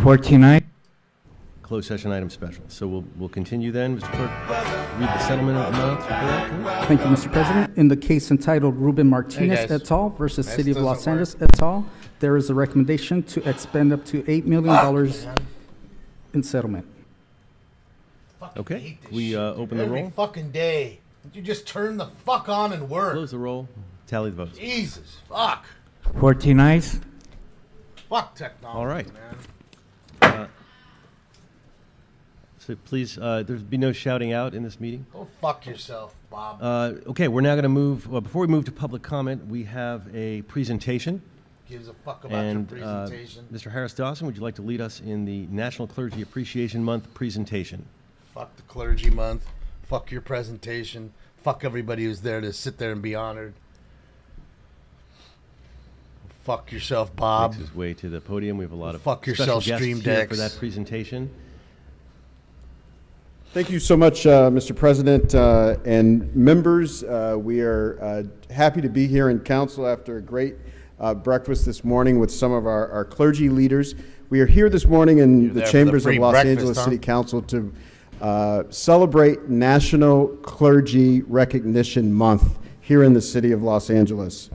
14 ayes. Closed session item special. So we'll continue then. Mr. Clerk, read the settlement amounts. Thank you, Mr. President. In the case entitled Ruben Martinez Hey, guys. et al. Versus This City of Los doesn't work. Angeles et al., there is a recommendation to expend up to $8 million in settlement. Okay. We open the Every roll. fucking day. Would you just turn the fuck on and work? Close the roll. Tally the votes. Jesus, fuck. 14 ayes. Fuck technology, All right. man. So please, there's be no shouting out in this meeting. Go fuck yourself, Bob. Okay, we're now going to move. Well, before we move to public comment, we have a presentation. Gives a fuck about And your presentation. Mr. Harris Dawson, would you like to lead us in the National Clergy Appreciation Month presentation? Fuck the clergy month. Fuck your presentation. Fuck everybody who's there to sit there and be honored. Fuck yourself, Bob. Makes his way to the podium. We have a lot of Fuck special yourself, guests Stream here for Decks. that presentation. Thank you so much, Mr. President and members. We are happy to be here in council after a great breakfast this morning with some of our clergy leaders. We are here this morning in You're the there for chambers the of free Los breakfast, Angeles huh? City Council to celebrate National Clergy Recognition Month here in the city of Los Angeles.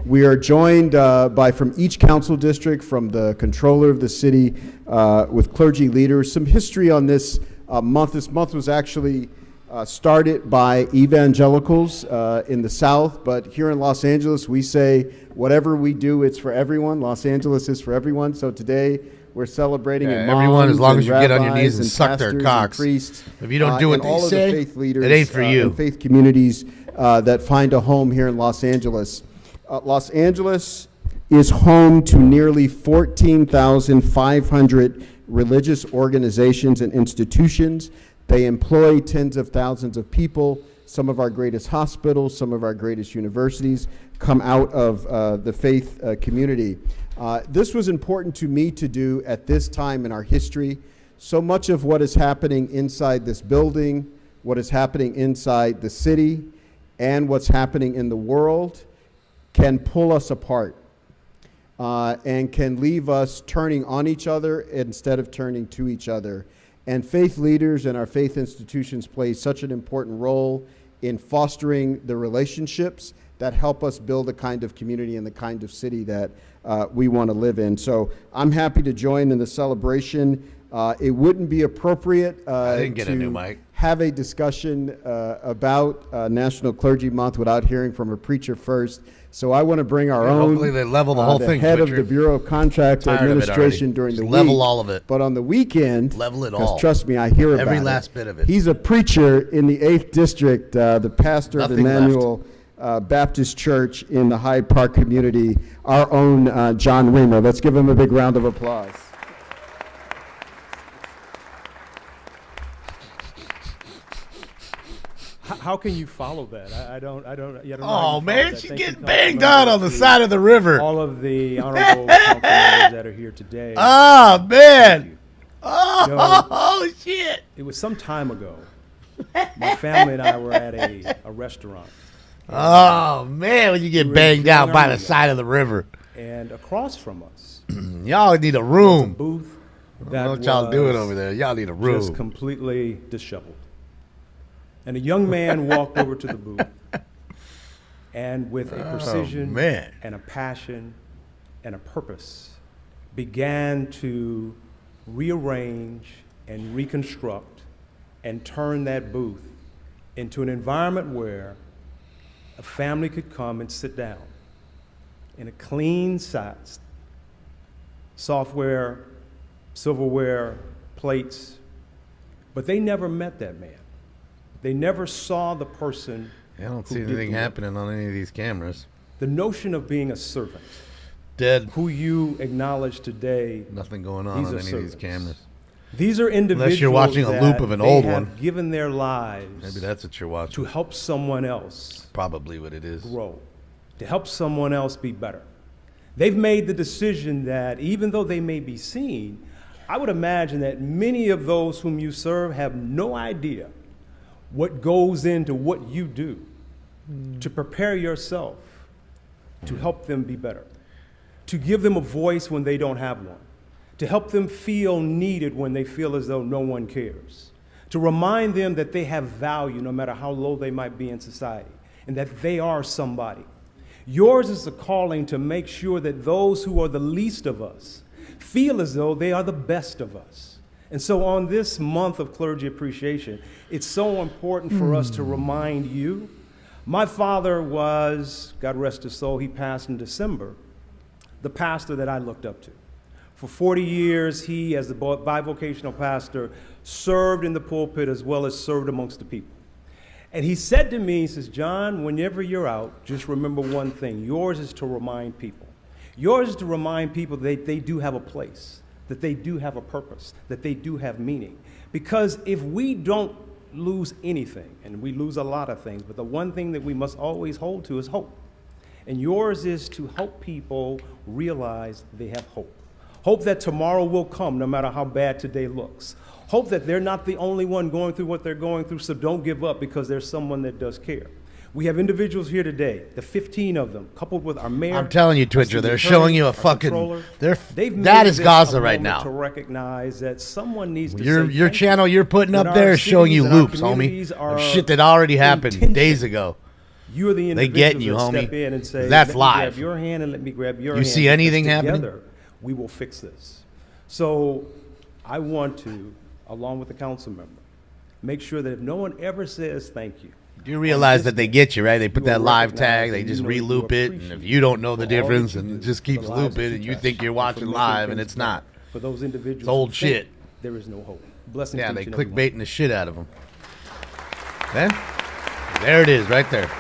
We are joined by from each council district, from the controller of the city, with clergy leaders. Some history on this month. This month was actually started by evangelicals in the South, but here in Los Angeles, we say whatever we do, it's for everyone. Los Angeles is for everyone. So today, we're celebrating Yeah, imams everyone, as long as and you get on your rabbis knees and suck their pastors and cocks. priests, If you don't do what and they all say, of the faith leaders, it ain't for you. and faith communities that find a home here in Los Angeles. Los Angeles is home to nearly 14,500 religious organizations and institutions. They employ tens of thousands of people. Some of our greatest hospitals, some of our greatest universities come out of the faith community. This was important to me to do at this time in our history. So much of what is happening inside this building, what is happening inside the city, and what's happening in the world can pull us apart and can leave us turning on each other instead of turning to each other. And faith leaders and our faith institutions play such an important role in fostering the relationships that help us build the kind of community and the kind of city that we want to live in. So I'm happy to join in the celebration. It wouldn't be appropriate I didn't get a new to mic. have a discussion about National Clergy Month without hearing from a preacher first. So I want to bring our own. Hopefully they level the whole thing, head of Twitcher. the Bureau of Contract Tired of it Administration already. during Just the level week. all of it. But on the weekend, Level it because all. trust me, I hear about Every it. last bit of it. He's a preacher in the 8th District, the pastor Nothing of Emmanuel Baptist Church in the Hyde Park community, our own John Remo. Let's give him a big round of applause. How can you follow that? I don't. Yeah, I don't know how Oh, you man, follow that. she's Thank you, getting banged Councilmember, on the to side of the river. All of the honorable council members that are here today. Oh, Thank man. you. Oh, shit. It was some time ago. My family and I were at a restaurant, Oh, man, when you get were banged out enjoying by our the meal. side of the river. and across from us, Y'all need a was a room. booth I that don't know what y'all doing was over there. Y'all need a just room. completely disheveled. And a young man walked over to the booth, and with a precision man. and a passion and a purpose, began to rearrange and reconstruct and turn that booth into an environment where a family could come and sit down in a clean software, silverware, plates, but they never met that man. They never saw the person. I don't who see did anything the work. happening on any of these cameras. The notion of being a servant, Dead. who you acknowledge today, Nothing going on These on are any of these servants. cameras. these are individuals you're watching a that loop of an they old have one. given their lives Maybe that's what you're watching. to help someone else Probably what it is. grow, to help someone else be better. They've made the decision that even though they may be seen, I would imagine that many of those whom you serve have no idea what goes into what you do to prepare yourself to help them be better, to give them a voice when they don't have one, to help them feel needed when they feel as though no one cares, to remind them that they have value no matter how low they might be in society, and that they are somebody. Yours is a calling to make sure that those who are the least of us feel as though they are the best of us. And so on this month of clergy appreciation, it's so important for us to remind you. My father was, God rest his soul, he passed in December, the pastor that I looked up to. For 40 years, he, as a bivocational pastor, served in the pulpit as well as served amongst the people. And he said to me, he says, John, whenever you're out, just remember one thing. Yours is to remind people. Yours is to remind people that they do have a place, that they do have a purpose, that they do have meaning. Because if we don't lose anything, and we lose a lot of things, but the one thing that we must always hold to is hope. And yours is to help people realize they have hope. Hope that tomorrow will come no matter how bad today looks. Hope that they're not the only one going through what they're going through, so don't give up because there's someone that does care. We have individuals here today, the 15 of them, coupled with our mayor. I'm telling you, Twitcher, they're showing you a fucking. That is Gaza right now. To recognize that someone needs to your channel you're putting up there is showing you loops, homie, of shit that already happened days ago. You're the They individuals getting you, that homie. step in and say, That's let me live. grab your hand and let me grab your You hand. see anything happening? Together, we will fix this. So I want to, along with the council member, make sure that if no one ever says thank you. You realize that they get you, right? They put You that will live recognize tag, they and just you know you re-loop it, and if appreciate you don't know the for all that difference, you and it do, just keeps the lives that looping, you and you touch, think you're and for watching making live, and things it's not. better. For those individuals It's old who think shit. there is no hope. Blessings Yeah, to they each and every one. clickbaiting the shit out of them. Then, there it is, right there.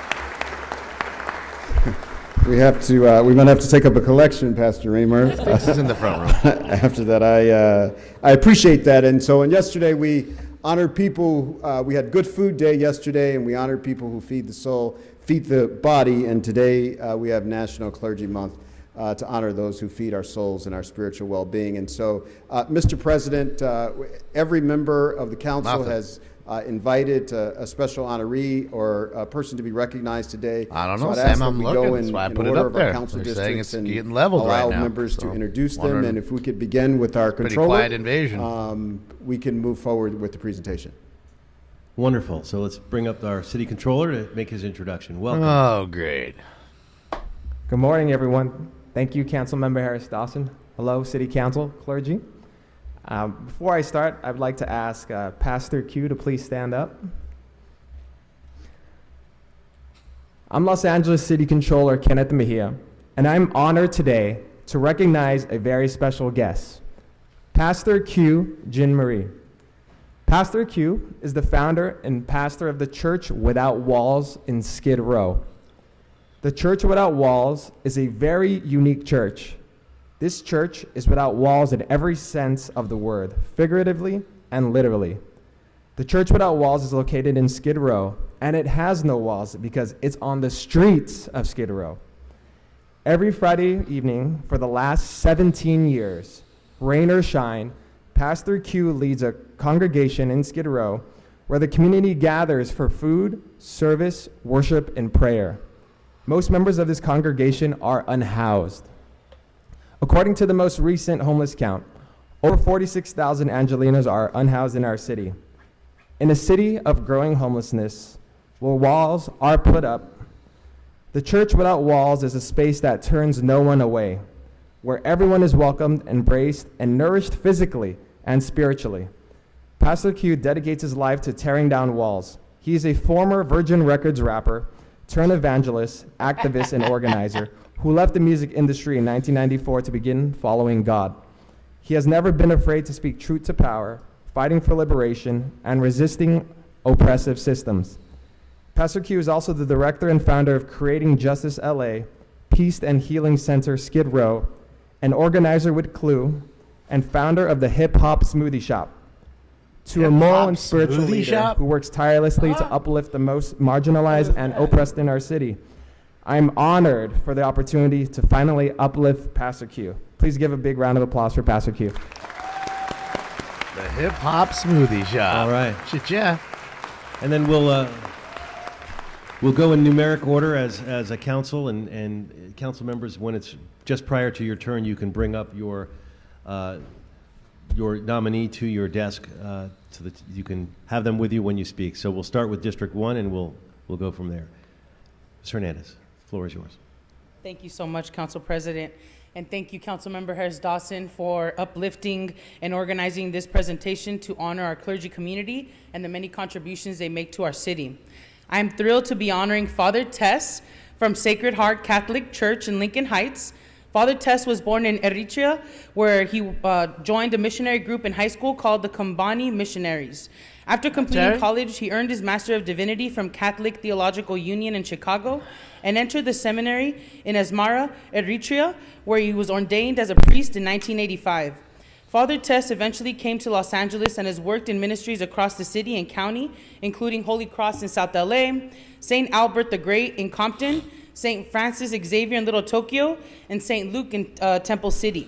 We have to, we're going to have to take up a collection, Pastor Raymer. This is in the front row. After that, I appreciate that. And so, and yesterday we honored people. We had Good Food Day yesterday, and we honored people who feed the soul, feed the body. And today we have National Clergy Month to honor those who feed our souls and our spiritual well-being. And so, Mr. President, every member of the council has invited a special honoree or a person to be recognized today. I don't know, so I'd ask Sam, that I'm we looking. go That's in why I put it order up of our there. council They're saying districts it's and getting leveled allow right now. members to So, introduce them. wondering- And if we could begin with our Pretty controller, quiet invasion. we can move forward with the presentation. Wonderful. So let's bring up our city controller to make his introduction. Welcome. Oh, great. Good morning, everyone. Thank you, Councilmember Harris Dawson. Hello, City Council, clergy. Before I start, I'd like to ask Pastor Q to please stand up. I'm Los Angeles City Controller Kenneth Mejia, and I'm honored today to recognize a very special guest, Pastor Q Jin Marie. Pastor Q is the founder and pastor of the Church Without Walls in Skid Row. The Church Without Walls is a very unique church. This church is without walls in every sense of the word, figuratively and literally. The Church Without Walls is located in Skid Row, and it has no walls because it's on the streets of Skid Row. Every Friday evening for the last 17 years, rain or shine, Pastor Q leads a congregation in Skid Row where the community gathers for food, service, worship, and prayer. Most members of this congregation are unhoused. According to the most recent homeless count, over 46,000 Angelinos are unhoused in our city. In a city of growing homelessness, where walls are put up, the Church Without Walls is a space that turns no one away, where everyone is welcomed, embraced, and nourished physically and spiritually. Pastor Q dedicates his life to tearing down walls. He is a former Virgin Records rapper, turned evangelist, activist, and organizer who left the music industry in 1994 to begin following God. He has never been afraid to speak truth to power, fighting for liberation, and resisting oppressive systems. Pastor Q is also the director and founder of Creating Justice LA, Peace and Healing Center Skid Row, an organizer with Clue, and founder of the Hip Hop Smoothie Shop. To a moral and spiritual leader who works tirelessly to uplift the most marginalized and oppressed in our city, I'm honored for the opportunity to finally uplift Pastor Q. Please give a big round of applause for Pastor Q. The Hip Hop Smoothie Shop. All right. Shit, yeah. And then we'll go in numeric order as a council, and council members, when it's just prior to your turn, you can bring up your your nominee to your desk so that you can have them with you when you speak. So we'll start with District 1 and we'll go from there. Ms. Hernandez, the floor is yours. Thank you so much, Council President. And thank you, Councilmember Harris-Dawson, for uplifting and organizing this presentation to honor our clergy community and the many contributions they make to our city. I'm thrilled to be honoring Father Tess from Sacred Heart Catholic Church in Lincoln Heights. Father Tess was born in Eritrea, where he joined a missionary group in high school called the Kambani Missionaries. After completing college, he earned his Master of Divinity from Catholic Theological Union in Chicago and entered the seminary in Asmara, Eritrea, where he was ordained as a priest in 1985. Father Tess eventually came to Los Angeles and has worked in ministries across the city and county, including Holy Cross in South LA, St. Albert the Great in Compton, St. Francis Xavier in Little Tokyo, and St. Luke in Temple City.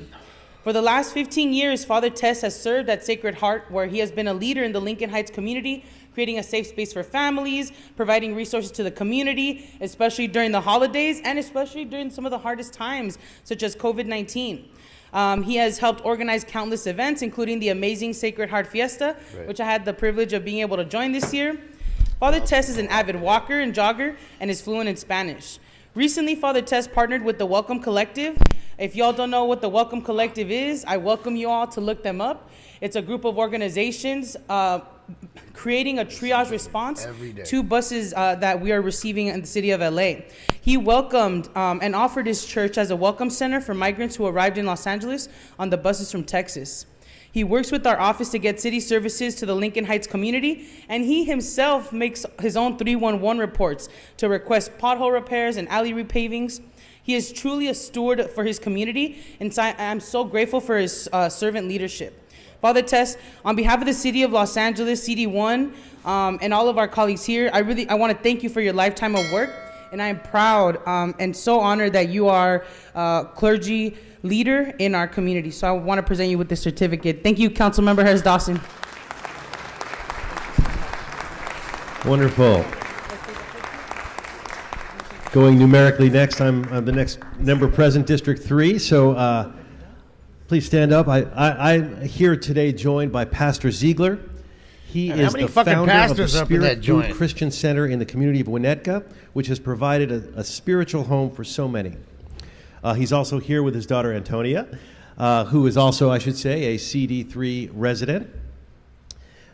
For the last 15 years, Father Tess has served at Sacred Heart, where he has been a leader in the Lincoln Heights community, creating a safe space for families, providing resources to the community, especially during the holidays and especially during some of the hardest times, such as COVID-19. He has helped organize countless events, including the amazing Sacred Heart Fiesta, which I had the privilege of being able to join this year. Father Tess is an avid walker and jogger and is fluent in Spanish. Recently, Father Tess partnered with the Welcome Collective. If y'all don't know what the Welcome Collective is, I welcome you all to look them up. It's a group of organizations creating a triage response to buses that we are receiving in the city of LA. He welcomed and offered his church as a welcome center for migrants who arrived in Los Angeles on the buses from Texas. He works with our office to get city services to the Lincoln Heights community, and he himself makes his own 311 reports to request pothole repairs and alley repavings. He is truly a steward for his community, and so I'm so grateful for his servant leadership. Father Tess, on behalf of the city of Los Angeles, CD1, and all of our colleagues here, I want to thank you for your lifetime of work, and I am proud and so honored that you are clergy leader in our community. So I want to present you with this certificate. Thank you, Councilmember Harris-Dawson. Wonderful. Going numerically next, I'm the next member present, District 3. So please stand up. I'm here today joined by Pastor Ziegler. He is the founder of the Spirit Food Christian Center in the community of Winnetka, which has provided a spiritual home for so many. He's also here with his daughter Antonia, who is also, I should say, a CD3 resident.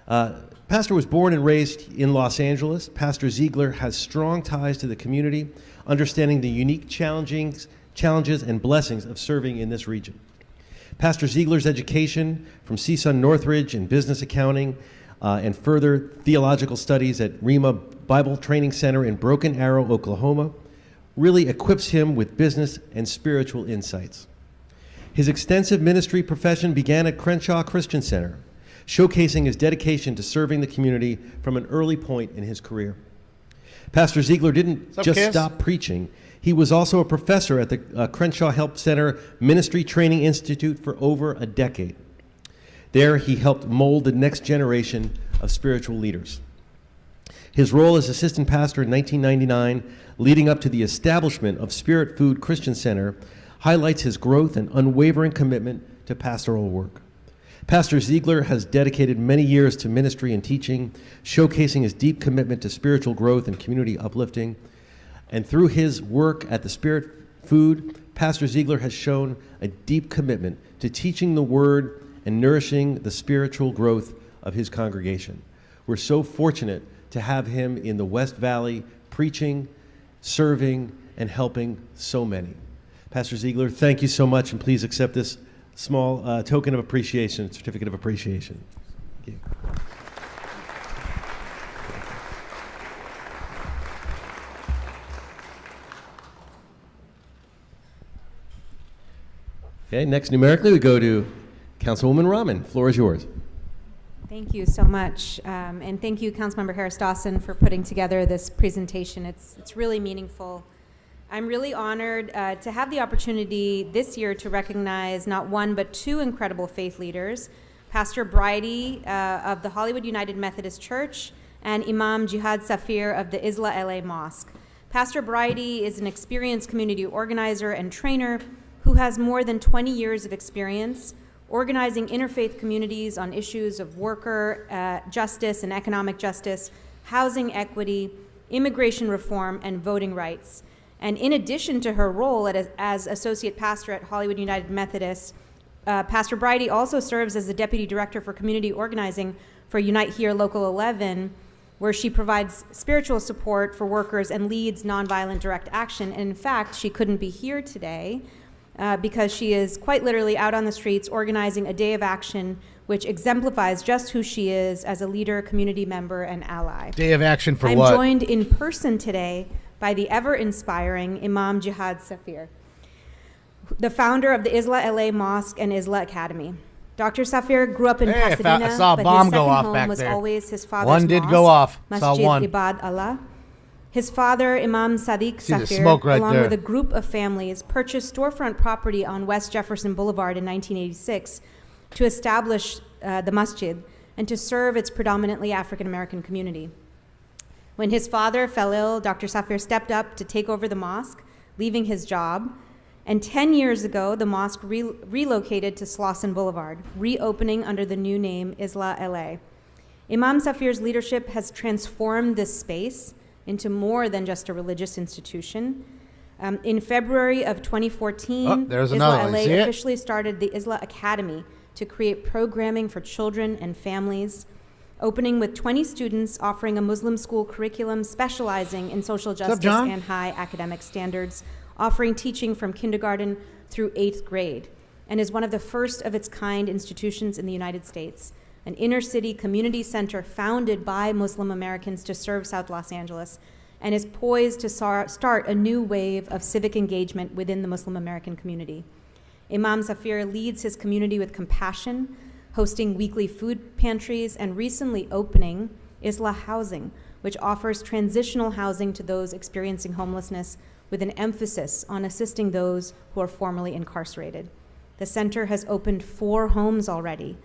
Pastor was born and raised in Los Angeles. Pastor Ziegler has strong ties to the community, understanding the unique challenges and blessings of serving in this region. Pastor Ziegler's education from CSUN Northridge in business accounting and further theological studies at Rhema Bible Training Center in Broken Arrow, Oklahoma, really equips him with business and spiritual insights. His extensive ministry profession began at Crenshaw Christian Center, showcasing his dedication to serving the community from an early point in his career. Pastor Ziegler didn't stop preaching. He was also a professor at the Crenshaw Help Center Ministry Training Institute for over a decade. There, he helped mold the next generation of spiritual leaders. His role as assistant pastor in 1999, leading up to the establishment of Spirit Food Christian Center, highlights his growth and unwavering commitment to pastoral work. Pastor Ziegler has dedicated many years to ministry and teaching, showcasing his deep commitment to spiritual growth and community uplifting. And through his work at the Spirit Food, Pastor Ziegler has shown a deep commitment to teaching the Word and nourishing the spiritual growth of his congregation. We're so fortunate to have him in the West Valley preaching, serving, and helping so many. Pastor Ziegler, thank you so much, and please accept this small token of appreciation, certificate of appreciation. Thank you. Okay, next numerically we go to Councilwoman Rahman. Floor is yours. Thank you so much, and thank you, Councilmember Harris-Dawson, for putting together this presentation. It's really meaningful. I'm really honored to have the opportunity this year to recognize not one but two incredible faith leaders, Pastor Briy of the Hollywood United Methodist Church and Imam Jihad Safir of the Isla LA Mosque. Pastor Briy is an experienced community organizer and trainer who has more than 20 years of experience organizing interfaith communities on issues of worker justice and economic justice, housing equity, immigration reform, and voting rights. And in addition to her role as associate pastor at Hollywood United Methodist, Pastor Briy also serves as the deputy director for community organizing for Unite Here Local 11, where she provides spiritual support for workers and leads nonviolent direct action. And in fact, she couldn't be here today because she is quite literally out on the streets organizing a day of action which exemplifies just who she is as a leader, community member, and ally. Day of action for I'm what? I'm joined in person today by the ever-inspiring Imam Jihad Safir, the founder of the Isla LA Mosque and Isla Academy. Dr. Safir grew up in Pasadena, I saw a but bomb his go second off home back was there. always his father's One did mosque, go off. Saw Masjid one. Ibad Allah. His father, Imam Sadiq See the Safir, smoke right along there. with a group of families, purchased storefront property on West Jefferson Boulevard in 1986 to establish the masjid and to serve its predominantly African-American community. When his father fell ill, Dr. Safir stepped up to take over the mosque, leaving his job. And 10 years ago, the mosque relocated to Slauson Boulevard, reopening under the new name Isla LA. Imam Safir's leadership has transformed this space into more than just a religious institution. In February of 2014, there's another Isla one. LA See it? officially started the Isla Academy to create programming for children and families, opening with 20 students offering a Muslim school curriculum specializing in social justice John? and high academic standards, offering teaching from kindergarten through 8th grade, and is one of the first of its kind institutions in the United States, an inner city community center founded by Muslim Americans to serve South Los Angeles, and is poised to start a new wave of civic engagement within the Muslim American community. Imam Safir leads his community with compassion, hosting weekly food pantries, and recently opening Isla Housing, which offers transitional housing to those experiencing homelessness with an emphasis on assisting those who are formerly incarcerated. The center has opened 4 homes already,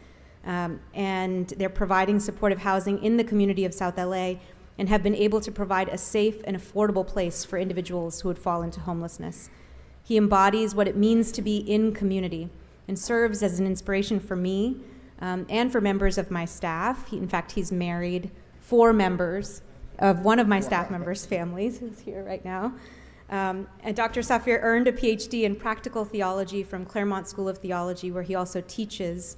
and they're providing supportive housing in the community of South LA and have been able to provide a safe and affordable place for individuals who would fall into homelessness. He embodies what it means to be in community and serves as an inspiration for me and for members of my staff. In fact, he's married 4 members of one of my staff members' families, who's here right now. And Dr. Safir earned a PhD in practical theology from Claremont School of Theology, where he also teaches,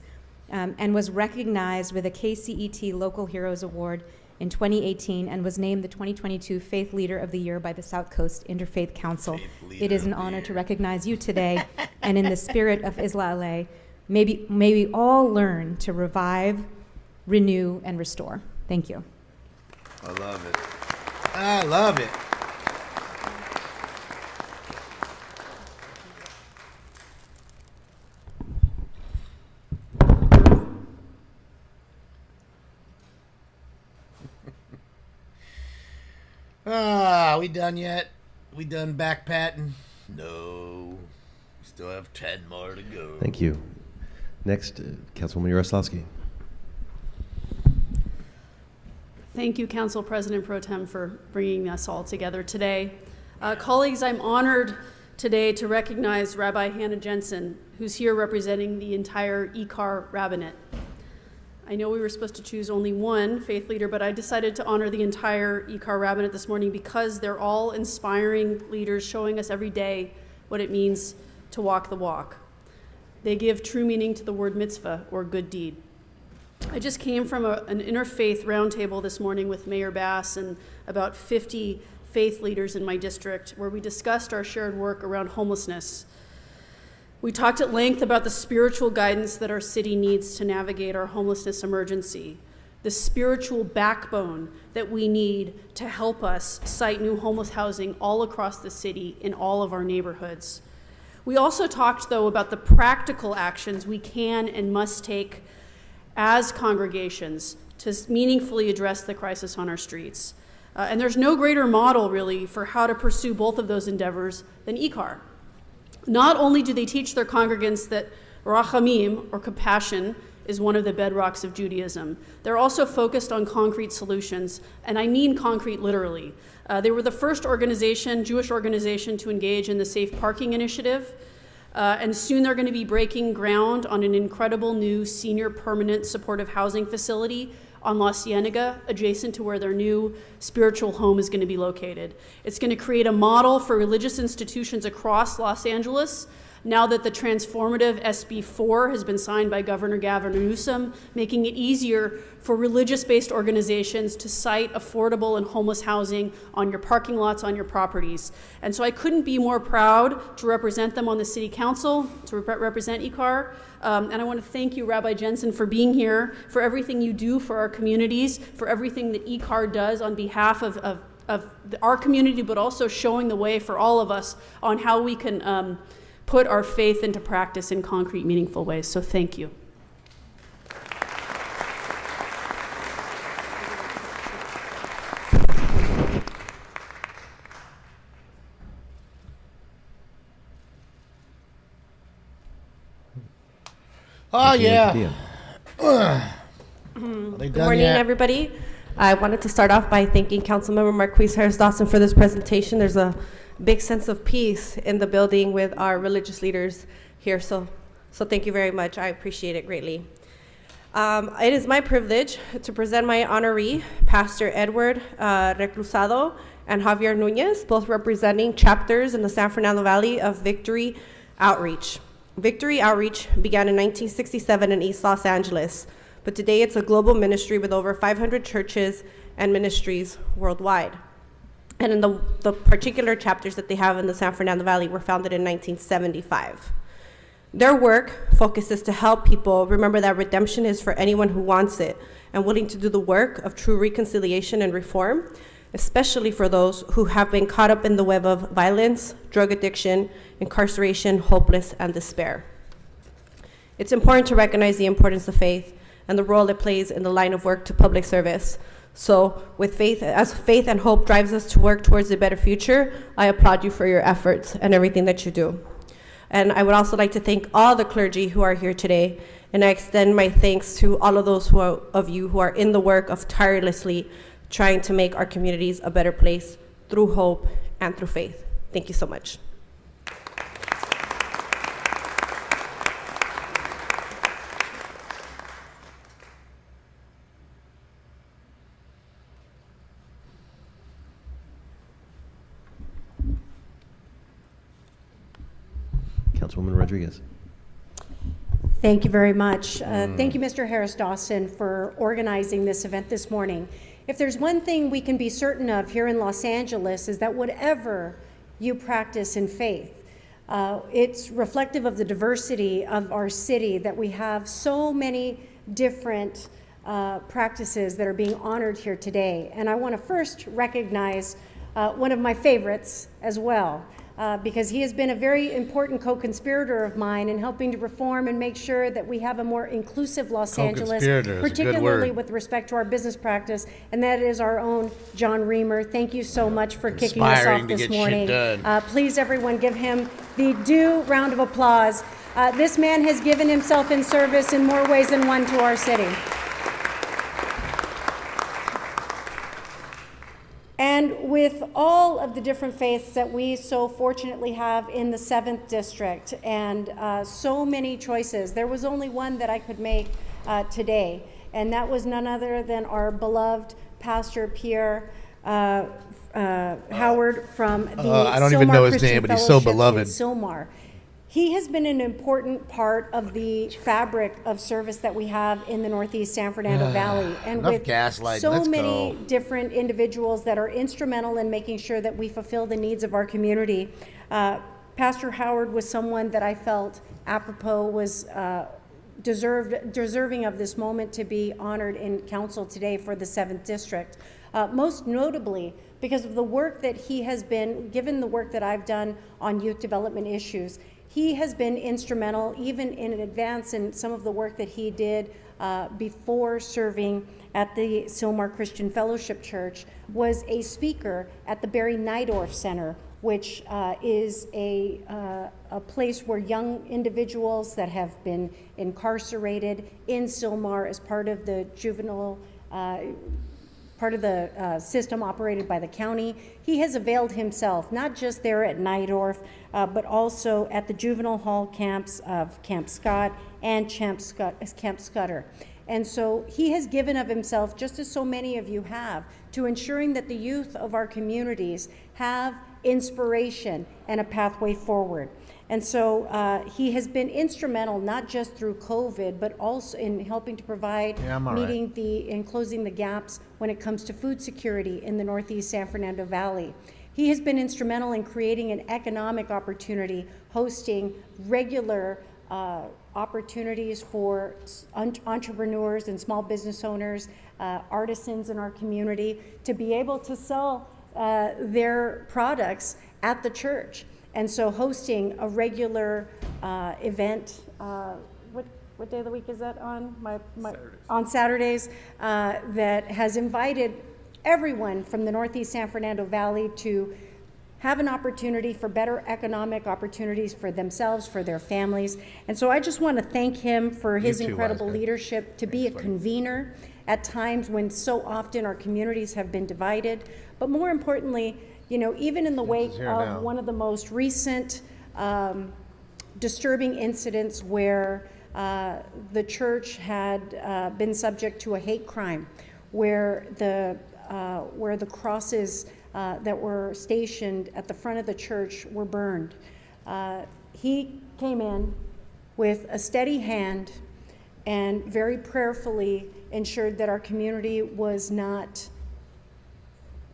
and was recognized with a KCET Local Heroes Award in 2018 and was named the 2022 Faith Leader of the Year by the South Coast Interfaith Council. It is an honor to recognize you today, and in the spirit of Isla LA, may we all learn to revive, renew, and restore. Thank you. I love it. I love it. We done yet? We done back patting? No. We still have 10 more to go. Thank you. Next, Councilwoman Yaroslavsky. Thank you, Council President Pro Tem, for bringing us all together today. Colleagues, I'm honored today to recognize Rabbi Hannah Jensen, who's here representing the entire ECAR rabbinate. I know we were supposed to choose only one faith leader, but I decided to honor the entire ECAR rabbinate this morning because they're all inspiring leaders showing us every day what it means to walk the walk. They give true meaning to the word mitzvah, or good deed. I just came from an interfaith roundtable this morning with Mayor Bass and about 50 faith leaders in my district, where we discussed our shared work around homelessness. We talked at length about the spiritual guidance that our city needs to navigate our homelessness emergency, the spiritual backbone that we need to help us site new homeless housing all across the city in all of our neighborhoods. We also talked, though, about the practical actions we can and must take as congregations to meaningfully address the crisis on our streets. And there's no greater model, really, for how to pursue both of those endeavors than ECAR. Not only do they teach their congregants that rachamim, or compassion, is one of the bedrocks of Judaism, they're also focused on concrete solutions, and I mean concrete literally. They were the first Jewish organization to engage in the Safe Parking Initiative. And soon they're going to be breaking ground on an incredible new senior permanent supportive housing facility on La Cienega, adjacent to where their new spiritual home is going to be located. It's going to create a model for religious institutions across Los Angeles now that the transformative SB 4 has been signed by Governor Gavin Newsom, making it easier for religious-based organizations to site affordable and homeless housing on your parking lots, on your properties. And so I couldn't be more proud to represent them on the City Council, to represent ECAR. And I want to thank you, Rabbi Jensen, for being here, for everything you do for our communities, for everything that ECAR does on behalf of our community, but also showing the way for all of us on how we can put our faith into practice in concrete, meaningful ways. So thank you. Oh, yeah. Good morning, everybody. I wanted to start off by thanking Councilmember Marquise Harris-Dawson for this presentation. There's a big sense of peace in the building with our religious leaders here, so thank you very much. I appreciate it greatly. It is my privilege to present my honoree, Pastor Edward Reclusado and Javier Nunez, both representing chapters in the San Fernando Valley of Victory Outreach. Victory Outreach began in 1967 in East Los Angeles, but today it's a global ministry with over 500 churches and ministries worldwide. And in the particular chapters that they have in the San Fernando Valley were founded in 1975. Their work focuses to help people remember that redemption is for anyone who wants it and willing to do the work of true reconciliation and reform, especially for those who have been caught up in the web of violence, drug addiction, incarceration, hopeless, and despair. It's important to recognize the importance of faith and the role it plays in the line of work to public service. So with faith, as faith and hope drives us to work towards a better future, I applaud you for your efforts and everything that you do. And I would also like to thank all the clergy who are here today, and I extend my thanks to all of those of you who are in the work of tirelessly trying to make our communities a better place through hope and through faith. Thank you so much. Councilwoman Rodriguez. Thank you very much. Thank you, Mr. Harris-Dawson, for organizing this event this morning. If there's one thing we can be certain of here in Los Angeles is that whatever you practice in faith, it's reflective of the diversity of our city, that we have so many different practices that are being honored here today. And I want to first recognize one of my favorites as well, because he has been a very important co-conspirator of mine in helping to reform and make sure that we have a more inclusive Los Angeles, particularly with respect to our business practice, and that is our own John Reamer. Thank you so much for kicking us off this morning. Please, everyone, give him the due round of applause. This man has given himself in service in more ways than one to our city. And with all of the different faiths that we so fortunately have in the 7th District, and so many choices, there was only one that I could make today, and that was none other than our beloved Pastor Pierre Howard from the I don't even know his name, but he's so beloved. Sylmar. He has been an important part of the fabric of service that we have in the Northeast San Fernando Valley. And with so many different individuals that are instrumental in making sure that we fulfill the needs of our community, Pastor Howard was someone that I felt apropos was deserving of this moment to be honored in council today for the 7th District. Most notably, because of the work that he has been, given the work that I've done on youth development issues, he has been instrumental, even in advance in some of the work that he did before serving at the Sylmar Christian Fellowship Church, was a speaker at the Barry Nydorf Center, which is a place where young individuals that have been incarcerated in Sylmar as part of the juvenile system operated by the county. He has availed himself, not just there at Nydorf, but also at the juvenile hall camps of Camp Scott and Camp Scudder. And so he has given of himself, just as so many of you have, to ensuring that the youth of our communities have inspiration and a pathway forward. And so he has been instrumental, not just through COVID, but also in helping to provide meeting and closing the gaps when it comes to food security in the Northeast San Fernando Valley. He has been instrumental in creating an economic opportunity, hosting regular opportunities for entrepreneurs and small business owners, artisans in our community, to be able to sell their products at the church. And so hosting a regular event, what day of the week is that on? On Saturdays, that has invited everyone from the Northeast San Fernando Valley to have an opportunity for better economic opportunities for themselves, for their families. And so I just want to thank him for his incredible leadership, to be a convener at times when so often our communities have been divided. But more importantly, you know, even in the wake of one of the most recent disturbing incidents where the church had been subject to a hate crime, where the crosses that were stationed at the front of the church were burned. He came in with a steady hand and very prayerfully ensured that our community was not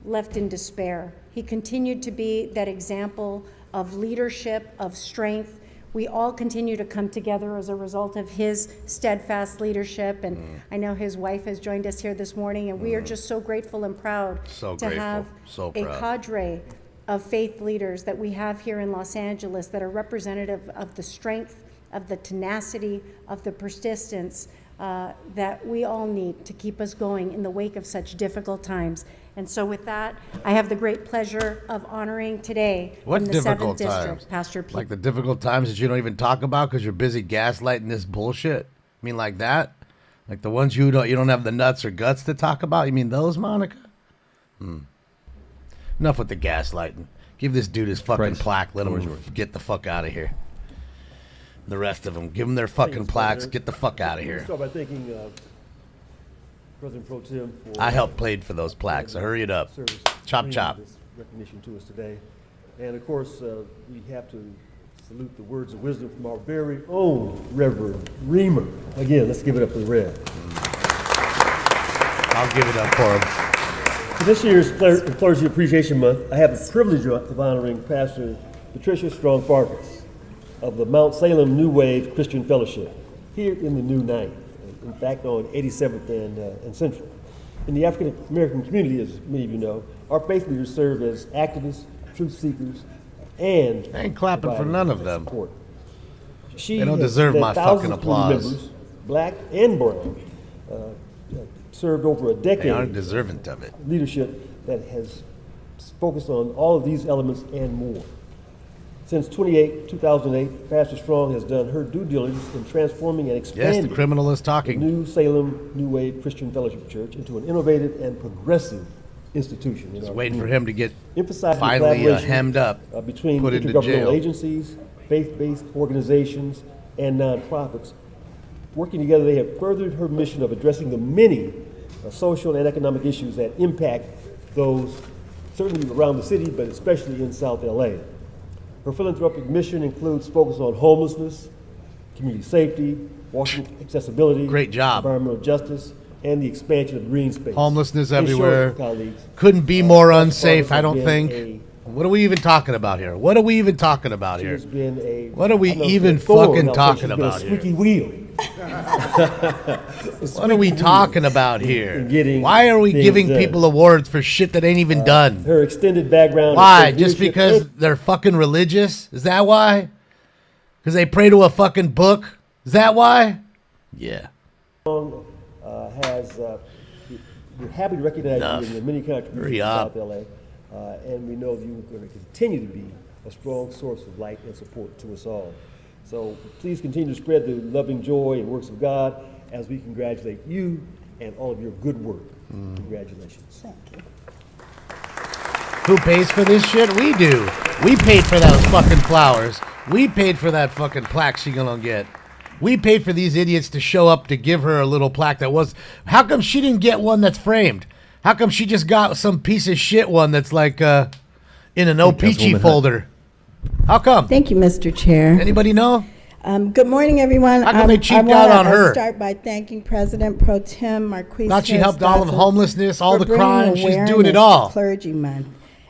left in despair. He continued to be that example of leadership, of strength. We all continue to come together as a result of his steadfast leadership, and I know his wife has joined us here this morning, and we are just so grateful and proud have a cadre of faith leaders that we have here in Los Angeles that are representative of the strength, of the tenacity, of the persistence that we all need to keep us going in the wake of such difficult times. And so with that, I have the great pleasure of honoring today in the 7th District, Pastor Pete. Like the difficult times that you don't even talk about because you're busy gaslighting this bullshit? I mean, like that? Like the ones you don't have the nuts or guts to talk about? You mean those, Monica? Enough with the gaslighting. Give this dude his fucking plaque. Let him get the fuck out of here. The rest of them, give them their fucking plaques. Get the fuck out of here. Start by thanking President Pro Tem for I helped played for those plaques, so hurry it up. Chop, chop. This recognition to us today. And of course, we have to salute the words of wisdom from our very own Reverend Reamer. Again, let's give it up for the Rev. I'll give it up for him. For this year's Clergy Appreciation Month, I have the privilege of honoring Pastor Patricia Strong Farkas of the Mount Salem New Wave Christian Fellowship here in the New Ninth. In fact, on 87th and Central. In the African American community, as many of you know, our faith leaders serve as activists, truth seekers, and I ain't clapping for none of them. Support. They don't deserve my fucking applause. Members, black and brown, served over a decade. They aren't deserving of it. Leadership that has focused on all of these elements and more. Since 2008, Pastor Strong has done her due diligence in transforming and expanding the criminal is talking. The New Salem New Wave Christian Fellowship Church into an innovative and progressive institution. Just waiting for him to get finally hemmed up, between put into intergovernmental jail. agencies, faith-based organizations, and nonprofits. Working together, they have furthered her mission of addressing the many social and economic issues that impact those certainly around the city, but especially in South LA. Her philanthropic mission includes focus on homelessness, community safety, walking accessibility, great job, environmental justice, and the expansion of green space. Homelessness In everywhere. short, colleagues, couldn't be more unsafe, I don't been think. What are we even talking about here? What are we even talking about She here? has been a, What are we I don't know, even Thor, fucking now, talking she's been about a here? squeaky wheel. What are we talking about here? getting Why are we things giving done. people awards for shit that ain't even done? Her extended background. Why? in Just leadership because and they're fucking religious? Is that why? Because they pray to a fucking book? Is that why? Yeah. We're happy to recognize Enough. you in your many contributions Hurry to up. South LA, and we know that you're going to continue to be a strong source of light and support to us all. So please continue to spread the loving joy and works of God as we congratulate you and all of your good work. Congratulations. Thank you. Who pays for this shit? We do. We paid for those fucking flowers. We paid for that fucking plaque she gonna get. We paid for these idiots to show up to give her a little plaque that was... How come she didn't get one that's framed? How come she just got some piece of shit one that's like in an O-Peachy folder? How come? Thank you, Mr. Chair. Anybody know? Good morning, everyone. How come they cheaped out on her? I'll start by thanking President Pro Tem Marquise. Thought she helped all of the homelessness, all the crime. She's doing it all. Clergy Month,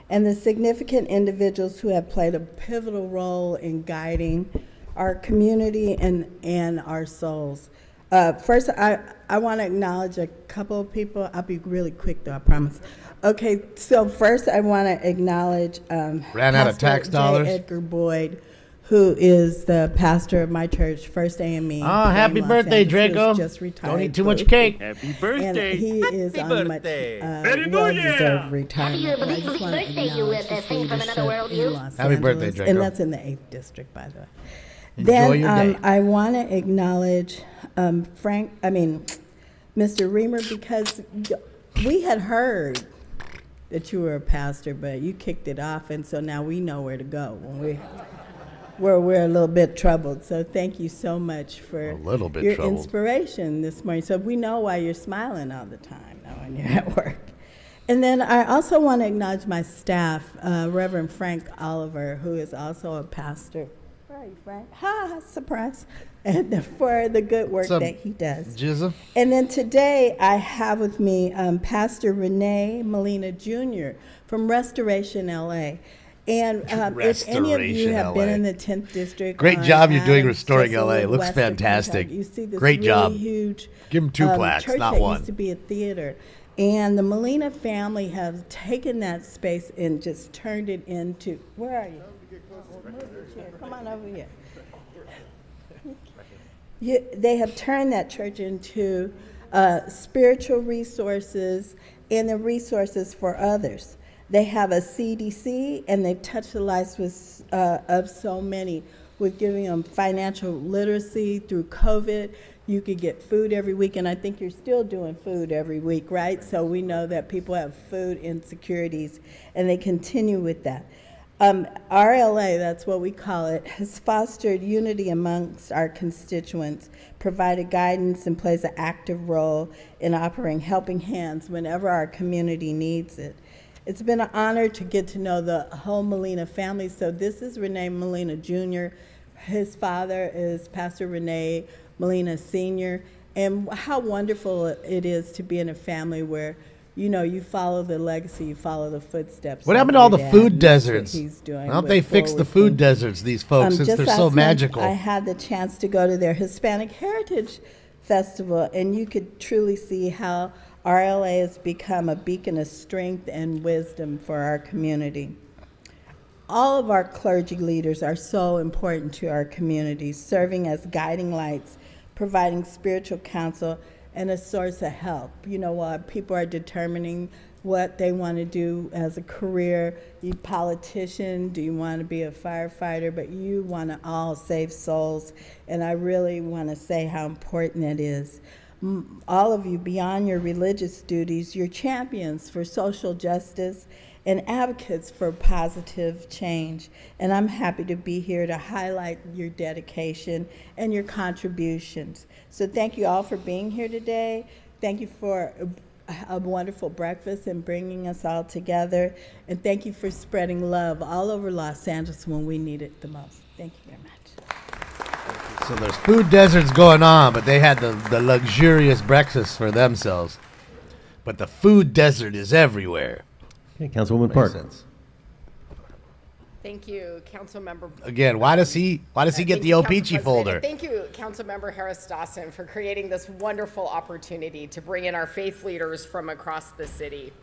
and the significant individuals who have played a pivotal role in guiding our community and our souls. First, I want to acknowledge a couple of people. I'll be really quick, though, I promise. Okay, so first I want to acknowledge Ran out of tax dollars. Edgar Boyd, who is the pastor of my church, First AME. Oh, happy birthday, Draco. Just retired. Don't eat too much cake. Happy birthday. And he is on much well-deserved retirement. I just want to acknowledge his leadership in Los Angeles. Happy birthday, Draco. And that's in the 8th District, by the way. Enjoy your day. I want to acknowledge Mr. Reamer, because we had heard that you were a pastor, but you kicked it off, and so now we know where to go when we're a little bit troubled. So thank you so much for your inspiration this morning. So we know why you're smiling all the time now when you're at work. And then I also want to acknowledge my staff, Reverend Frank Oliver, who is also a pastor. Where are you, Frank? Ha, surprise. And for the good work that he does. Jizza. And then today I have with me Pastor Renee Molina Jr. from Restoration LA. And if any of you have been in the 10th District. Great job you're doing restoring LA. It looks fantastic. You see this Great really job. Huge Give them 2 plaques, church not that 1. used to be a theater. And the Molina family have taken that space and just turned it into, where are you? Move your chair. Come on over here. They have turned that church into spiritual resources and the resources for others. They have a CDC, and they've touched the lives of so many with giving them financial literacy through COVID. You could get food every week, and I think you're still doing food every week, right? So we know that people have food insecurities, and they continue with that. RLA, that's what we call it, has fostered unity amongst our constituents, provided guidance, and plays an active role in offering helping hands whenever our community needs it. It's been an honor to get to know the whole Molina family. So this is Renee Molina Jr. His father is Pastor Renee Molina Sr. And how wonderful it is to be in a family where you follow the legacy, you follow the footsteps. What happened to all the food deserts? He's doing. Why don't they fix the food deserts, these folks, since they're so magical? I had the chance to go to their Hispanic Heritage Festival, and you could truly see how RLA has become a beacon of strength and wisdom for our community. All of our clergy leaders are so important to our communities, serving as guiding lights, providing spiritual counsel, and a source of help. While people are determining what they want to do as a career, you politician, do you want to be a firefighter, but you want to all save souls, and I really want to say how important it is. All of you, beyond your religious duties, you're champions for social justice and advocates for positive change. And I'm happy to be here to highlight your dedication and your contributions. So thank you all for being here today. Thank you for a wonderful breakfast and bringing us all together. And thank you for spreading love all over Los Angeles when we need it the most. Thank you very much. So there's food deserts going on, but they had the luxurious breakfast for themselves. But the food desert is everywhere. Okay, Councilwoman Park. Sense. Thank you, Councilmember. Again, why does he get the O-Peachy folder? Thank you, Councilmember Harris Dawson, for creating this wonderful opportunity to bring in our faith leaders from across the city.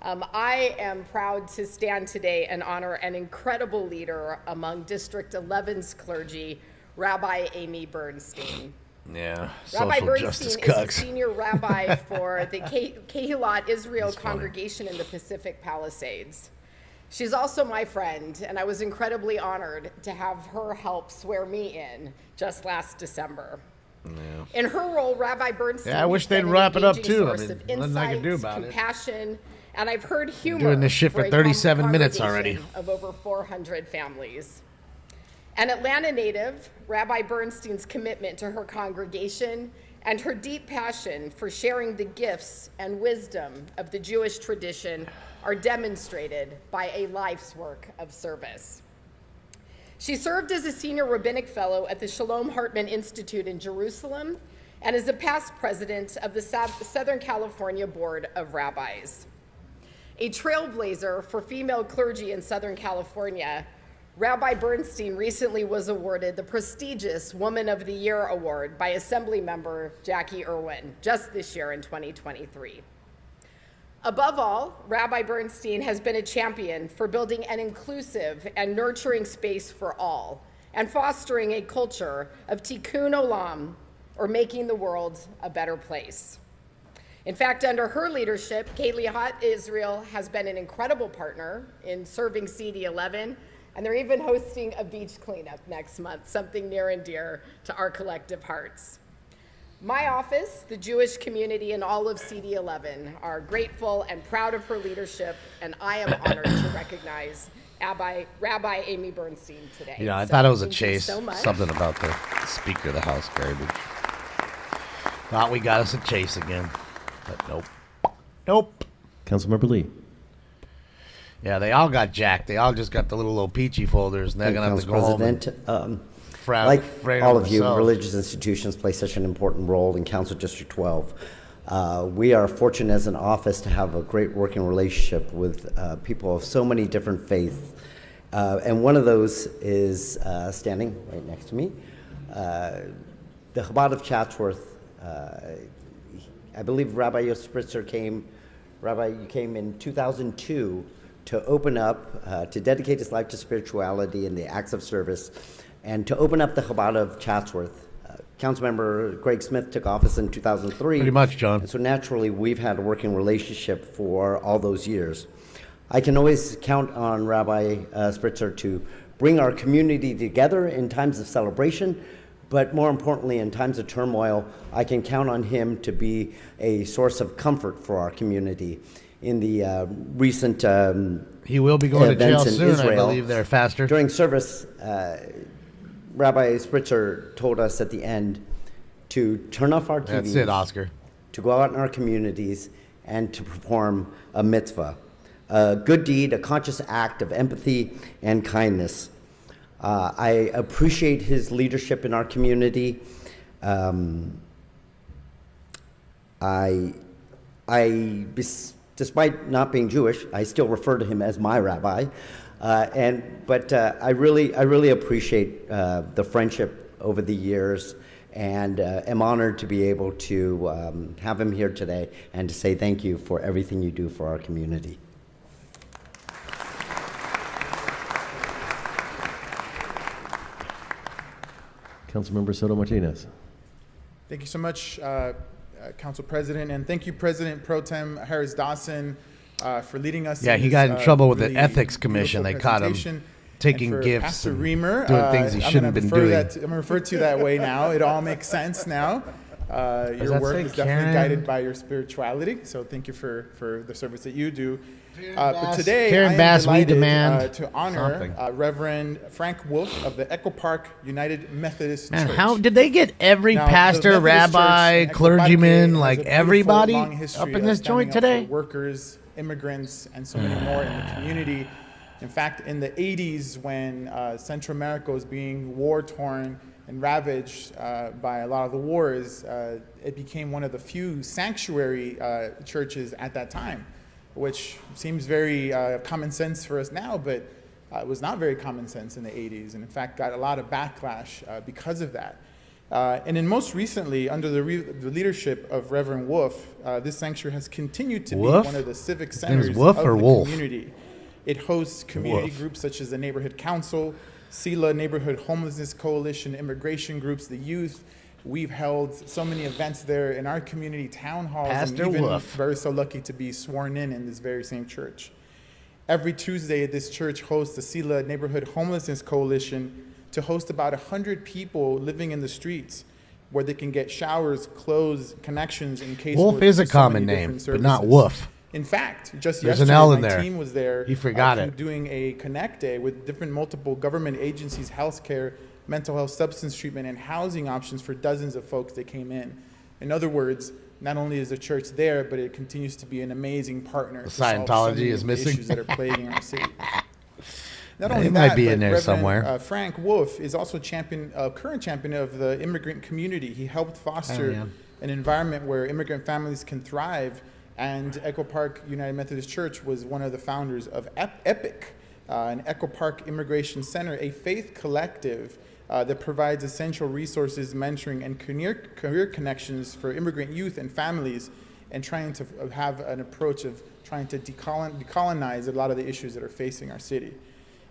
I am proud to stand today and honor an incredible leader among District 11's clergy, Rabbi Amy Bernstein. Yeah, Rabbi social Bernstein justice is cucks. the senior rabbi for the Kehilat Israel congregation in the Pacific Palisades. She's also my friend, and I was incredibly honored to have her help swear me in just last December. In her role, Rabbi Bernstein Yeah, I wish has been they'd an wrap it up, engaging too. I source mean, of nothing I can do insights, about it. compassion, and I've heard humor. Doing this shit for a 37 minutes already. congregation of over 400 families. An Atlanta native, Rabbi Bernstein's commitment to her congregation and her deep passion for sharing the gifts and wisdom of the Jewish tradition are demonstrated by a life's work of service. She served as a senior rabbinic fellow at the Shalom Hartman Institute in Jerusalem and is a past president of the Southern California Board of Rabbis. A trailblazer for female clergy in Southern California, Rabbi Bernstein recently was awarded the prestigious Woman of the Year award by Assemblymember Jackie Irwin just this year in 2023. Above all, Rabbi Bernstein has been a champion for building an inclusive and nurturing space for all and fostering a culture of tikkun olam, or making the world a better place. In fact, under her leadership, Kehillat Israel has been an incredible partner in serving CD11, and they're even hosting a beach cleanup next month, something near and dear to our collective hearts. My office, the Jewish community, and all of CD11 are grateful and proud of her leadership, and I am honored to recognize Rabbi Amy Bernstein today. You know, I So thought it was a thank you chase. so much. Something about the Speaker of the House garbage. Thought we got us a chase again, but nope. Nope. Councilmember Lee. Yeah, they all got jacked. They all just got the little peachy folders, and they're going to have to go home and Like fray all them of you, themselves. religious institutions play such an important role in Council District 12. We are fortunate as an office to have a great working relationship with people of so many different faiths. And one of those is standing right next to me. The Chabad of Chatsworth, I believe Rabbi Spritzer came, Rabbi, you came in 2002 to open up, to dedicate his life to spirituality and the acts of service, and to open up the Chabad of Chatsworth. Councilmember Greg Smith took office in 2003. Pretty much, John. And so naturally, we've had a working relationship for all those years. I can always count on Rabbi Spritzer to bring our community together in times of celebration, but more importantly, in times of turmoil, I can count on him to be a source of comfort for our community. In the recent he will be going to jail events in soon, Israel, I believe, there, faster. During service, Rabbi Spritzer told us at the end to turn off our TVs. That's it, Oscar. To go out in our communities and to perform a mitzvah, a good deed, a conscious act of empathy and kindness. I appreciate his leadership in our community. Despite not being Jewish, I still refer to him as my rabbi. But I really appreciate the friendship over the years, and am honored to be able to have him here today and to say thank you for everything you do for our community. Councilmember Soto Martinez. Thank you so much, Council President, and thank you, President Pro Tem Harris Dawson, for leading us. Yeah, in he this, got in trouble with really the Ethics Commission. They beautiful caught him presentation. taking And for gifts Pastor and Reamer, doing things he I'm shouldn't gonna have been refer doing. I'm going to refer to you that way now. It all makes sense now. Your that work say is definitely Karen? guided by your spirituality, so thank you for the service that you do. But today, Karen I am Bass, we delighted demand to honor something. Reverend Frank Wolf of the Echo Park United Methodist Man, Church. how did they get every Now, the pastor, Methodist rabbi, Church in Echo clergyman, Park like has a beautiful, everybody long up history in of this standing joint up for today? workers, immigrants, and so many more in the community. In fact, in the 80s, when Central America was being war-torn and ravaged by a lot of the wars, it became one of the few sanctuary churches at that time, which seems very common sense for us now, but it was not very common sense in the 80s, and in fact got a lot of backlash because of that. And then most recently, under the leadership of Reverend Wolf, this sanctuary has continued to Wolf? be one of the civic His name is centers Wolf of or the Wolf? community. It hosts community Wolf. groups such as the Neighborhood Council, SELA Neighborhood Homelessness Coalition, immigration groups, the youth. We've held so many events there in our community, town halls, Pastor and even Wolf. very so lucky to be sworn in this very same church. Every Tuesday, this church hosts the SELA Neighborhood Homelessness Coalition to host about 100 people living in the streets where they can get showers, clothes, connections in case. Wolf is a common name, but not Woof. In fact, just There's yesterday, an L in my there. team was there. He forgot it. Doing a Connect Day with different multiple government agencies, healthcare, mental health, substance treatment, and housing options for dozens of folks that came in. In other words, not only is the church there, but it continues to be an amazing partner. The to solve so Scientology many is of the missing. issues that are plaguing our city. Not It only might that, be but in there Reverend, somewhere. Frank Wolf is also current champion of the immigrant community. He helped foster an environment where immigrant families can thrive. And Echo Park United Methodist Church was one of the founders of EPIC, an Echo Park Immigration Center, a faith collective that provides essential resources, mentoring, and career connections for immigrant youth and families, and trying to have an approach of trying to decolonize a lot of the issues that are facing our city.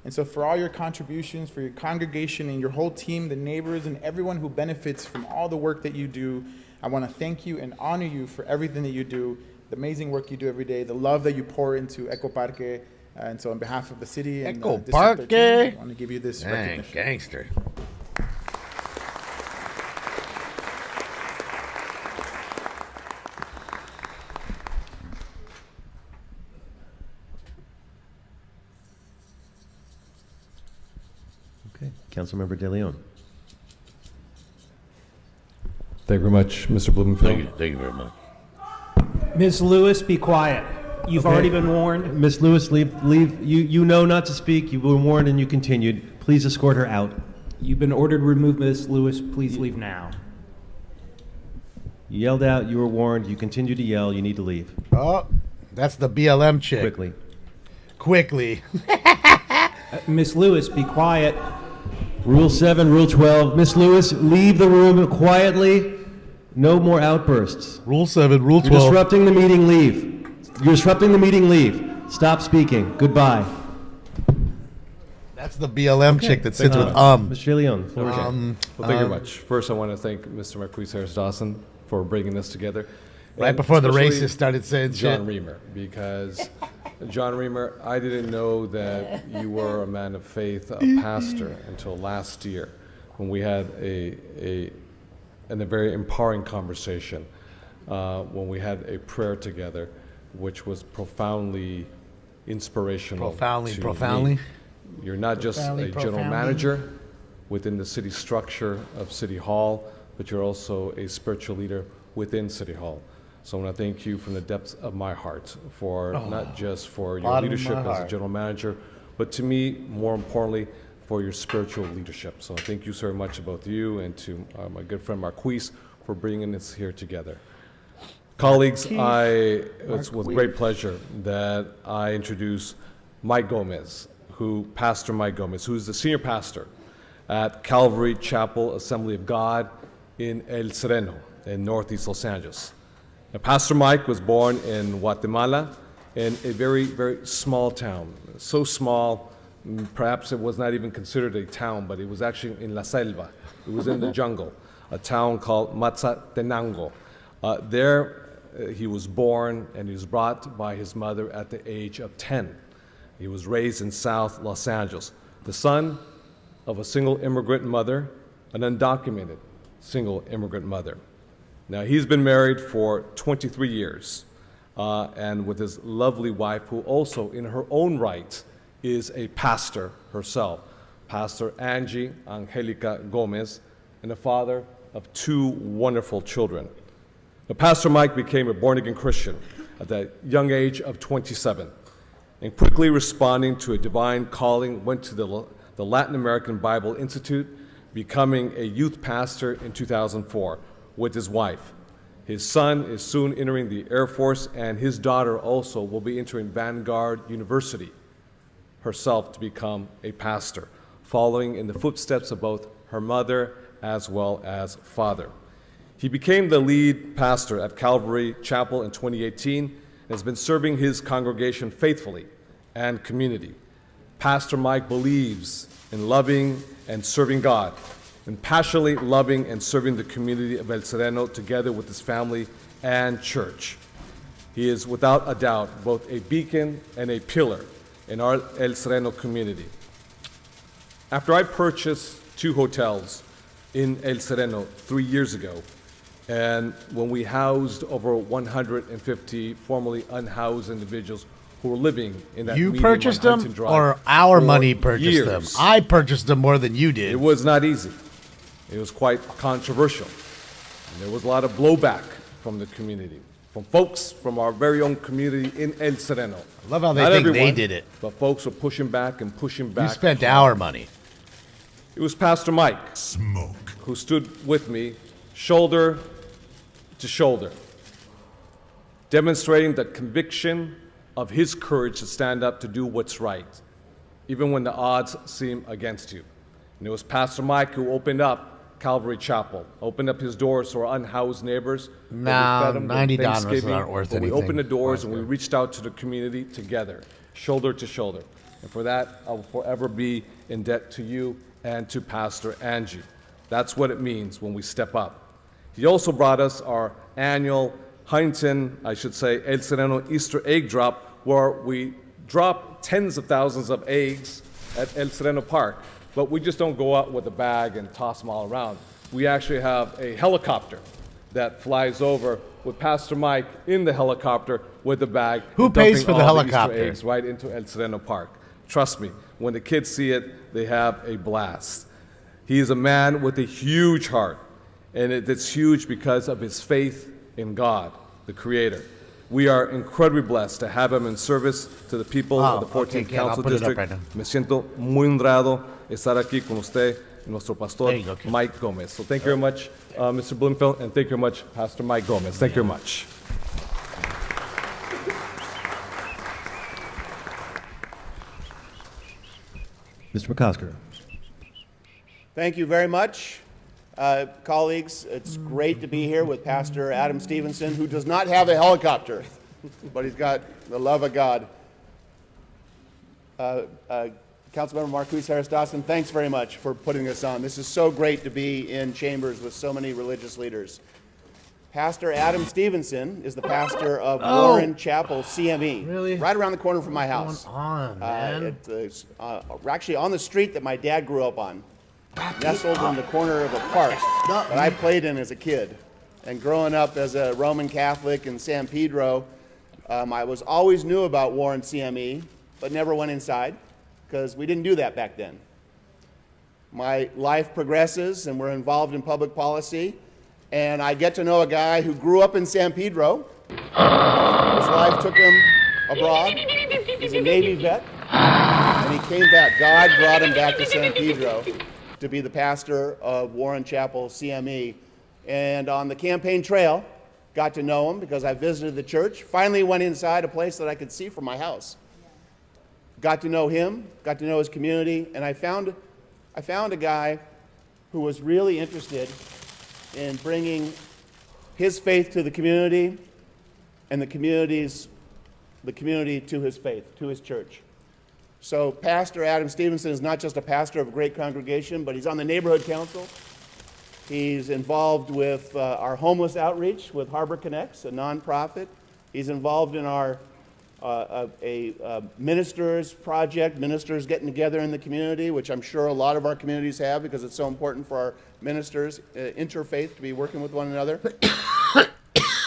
And so for all your contributions, for your congregation and your whole team, the neighbors, and everyone who benefits from all the work that you do, I want to thank you and honor you for everything that you do, the amazing work you do every day, the love that you pour into Echo Parque. And so on behalf of the city and Echo District Parque. 13, I want to give you this Dang, recognition. gangster. Okay, Councilmember De Leon. Thank you very much, Mr. Blumenfield. Thank you very much. Ms. Lewis, be quiet. You've Okay. already been warned. Miss Lewis, leave. You know not to speak. You've been warned and you continued. Please escort her out. You've been ordered to remove Ms. Lewis. Please leave now. You yelled out. You were warned. You continue to yell. You need to leave. Oh, that's the BLM chick. Quickly. Ms. Lewis, be quiet. Rule 7, Rule 12. Miss Lewis, leave the room quietly. No more outbursts. Rule 7, Rule 12. You're disrupting the meeting. Leave. You're disrupting the meeting. Leave. Stop speaking. Goodbye. That's the BLM chick that sits with Mr. De Leon, floor is yours. Well, thank you very much. First, I want to thank Mr. Marquis Harris-Dawson for bringing this together. Right And before the especially racists started saying John shit. Reamer, because John Reamer, I didn't know that you were a man of faith, a pastor, until last year when we had a very empowering conversation when we had a prayer together, which was profoundly inspirational. Profoundly? Me. You're not just a general manager within the city structure of City Hall, but you're also a spiritual leader within City Hall. So I want to thank you from the depths of my heart for not just for your leadership as a general manager, but to me, more importantly, for your spiritual leadership. So thank you so very much to both you and to my good friend Marquis for bringing us here together. Colleagues, it's with great pleasure that I introduce Mike Gomez, Pastor Mike Gomez, who is the senior pastor at Calvary Chapel Assembly of God in El Sereno in Northeast Los Angeles. Now, Pastor Mike was born in Guatemala in a very, very small town. So small, perhaps it was not even considered a town, but it was actually in La Selva. It was in the jungle, a town called Matzatenango. There he was born and he was brought by his mother at the age of 10. He was raised in South Los Angeles, the son of a single immigrant mother, an undocumented single immigrant mother. Now, he's been married for 23 years, and with his lovely wife, who also, in her own right, is a pastor herself, Pastor Angie Angelica Gomez, and a father of 2 wonderful children. Now, Pastor Mike became a born-again Christian at the young age of 27, and quickly responding to a divine calling, went to the Latin American Bible Institute, becoming a youth pastor in 2004 with his wife. His son is soon entering the Air Force, and his daughter also will be entering Vanguard University herself to become a pastor, following in the footsteps of both her mother as well as father. He became the lead pastor at Calvary Chapel in 2018 and has been serving his congregation faithfully and community. Pastor Mike believes in loving and serving God, and passionately loving and serving the community of El Sereno together with his family and church. He is without a doubt both a beacon and a pillar in our El Sereno community. After I purchased 2 hotels in El Sereno 3 years ago. And when we housed over 150 formerly unhoused individuals who were living in that You medium purchased on them, Huntington Drive or our for money purchased years. them? I purchased them more than you did. It was not easy. It was quite controversial. And there was a lot of blowback from the community, from folks from our very own community in El Sereno. I love how they Not think they everyone, did it. But folks were pushing back and pushing back. You spent hard. our money. It was Pastor Mike who stood with me, shoulder to shoulder, demonstrating the conviction of his courage to stand up to do what's right, even when the odds seem against you. And it was Pastor Mike who opened up Calvary Chapel, opened up his doors to our unhoused neighbors. No, 90 dollars aren't worth We anything. opened the doors and we reached out to the community together, shoulder to shoulder. And for that, I will forever be in debt to you and to Pastor Angie. That's what it means when we step up. He also brought us our annual Huntington, I should say, El Sereno Easter egg drop, where we drop tens of thousands of eggs at El Sereno Park. But we just don't go out with a bag and toss them all around. We actually have a helicopter that flies over with Pastor Mike in the helicopter with a bag. Who and pays dumping for the all Easter helicopter? eggs right into El Sereno Park. Trust me, when the kids see it, they have a blast. He is a man with a huge heart, and it's huge because of his faith in God, the Creator. We are incredibly blessed to have him in service to the people of the 14th okay, Ken, I'll Council put it up District. right now. Me siento muy honrado estar aquí con usted, nuestro pastor, There you go, Ken. Mike Gomez. So thank you very much, Mr. Bloomfield, and thank you very much, Pastor Mike Gomez. Thank you very much. Mr. McCosker. Thank you very much, colleagues. It's great to be here with Pastor Adam Stevenson, who does not have a helicopter, but he's got the love of God. Councilmember Marquise Harris Dawson, thanks very much for putting this on. This is so great to be in chambers with so many religious leaders. Pastor Adam Stevenson is the pastor of Warren Chapel CME, Really? right around the corner from my house. What's going on, man? We're actually on the street that my dad grew up on, nestled in the corner of a park that I played in as a kid. And growing up as a Roman Catholic in San Pedro, I was always knew about Warren CME, but never went inside because we didn't do that back then. My life progresses and we're involved in public policy, and I get to know a guy who grew up in San Pedro. His life took him abroad. He's a Navy vet, and he came back. God brought him back to San Pedro to be the pastor of Warren Chapel CME. And on the campaign trail, got to know him because I visited the church. Finally went inside a place that I could see from my house. Got to know him, got to know his community, and I found a guy who was really interested in bringing his faith to the community and the community to his faith, to his church. So Pastor Adam Stevenson is not just a pastor of a great congregation, but he's on the neighborhood council. He's involved with our homeless outreach with Harbor Connects, a nonprofit. He's involved in our ministers project, ministers getting together in the community, which I'm sure a lot of our communities have because it's so important for our ministers, interfaith, to be working with one another.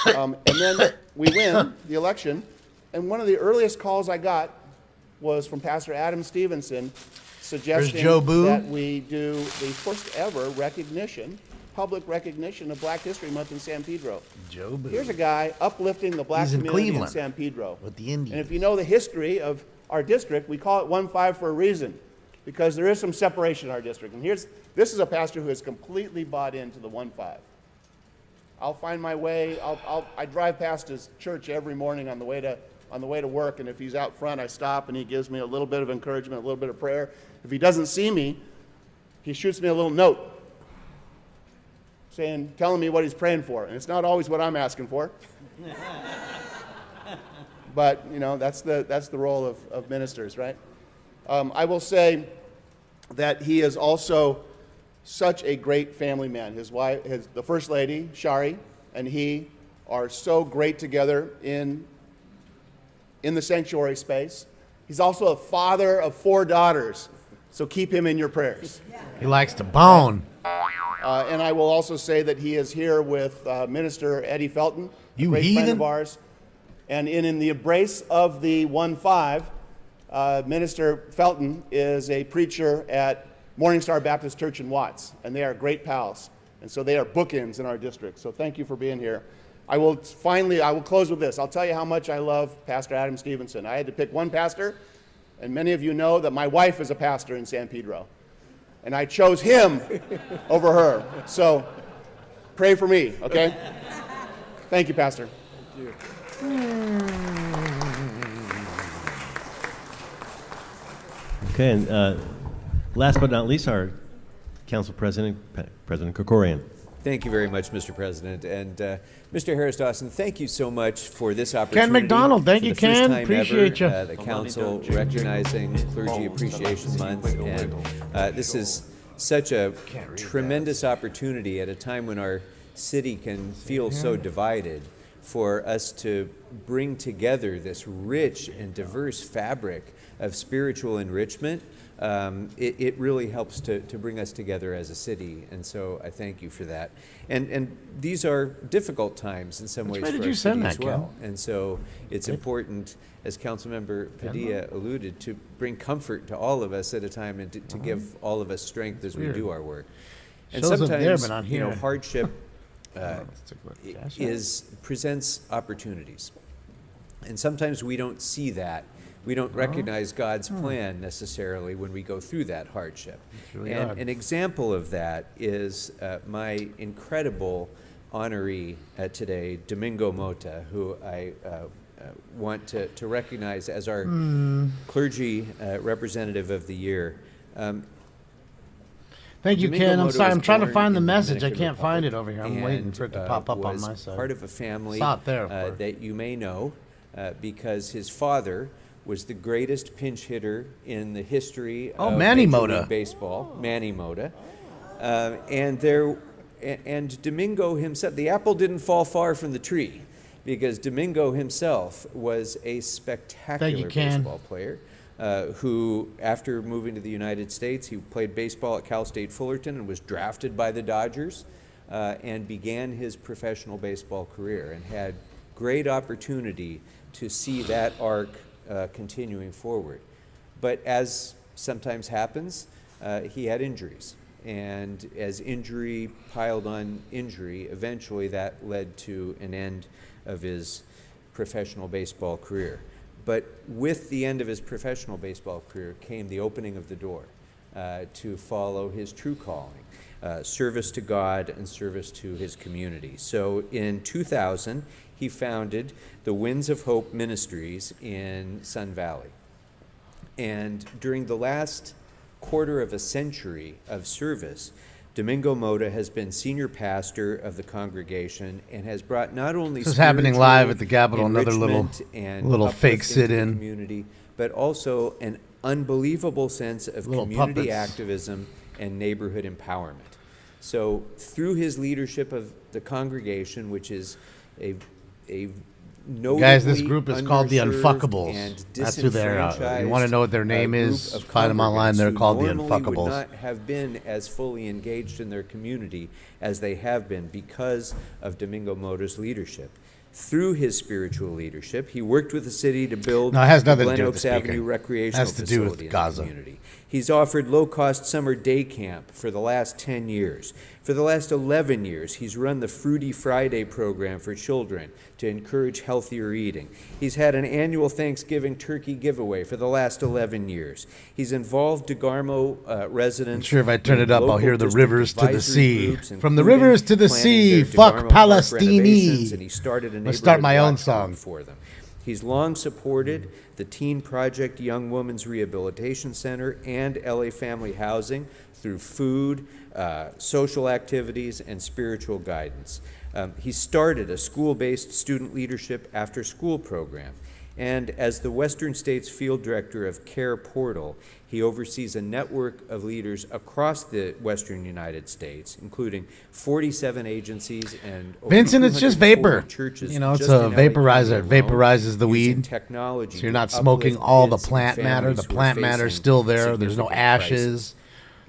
And then we win the election, and one of the earliest calls I got was from Pastor Adam Stevenson suggesting that we do the first ever public recognition of Black History Month in San Pedro. Joe Boo. Here's a guy uplifting the black He's in community in Cleveland San Pedro. with the Indians. And if you know the history of our district, we call it 1-5 for a reason, because there is some separation in our district. And this is a pastor who has completely bought into the 1-5. I'll find my way. I drive past his church every morning on the way to work, and if he's out front, I stop and he gives me a little bit of encouragement, a little bit of prayer. If he doesn't see me, he shoots me a little note telling me what he's praying for. And it's not always what I'm asking for. But, that's the role of ministers, right? I will say that he is also such a great family man. His wife, the First Lady, Shari, and he are so great together in the sanctuary space. He's also a father of 4 daughters, so keep him in your prayers. He likes to bone. And I will also say that he is here with Minister Eddie Felton, a great friend of ours. And in the embrace of the 1-5, Minister Felton is a preacher at Morning Star Baptist Church in Watts, and they are great pals. And so they are bookends in our district. So thank you for being here. I will close with this. I'll tell you how much I love Pastor Adam Stevenson. I had to pick one pastor, and many of you know that my wife is a pastor in San Pedro. And I chose him over her. So pray for me, okay? Thank you, Pastor. Thank you. Okay, and last but not least, our Council President, President Krikorian. Thank you very much, Mr. President. And Mr. Harris Dawson, thank you so much for this opportunity. Ken McDonald, thank for you, the first Ken. time Appreciate ever, you. The council recognizing Clergy Appreciation Month. And this is such a tremendous opportunity at a time when our city can feel so divided, for us to bring together this rich and diverse fabric of spiritual enrichment. It really helps to bring us together as a city, and so I thank you for that. And these are difficult times in some ways for our city as well. And so it's important, as Councilmember Padilla alluded, to bring comfort to all of us at a time, and to give all of us strength as we do our work. And sometimes, hardship presents opportunities, and sometimes we don't see that. We don't recognize God's plan necessarily when we go through that hardship. And an example of that is my incredible honoree today, Domingo Mota, who I want to recognize as our clergy representative of the year. Thank you, Domingo Ken. I'm Mota sorry. was I'm trying to born find the in message. I Dominican can't find it Republic, over here. I'm waiting for it to pop up on my was side. part of a family It's not there, of course. that you may know because his father was the greatest pinch hitter in the history of Manny Major Mota. League Baseball, Manny Mota. And Domingo himself, the apple didn't fall far from the tree, because Domingo himself was a spectacular baseball player. Who, after moving to the United States, he played baseball at Cal State Fullerton and was drafted by the Dodgers and began his professional baseball career, and had great opportunity to see that arc continuing forward. But as sometimes happens, he had injuries. And as injury piled on injury, eventually that led to an end of his professional baseball career. But with the end of his professional baseball career came the opening of the door to follow his true calling, service to God and service to his community. So in 2000, he founded the Winds of Hope Ministries in Sun Valley. And during the last quarter of a century of service, Domingo Mota has been senior pastor of the congregation and has brought not only This is happening live at the Capitol, another enrichment and little fake uplift into the sit-in. community, but also an unbelievable sense of Little community puppets. activism and neighborhood empowerment. So through his leadership of the congregation, which is a Guys, this group is called the underserved Unfuckables. and That's who they're. You want to know what their name group is? of Find them online. They're congregants called who the normally would Unfuckables. not have been as fully engaged in their community as they have been because of Domingo Mota's leadership. Through his spiritual leadership, he worked with the city to build No, it has the nothing to Glen do with Oaks the speaker. Avenue recreational Has to do with facility in Gaza. the community. He's offered low-cost summer day camp for the last 10 years. For the last 11 years, he's run the Fruity Friday program for children to encourage healthier eating. He's had an annual Thanksgiving turkey giveaway for the last 11 years. He's involved DeGarmo residents. I'm sure if I turn in it up, I'll local hear the district rivers to the advisory sea. groups, From the including rivers to the planning sea, their fuck DeGarmo Park renovations, Palestini. and he started a I'm gonna start my neighborhood own watch song. group for them. He's long supported the Teen Project Young Women's Rehabilitation Center and LA Family Housing through food, social activities, and spiritual guidance. He started a school-based student leadership after-school program. And as the Western States Field Director of Care Portal, he oversees a network of leaders across the Western United States, including 47 agencies and over Vincent, it's just vapor. 240 churches. You know, it's just a in LA vaporizer. It County alone, vaporizes the using weed. technology So you're to not smoking uplift all the kids and plant matter. families The who are plant matter's facing still there. There's no significant ashes. crisis.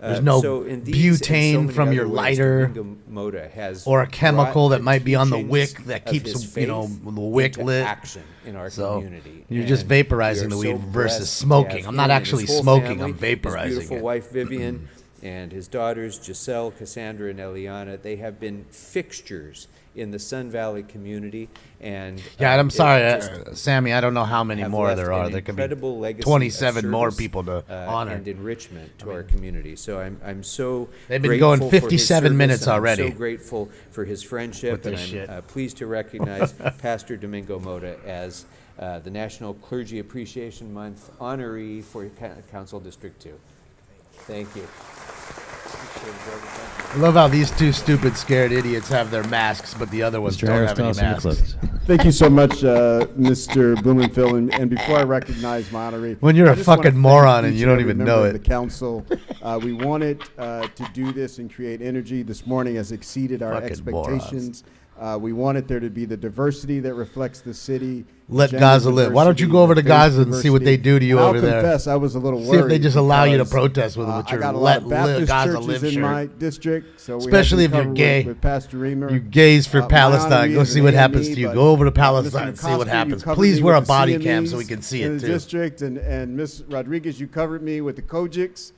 There's no so in these and so butane many from other your ways, lighter Domingo Mota has or a chemical brought that might be on the teachings wick that of keeps his the faith wick into lit. action in our So community. you're just And vaporizing we are the so weed versus blessed to smoking. have I'm not him and actually his whole smoking, family, I'm vaporizing his beautiful it. wife Vivian and his daughters Giselle, Cassandra, and Eliana. They have been fixtures in the Sun Valley community. And Yeah, I'm sorry, just Sammy. I don't know how many have more left there are. an There could be incredible legacy of 27 more service, people to honor. and enrichment to our community. So I'm so They've been going grateful for his 57 service, minutes and I'm already. so grateful for his friendship, With and this shit. I'm pleased to recognize Pastor Domingo Mota as the National Clergy Appreciation Month honoree for Council District 2. Thank you. I love how these two stupid, scared idiots have their masks, but the other ones Mr. don't have any Harris-Dawson, masks. Thank you so much, Mr. Blumenthal. And before I recognize my honoree, When you're I a just wanna fucking thank moron and each you don't every even member know of it. The council, we wanted to do this and create energy. This morning has exceeded our Fucking expectations. We wanted there to be the diversity that reflects the city. Let gender Gaza live. Why don't you diversity, go over the to faith Gaza and see what they do to you And over I'll there? confess, I was a little See worried. if they just allow you to because, protest with I your got a lot let of Baptist Gaza churches live in shirt. my district, so we had Especially to if you're cover gay. with Pastor Reamer. You gays for My Palestine. honoree Go is see an what AME, happens to you. but, Go over to Mr. Palestine and see what Acosta, you happens. covered Please me wear a with the body cam CMEs so we can see in it the too. district, and Ms. Rodriguez, you covered me with the Kojics,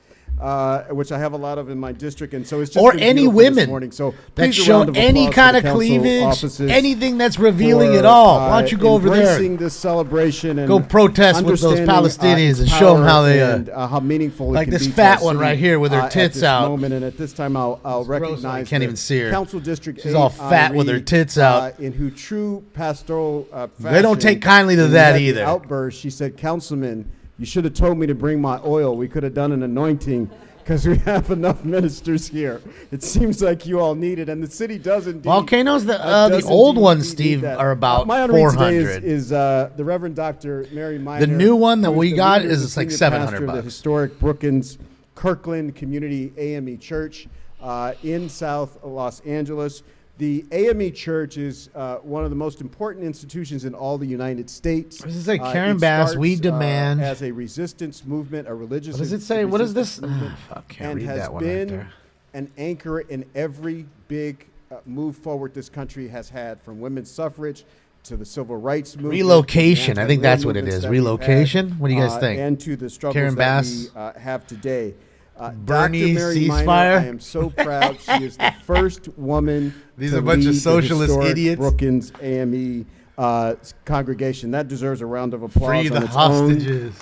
which I have a lot of in my district, and so it's just Or been any beautiful this women morning. So that please, a show round of any applause for kind the of council cleavage, offices anything that's revealing for, at all. Why don't you go over there? embracing this celebration and Go protest with those understanding, Palestinians and its show them how power they and how meaningful it like can this be to fat our one right city, here with her at tits this out. moment. And at this time, I'll Gross, recognize you can't the even see her. Council District She's 8 all fat with her honoree, tits out. in who true pastoral They don't fashion, take kindly to when we that had the either. Outburst. She said, "Councilman, you should have told me to bring my oil. We could have done an anointing." Because we have enough ministers here. It seems like you all need it, and the city does indeed. Volcanoes, the does old indeed ones, need Steve, that. are about my honoree today 400. is the Reverend Dr. Mary Minor. The new one that who we the got leader is and it's like senior 700 pastor of the bucks. historic Brookings Kirkland Community AME Church in South Los Angeles. The AME Church is one of the most important institutions in all the United States. What does it say? Karen Bass, we demand. as a resistance movement, a religious. What does it say? What is this? resistance movement, Fuck, can't and read has that one right been there. an anchor in every big move forward this country has had, from women's suffrage to the civil rights movement. Relocation. to I think anti-war that's what it movements is. that we've had, Relocation? What do you guys think? And to the struggles Karen that Bass? we have today. Bernie Dr. Mary Minor, ceasefire? I am so proud. She is the first woman These to are a bunch of lead the socialist historic idiots. Brookings AME congregation. That deserves a round of applause. Free on the its own. hostages.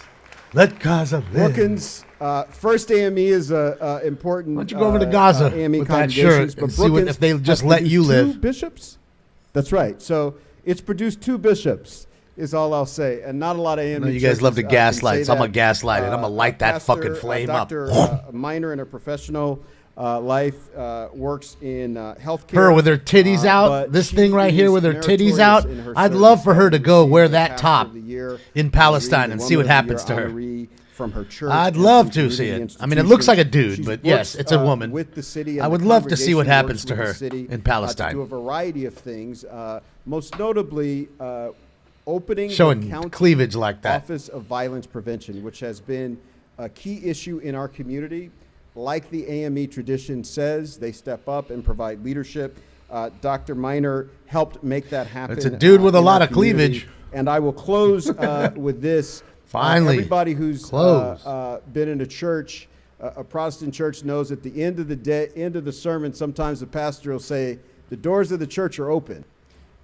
Let Gaza live. Brookings, first AME is important. Why don't you go over to Gaza AME with that congregations, shirt but and see what, Brookings if they just has let you produced live. 2 bishops? That's right. So it's produced 2 bishops, is all I'll say, and not a lot of AME. No, you guys love to churches, can say gaslight, so I'm that. gonna gaslight it. I'm gonna light that fucking flame up. Dr. Minor, in her professional life, works in healthcare. Her with her titties out, but this she thing right here is with her titties meritorious out. in her I'd service. love for her to go She's wear the that Pastor top of the Year in honoree, Palestine and the see what Woman of the happens to Year her. honoree from her church. I'd and love from to see community it. I mean, it looks like a institutions. dude, She but yes, works, it's a woman. with the city, I and would the love to see what congregation happens works to with her the city, in Palestine. to do a variety of things, most notably opening Showing the county cleavage like that. Office of Violence Prevention, which has been a key issue in our community. Like the AME tradition says, they step up and provide leadership. Dr. Minor helped make that happen. It's a dude with a in lot our of cleavage. community. And I will close with this. Finally. Everybody who's Close. been in a church, a Protestant church, knows at the end of the day, end of the sermon, sometimes the pastor will say, "The doors of the church are open."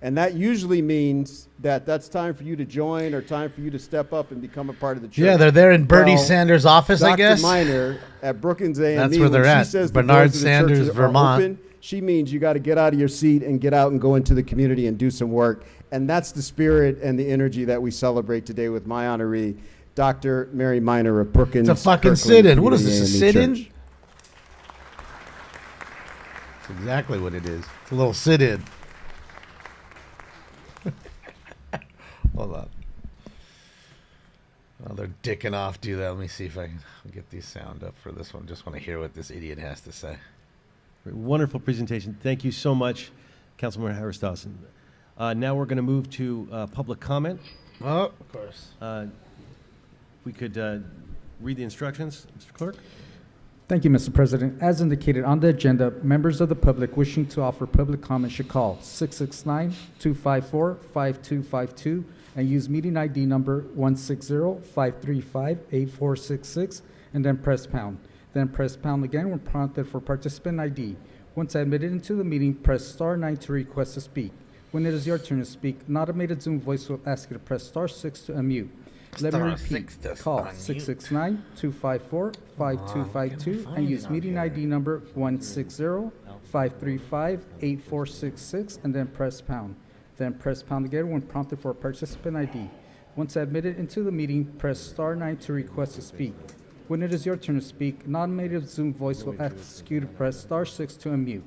And that usually means that that's time for you to join or time for you to step up and become a part of the church. Yeah, they're there in Bernie Sanders' office, I guess. Dr. Minor at Brookings AME, That's where they're when at. she says Bernard the doors of the church Sanders, are Vermont. open, she means you got to get out of your seat and get out and go into the community and do some work. And that's the spirit and the energy that we celebrate today with my honoree, Dr. Mary Minor of Brookings. It's a fucking Kirkland sit-in. What is Community this, a AME sit-in? Church. That's exactly what it is. It's a little sit-in. Hold on. Oh, they're dicking off. Do that. Let me see if I can get the sound up for this one. Just want to hear what this idiot has to say. Wonderful presentation. Thank you so much, Councilmember Harris-Dawson. Now we're going to move to public comment. Oh, of course. We could read the instructions, Mr. Clerk. Thank you, Mr. President. As indicated on the agenda, members of the public wishing to offer public comment should call 669-254-5252 and use meeting ID number 160-535-8466 and then press pound. Then press pound again when prompted for participant ID. Once admitted into the meeting, press star 9 to request to speak. When it is your turn to speak, an automated Zoom voice will ask you to press star 6 to unmute. Let me repeat. Call 669-254-5252 and use meeting ID number 160-535-8466 and then press pound. Then press pound again when prompted for participant ID. Once admitted into the meeting, press star 9 to request to speak. When it is your turn to speak, an automated Zoom voice will ask you to press star 6 to unmute.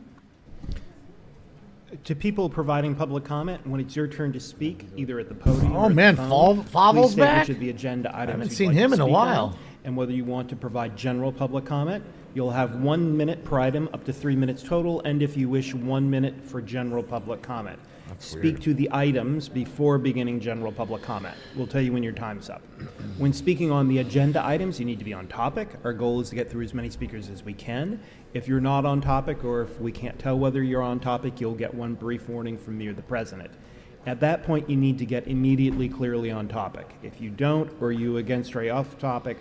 To people providing public comment, when it's your turn to speak, either at the podium Oh, or man, at the phone, Favo's please state back? which of the agenda items haven't you'd seen like him to in a speak while. on, and whether you want to provide general public comment. You'll have 1 minute per item, up to 3 minutes total, and if you wish, 1 minute for general public comment. Speak to the items before beginning general public comment. We'll tell you when your time's up. When speaking on the agenda items, you need to be on topic. Our goal is to get through as many speakers as we can. If you're not on topic, or if we can't tell whether you're on topic, you'll get one brief warning from me or the president. At that point, you need to get immediately clearly on topic. If you don't, or you again stray off topic,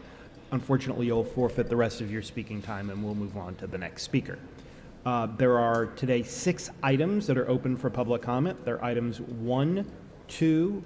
unfortunately, you'll forfeit the rest of your speaking time, and we'll move on to the next speaker. There are today 6 items that are open for public comment. They're items 1, 2,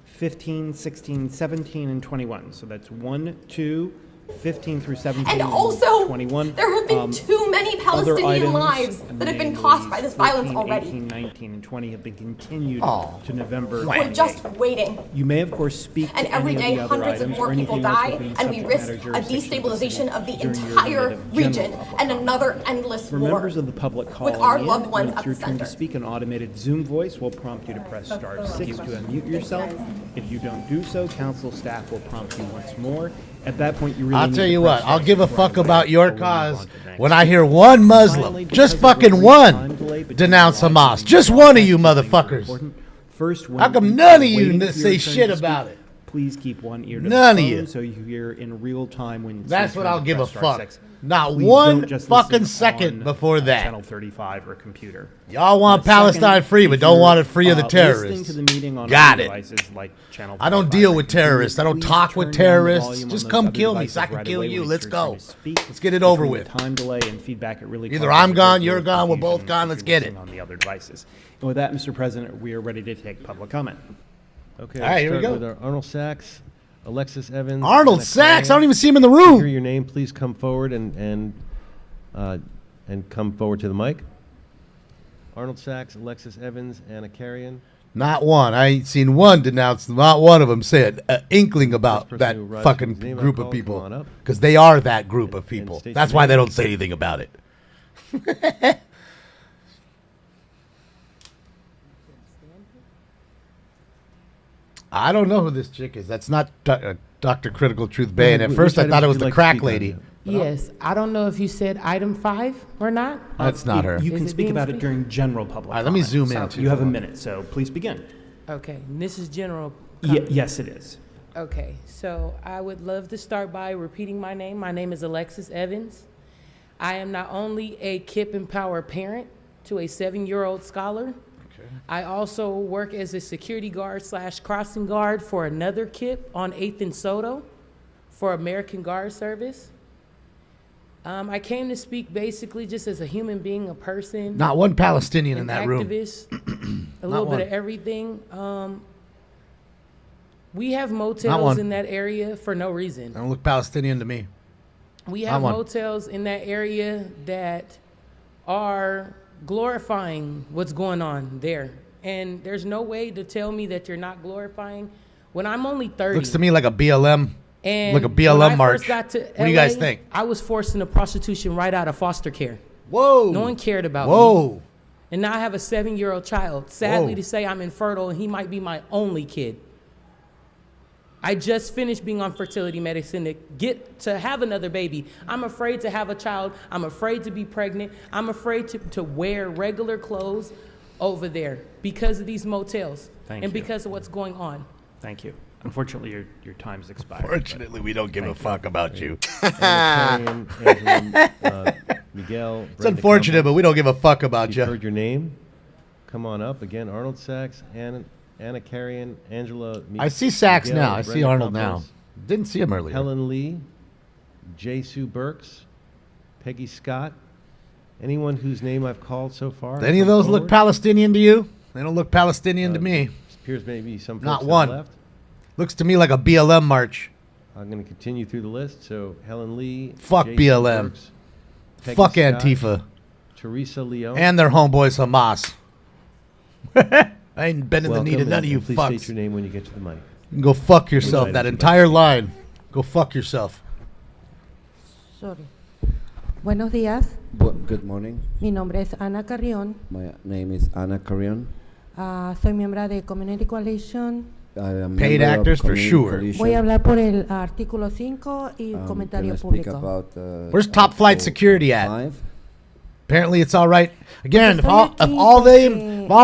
15, 16, 17, and 21. So that's 1, 2, 15 through 17, And also, 21. there have been too many Other Palestinian items, lives that have been namely caused by this violence 14, already. 18, 19, and 20 have been continued Oh. to November We're 28th. just waiting. You may, of course, speak And to every any day, of the other hundreds of items more or people anything else die, within and we subject risk matter a jurisdiction destabilization of the during your entire minute of general region public and another endless For war. members of the public calling with our in, loved ones when it's at your the turn to center. speak, an automated Zoom voice will prompt you to press star 6 to unmute yourself. If you don't do so, council staff will prompt you once more. At that point, you really I'll need tell to you press what, I'll star give a 6 fuck right about away your before we move cause on to the next when I speaker. hear one Muslim, Finally, just because of fucking the one, time delay between denounce the live Hamas. and Just broadcast, one of you things are motherfuckers. important. First, when How come you none are of you waiting for say your turn shit to about speak, it? Please keep one ear to None the of phone you. so you hear in real time when it's That's your what turn I'll to give a press star fuck. 6. Not Please one don't just fucking listen second on, before that. Channel 35 or computer. Y'all want Second, Palestine free, but if don't you're, want it free of the listening terrorists. to the meeting on Got other it. devices like Channel I don't 35 deal or with computer, terrorists. I don't please talk with turn down the terrorists. volume on Just those come other kill me devices so I can right kill away you. when Let's it's your turn go. to speak. Let's get it over Between with. the time delay and feedback, it really Either causes I'm a gone, great you're deal of gone, we're confusion both gone, if let's you're get it. listening on the other devices. And with that, Mr. President, we are ready to take public comment. Okay, All right, here we start go. with our Arnold Sachs, Alexis Evans. Arnold Anna Sachs? Clare. I don't even see him in the If room. you hear your name, please come forward and come forward to the mic. Arnold Sachs, Alexis Evans, Anna Carrion. Not one. I ain't seen one denounce. Not one of them said an inkling about First that person who arrives fucking with his name, group I'll of call, people. come on up. Because they are that group of people. state That's your why name. they don't say anything about it. I don't know who this chick is. That's not Dr. Critical Truth Bay. And at first I thought it was the crack lady. Yes, I don't know if you said item 5 or not. That's not her. You Is can it speak being about it speak- during general public All right, let me comment. zoom So in, too. You have a minute, so please begin. Okay, and this is general. Yes, it is. Okay, so I would love to start by repeating my name. My name is Alexis Evans. I am not only a KIPP Empower parent to a 7-year-old scholar, I also work as a security guard / crossing guard for another KIPP on 8th and Soto for American Guard Service. I came to speak basically just as a human being, a person. Not one Palestinian an in that room. activist, a Not little one. bit of everything. We have Not motels one. in that area for no reason. Don't look Palestinian to me. We Not have one. motels in that area that are glorifying what's going on there. And there's no way to tell me that you're not glorifying when I'm only 30. Looks to me like a BLM. And like a when BLM I march. first got to What do you guys LA, think? I was forced into prostitution right out of foster care. Whoa. No one cared about me. Whoa. And now I have a 7-year-old child. Sadly Whoa. to say, I'm infertile and he might be my only kid. I just finished being on fertility medicine to have another baby. I'm afraid to have a child. I'm afraid to be pregnant. I'm afraid to wear regular clothes over there because of these motels Thank and you. because of what's going on. Thank you. Unfortunately, your time's expired. Fortunately, we don't give a fuck about you. Miguel. It's unfortunate, but we don't give a fuck about you. You've heard your name. Come on up again. Arnold Sachs, Anna Carrion, Angela. I see Sachs Miguel, now. I see Brenda Arnold Campos, now. Didn't see him earlier. Helen Lee, J. Sue Burks, Peggy Scott. Anyone whose name I've called so far? Do any of those look Palestinian to you? They don't look Palestinian to me. Appears maybe some folks Not have one. left. Looks to me like a BLM march. I'm going to continue through the list. So Helen Lee. Fuck J. Sue BLM. Burks, Peggy Fuck Scott, Antifa. Teresa Leone. And their homeboys Hamas. I ain't bending the knee to Welcome, none of you and please fucks. state your name when you get to the mic. You can go fuck yourself. That entire line. Go fuck yourself. Sorry. Buenos días. Good morning. Mi nombre es Ana Carrión. My name is Anna Carrion. Soy miembro de Community Coalition. I am Paid member of actors for Community sure. Coalition. Voy a hablar por el artículo 5 y comentario gonna speak público. about, Where's top flight Article security at? 5. Apparently it's all right. Again, if all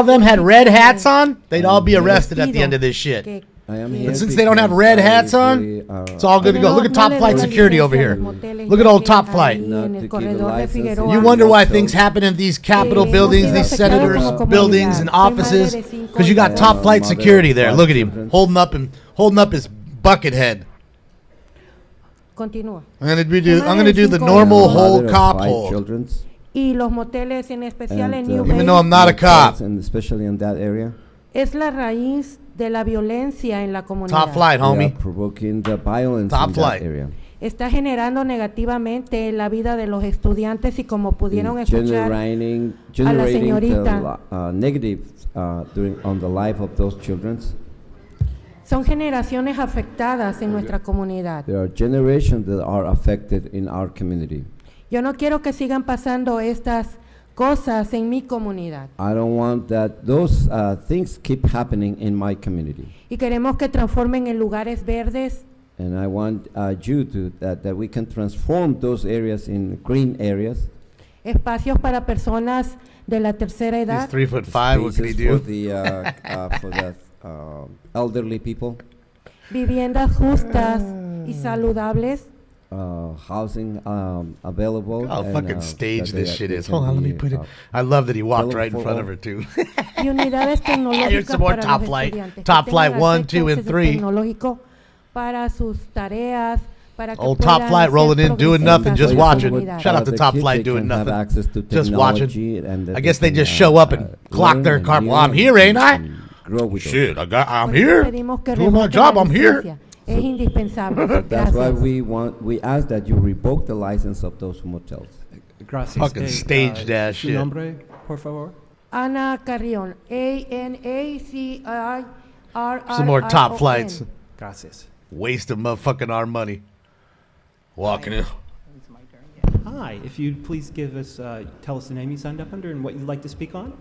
them had red hats on, they'd all be arrested at the end of this shit. I am here But since they don't have because red I hats on, agree, it's all good to go. Look at top flight security over here. Look at old top flight. You wonder why things happen in these Capitol buildings, these senators' buildings and offices, because you got top flight security there. Look at him holding up his bucket head. Continúa. I'm gonna do the normal whole cop hold. Y los moteles, en especial en New Even though I'm not a cop. And especially in that area. Es la raíz de la violencia en la comunidad. Top flight, We are homie. provoking the violence Top in flight. that area. Está generando negativamente la vida de los estudiantes y como pudieron It's escuchar generating a la the señorita, negative on the life of those children. son generaciones afectadas en nuestra comunidad. There are generations that are affected in our community. Yo no quiero que sigan pasando estas cosas en mi comunidad. I don't want that those things keep happening in my community. Y queremos que transformen en lugares verdes, And I want you to that we can transform those areas in green areas. espacios para personas de la tercera edad, He's 3'5". What can he do? For the elderly people. viviendas justas y saludables, Housing available. How and, fucking staged that this they shit they is. can Hold on, let me be, put it. I love that he walked available right in for front all. of her too. y unidades tecnológicas Here's some more para top los flight. estudiantes, Top que flight tengan 1, acceso 2, and acceso 3. tecnológico para sus tareas, para que Old top puedan flight ser rolling in, doing progresistas nothing, just en la watching. comunidad. Shout out to the top kids, flight they doing can have nothing, access to just watching. technology and that I guess they can, just show up and clock learn their and car. learn Well, I'm here, ain't I? and grow with Shit, those. I'm Por eso here. pedimos que Doing my revoquen job. la I'm here. licencia. Es indispensable. That's why Gracias. we ask that you revoke the license of those motels. Gracias. Fucking staged ass Su shit. nombre, por favor. Ana Carrión, ANACIRR. Some more top flights. Gracias. Waste of motherfucking our money. Walking in. Hi, if you'd please give us, tell us the name you signed up under and what you'd like to speak on.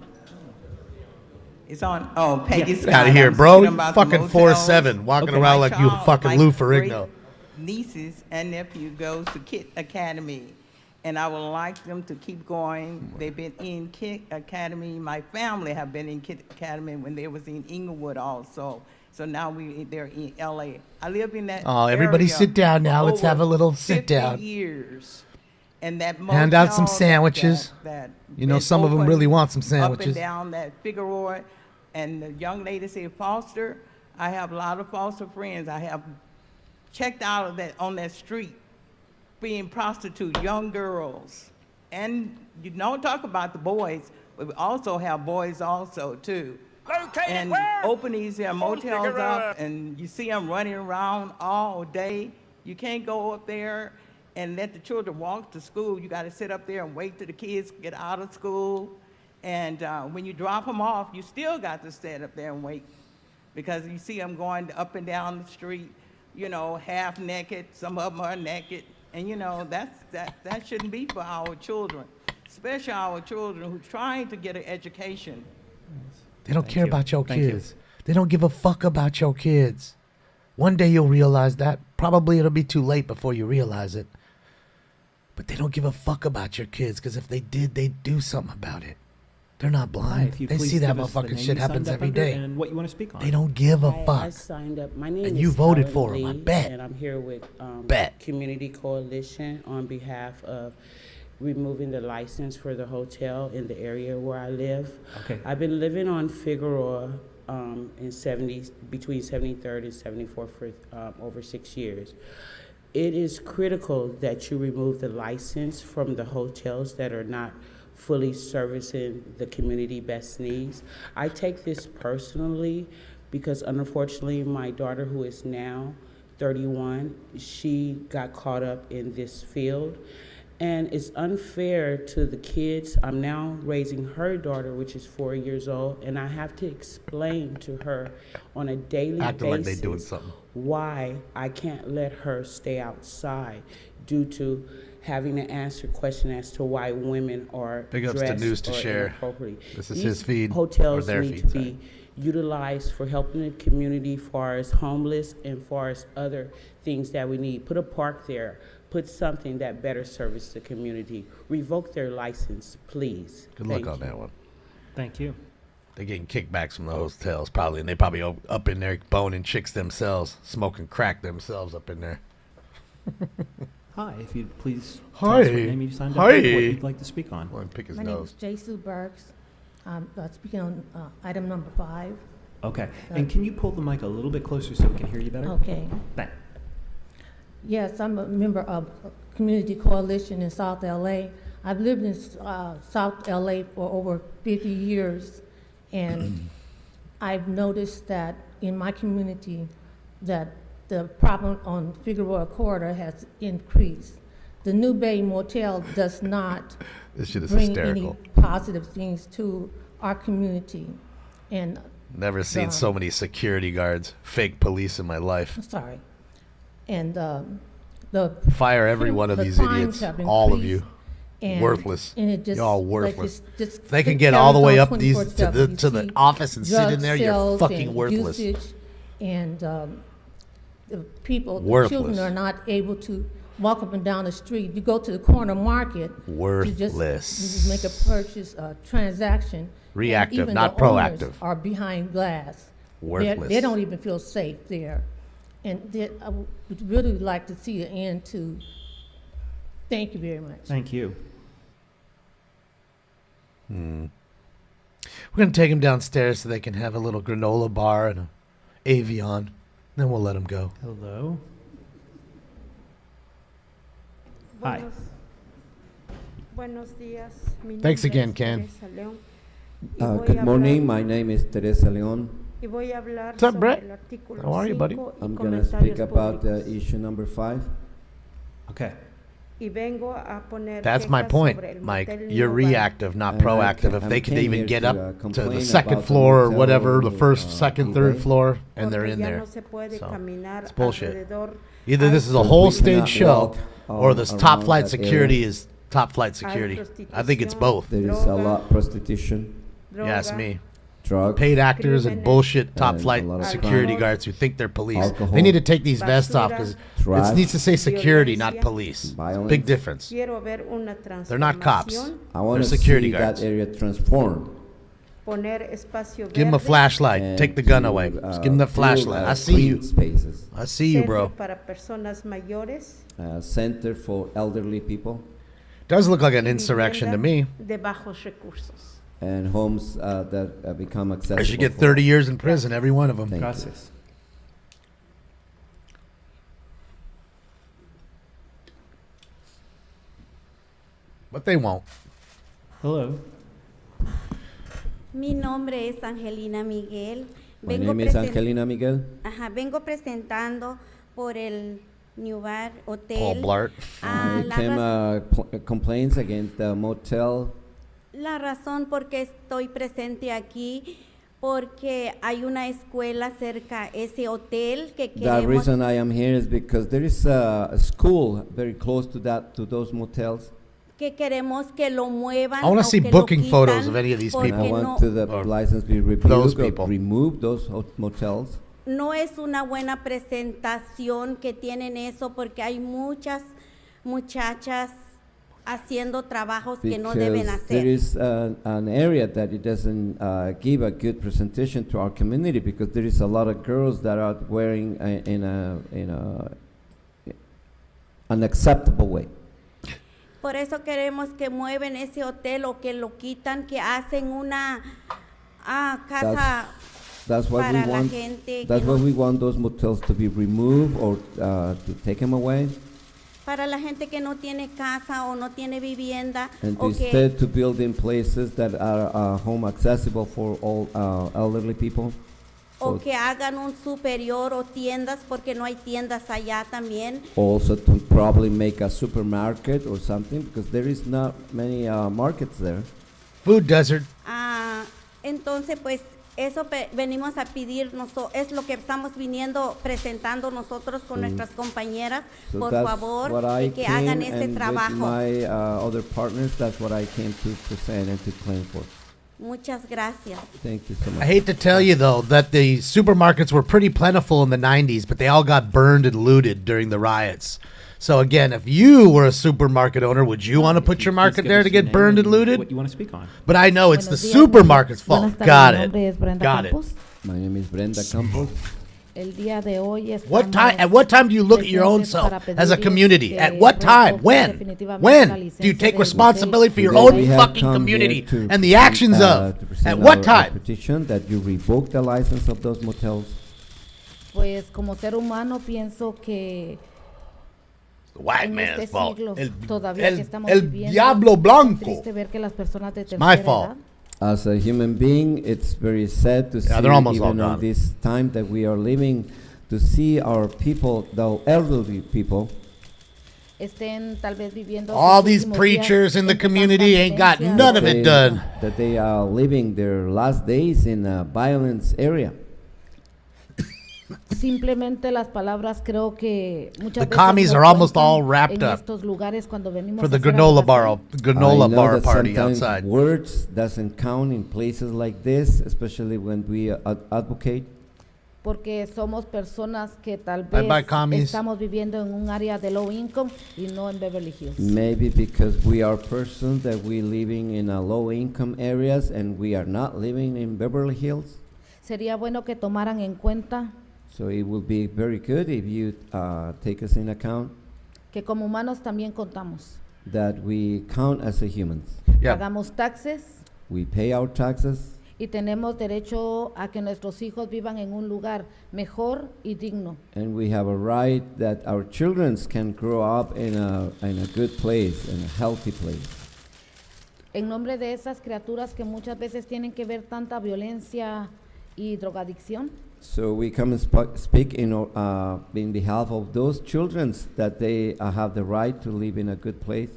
It's on. Oh, Peggy Get Scott. out of here, I'm bro. speaking about the Fucking motels. 4'7", walking Okay. around My like you child- fucking my Lou Ferrigno. great Nieces and nephew goes to Kit Academy, and I would like them to keep going. They've been in Kit Academy. My family have been in Kit Academy when they was in Inglewood also. So now they're in LA. I live in that. Oh, everybody area sit down now. for Let's have a over little sit 50 down. Years. And that Hand out some motel sandwiches. that You know, been some of them open really want some Up sandwiches. and down that Figueroa, and the young lady said, Foster, I have a lot of foster friends. I have checked out of that on that street, being prostitutes, young girls. And you don't talk about the boys, but we also have boys also too. And open these motels up, and you see them running around all day. You can't go up there and let the children walk to school. You got to sit up there and wait till the kids get out of school. And when you drop them off, you still got to stand up there and wait, because you see them going up and down the street, you know, half naked. Some of them are naked, and you know that shouldn't be for our children, especially our children who are trying to get an education. They don't care about your Thank you. kids. They don't give a fuck about your kids. One day you'll realize that. Probably it'll be too late before you realize it. But they don't give a fuck about your kids, because if they did, they'd do something about it. They're not Hi, blind. if you'd They please see that give us the motherfucking name shit you happens signed up every under day. And what you want to speak on. They don't give a I fuck. signed up. My name And is you voted Helen for 'em, I Lee, bet. And I'm here with Bet. Community Coalition on behalf of removing the license for the hotel in the area where I live. Okay. I've been living on Figueroa between 73rd and 74th for over 6 years. It is critical that you remove the license from the hotels that are not fully servicing the community best needs. I take this personally because unfortunately my daughter, who is now 31, she got caught up in this field. And it's unfair to the kids. I'm now raising her daughter, which is 4 years old, and I have to explain to her on a daily Acting like they basis doing something. why I can't let her stay outside due to having to answer questions as to why women are Big ups to dressed News to or Share. inappropriately. This is These his feed, or hotels their need feed, to be utilized for helping the community far as homeless and far as other things that we need. Put a park there. Put something that better serves the community. Revoke their license, please. Good luck Thank on you. that one. Thank you. They're getting kickbacks from the hotels, probably, and they probably up in there boning chicks themselves, smoking crack themselves up in there. Hi, if you'd please tell us what name you signed up for, what you'd like to speak on. Or pick his My name is J. Sue Burks. I'm speaking on item number 5. Okay. And can you pull the mic a little bit closer so we can hear you better? Okay. Thanks. Yes, I'm a member of Community Coalition in South LA. I've lived in South LA for over 50 years, and I've noticed that in my community that the problem on Figueroa Corridor has increased. The New Bay Motel does not This shit is bring hysterical. any positive things to our community. And Never seen so many security guards, fake police in my life. sorry. And the Fire every one of the these crimes idiots, have all of you. increased, and- Worthless. and it just, Y'all like, worthless. just If they can get carries all the way on up these to 24/7. the You see office and sit drug in there, you're sales fucking and worthless. usage, and the people, the Worthless. children are not able to walk up and down the street. You go to the corner market. You just make a purchase, a transaction. and Reactive, even not the owners proactive. are behind glass. Worthless. They don't even feel safe there. And I would really like to see an end to. Thank you very much. Thank you. We're going to take them downstairs so they can have a little granola bar and an Avion. Then we'll let them go. Hello. Hi. Buenos días. Mi Thanks nombre again, es Ken. Teresa León, y voy Good a morning. hablar- My name is Teresa Leon. y voy a hablar What's up, sobre Brett? el artículo How are you, buddy? 5 y I'm going to comentarios speak about públicos. issue number 5. Okay. Y vengo a poner That's my quejas point, sobre el Mike. motel You're Nova. reactive, not And proactive. If I'm they could came even here get to, up to the complain second about the floor or motel, whatever, the first, second, third Briy. floor, and they're Porque in ya there. no se puede So, caminar it's bullshit. alrededor. Either this is a Because whole we cannot stage show, walk or this around top flight that security area. is top flight security. I think it's both. There is a lot of prostitution, Yes, me. drugs, Paid actors and bullshit top and flight a lot of security crime. guards who think they're police. Alcohol, They need to take these vests off because trash, it needs to say security, not violencia. police. Violence. Big difference. Quiero ver una They're not cops. transformación, I want They're to security see guards. that area transformed. poner espacio Give them a verde, flashlight. And Take the gun to, away. Just give them the build, flashlight. I see clean you. Spaces. I see you, bro. centro para personas mayores, Center for elderly people Does look like an insurrection to me. vivienda de bajos recursos. and homes that become accessible. I should get for- 30 years in prison, every one of them. Thank you. Gracias. But they won't. Hello. Mi nombre es Angelina Miguel. My name is Angelina Miguel. Vengo presentando por el New Bar Hotel. Paul Blart. Ah, I la came raz- complaints against the motel. La razón por qué estoy presente aquí, porque hay una escuela cerca ese hotel que The queremos. reason I am here is because there is a school very close to those motels. Que queremos que lo muevan. I want o to see que lo booking quitan, photos of any of these porque And I people. want to the Or license be those reviewed or people. remove those motels. No es una buena presentación que tienen eso porque hay muchas muchachas haciendo trabajos que no deben because there hacer. is an area that it doesn't give a good presentation to our community, because there is a lot of girls that are wearing in a unacceptable way. Por eso queremos que mueven ese hotel o que lo quitan, que hacen una casa That's what para we la want. gente, That's que why no- we want those motels to be removed or to take them away, para la gente que no tiene casa o no tiene vivienda and o que instead to build in places that are home accessible for all elderly people. o So que hagan un superior o tiendas, porque no hay tiendas allá también. also to probably make a supermarket or something, because there is not many markets there. Food desert. Entonces, pues eso venimos a pedir, es lo que estamos viniendo presentando nosotros con nuestras compañeras, So por that's favor, what I de que hagan came, ese and trabajo. with my other partners, that's what I came to present and to claim for. Muchas gracias. Thank you so much. I hate to tell you, though, that the supermarkets were pretty plentiful in the 90s, but they all got burned and looted during the riots. So, again, if you were a supermarket owner, would you want to put your market there to get burned and looted? What you want to speak on? But I know it's the Buenos días, supermarket's buenas fault. tardes, Got mi it. nombre es Brenda Got it. Campos. My name is Brenda Campos. El día de hoy At estamos what time do you look at your own presentes self para as a pedirles community? que At what time? revoquen When? definitivamente la When do you licencia take del responsibility for your Today own we have fucking come community here to and the present, actions of? to present At what our time? petition that you revoke the license of those motels. Pues como ser humano pienso que White en man's este fault. siglo El- todavía el- que estamos el viviendo, diablo es blanco. triste ver que las personas de It's my tercera fault. edad As a human being, it's very sad to see, they're almost all even gone. on this time that we are living, to see our people, the elderly people, estén tal vez viviendo All sus these últimos preachers días in the en community ain't got violencia. none of it done. that they are living their last days in a violence area. Simplemente las palabras creo que muchas The veces commies no are almost cuentan all wrapped en up estos lugares cuando venimos for a the hacer granola adoración. I know bar that party sometimes outside. words doesn't count in places like this, especially when we advocate. Porque somos personas que tal Bye vez bye, commies. estamos viviendo en un área de low income y no en Beverly Hills. Maybe because we are persons that we living in a low income areas and we are not living in Beverly Hills. Sería bueno que tomaran en cuenta So it would be very good if you take us in account que como humanos también contamos. that we count as a humans. Pagamos taxes We pay our taxes y tenemos derecho a que nuestros hijos vivan en un lugar mejor y digno. and we have a right that our children can grow up in a good place, in a healthy place. En nombre de esas criaturas que muchas veces tienen que ver tanta violencia y drogadicción, So we come and speak in behalf of those children that they have the right to live in a good place.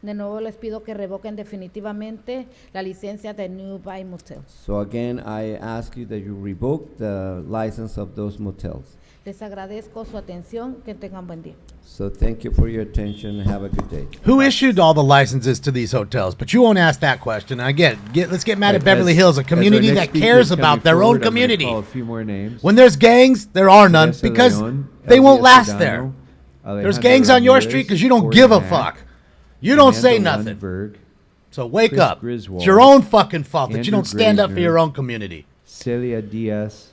de nuevo les pido que revoquen definitivamente la licencia de Nearby Motels. So again, I ask you that you revoke the license of those motels. Les agradezco su atención, que tengan buen día. So thank you for your attention. Have a good day. Who issued all the licenses to these hotels? But you won't ask that question. Again, let's get mad at Beverly Hills, a community that cares about their own community. Call a few more names. When there's gangs, there are none Vanessa because Leon, they won't Elvia last there. Sedano, There's Alejandro gangs on your Ramirez, street because you don't Corey give a Mack, fuck. You don't say Amanda nothing. Lundberg, So wake Chris up. Griswold, It's your own fucking fault that you Andrew don't stand up for Grazer, your own community. Celia Diaz.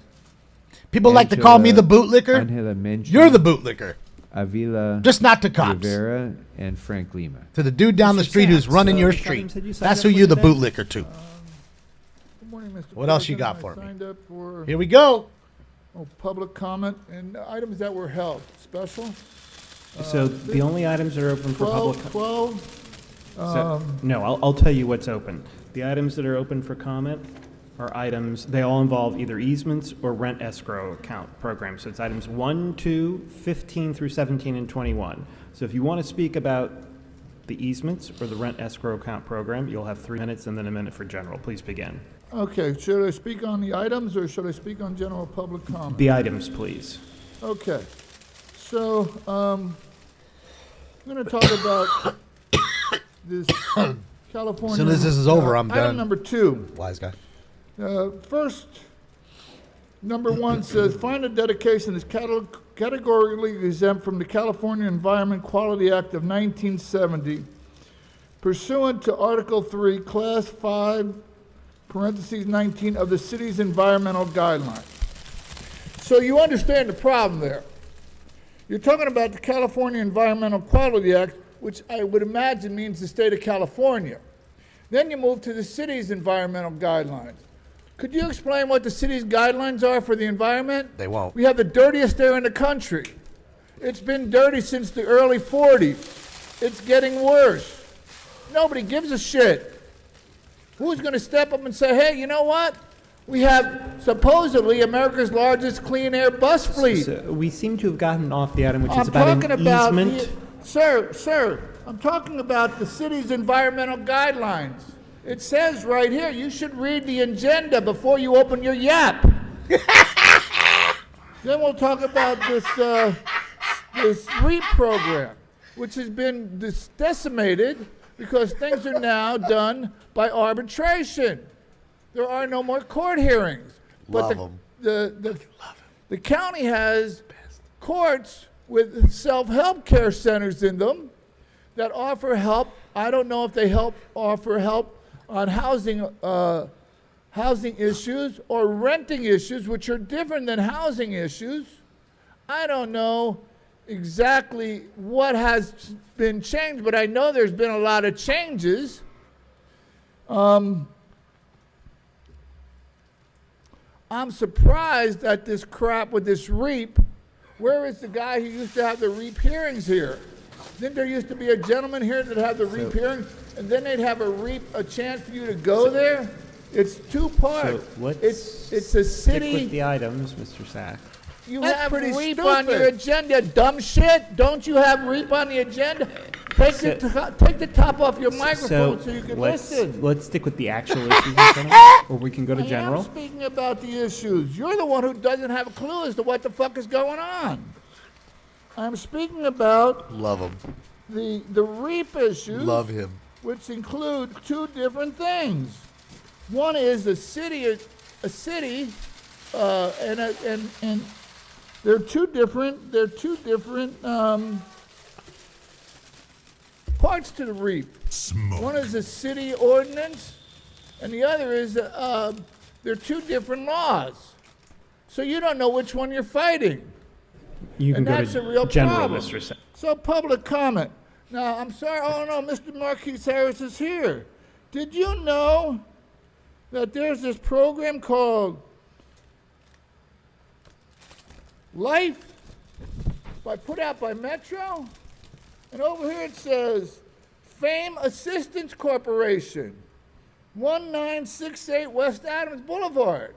People like to call me the Angela bootlicker. Angela Menchie, You're the bootlicker. Avila Just not to cops. Rivera and Frank Lima. To the dude down the street who's running your street. That's who you're the bootlicker to. Good morning, Mr. What else you President. got for I me? signed up for Here we go. Public comment and items that were held. Special? So the only items that are open for public. 12, No, I'll tell you what's open. The items that are open for comment are items, they all involve either easements or rent escrow account programs. So it's items 1, 2, 15 through 17, and 21. So if you want to speak about the easements or the rent escrow account program, you'll have 3 minutes and then a minute for general. Please begin. Okay, should I speak on the items or should I speak on general public comment? The items, please. Okay, so, I'm gonna talk about this California. As soon as this is over, I'm done. Item number 2. Wise guy. First, number 1 says, find a dedication is categorically exempt from the California Environment Quality Act of 1970 pursuant to Article 3, Class 5, parentheses 19 of the city's environmental guidelines. So you understand the problem there. You're talking about the California Environmental Quality Act, which I would imagine means the state of California. Then you move to the city's environmental guidelines. Could you explain what the city's guidelines are for the environment? They won't. We have the dirtiest air in the country. It's been dirty since the early 40s. It's getting worse. Nobody gives a shit. Who's going to step up and say, hey, you know what? We have supposedly America's largest clean air bus fleet. So we seem to have gotten off the item, which is I'm about talking an about easement. Sir, I'm talking about the city's environmental guidelines. It says right here, you should read the agenda before you open your yap. Then we'll talk about this REAP program, which has been decimated because things are now done by arbitration. There are no more court hearings. But the county has courts with self-help care centers in them that offer help. I don't know if they offer help on housing issues or renting issues, which are different than housing issues. I don't know exactly what has been changed, but I know there's been a lot of changes. I'm surprised at this crap with this REAP. Where is the guy who used to have the REAP hearings here? Didn't there used to be a gentleman here that had the REAP hearings, and then they'd have a chance for you to go there? It's two parts. So let's it's a city. stick with the items, Mr. Sack. You have REAP on your agenda, dumb shit. Don't you have REAP on the agenda? Take the top off your microphone so you can listen. Let's stick with the actual issues, in front of us, or we can go to general. I'm speaking about the issues. You're the one who doesn't have a clue as to what the fuck is going on. I'm speaking about Love him. the REAP issues. Love him. Which include two different things. One is a city, and they're two different parts to the REAP. One is a city ordinance, and the other is they're two different laws. So you don't know which one you're fighting. You can and go that's to a real general, problem. Mr. Sack. So public comment. Now, I'm sorry, oh no, Mr. Marquis Harris is here. Did you know that there's this program called Life, put out by Metro? And over here it says, Fame Assistance Corporation, 1968 West Adams Boulevard.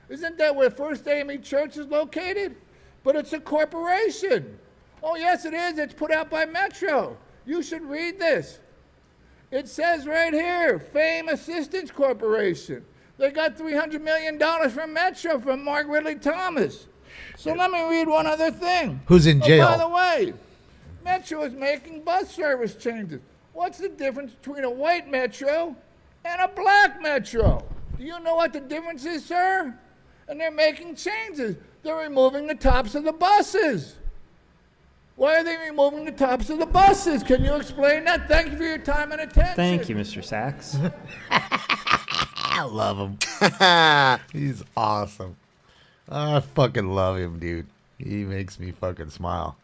Isn't that where First AME Church is located? But it's a corporation. Oh, yes, it is. It's put out by Metro. You should read this. It says right here, Fame Assistance Corporation. They got $300 million from Metro, from Mark Ridley Thomas. So let me read one other thing. Who's in jail? By the way, Metro is making bus service changes. What's the difference between a white Metro and a black Metro? Do you know what the difference is, sir? And they're making changes. They're removing the tops of the buses. Why are they removing the tops of the buses? Can you explain that? Thank you for your time and attention. Thank you, Mr. Sachs. I love him. He's awesome. I fucking love him, dude. He makes me fucking smile.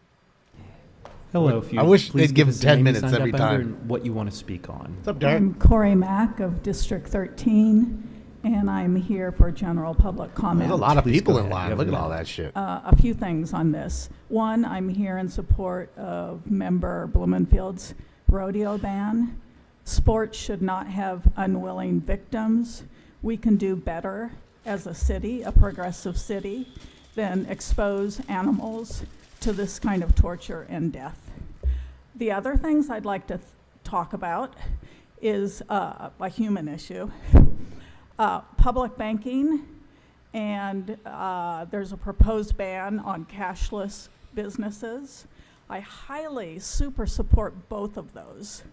Hello, if you I wish please they'd give him us the name 10 you minutes signed every up under time. and what you want to speak on. What's up, Derek? I'm Corey Mack of District 13, and I'm here for general public comment. There's a lot of Please people go in ahead. line. You have Look a at all minute. that shit. A few things on this. One, I'm here in support of member Blumenfield's rodeo ban. Sports should not have unwilling victims. We can do better as a city, a progressive city, than expose animals to this kind of torture and death. The other things I'd like to talk about is a human issue. Public banking, and there's a proposed ban on cashless businesses. I highly super support both of those.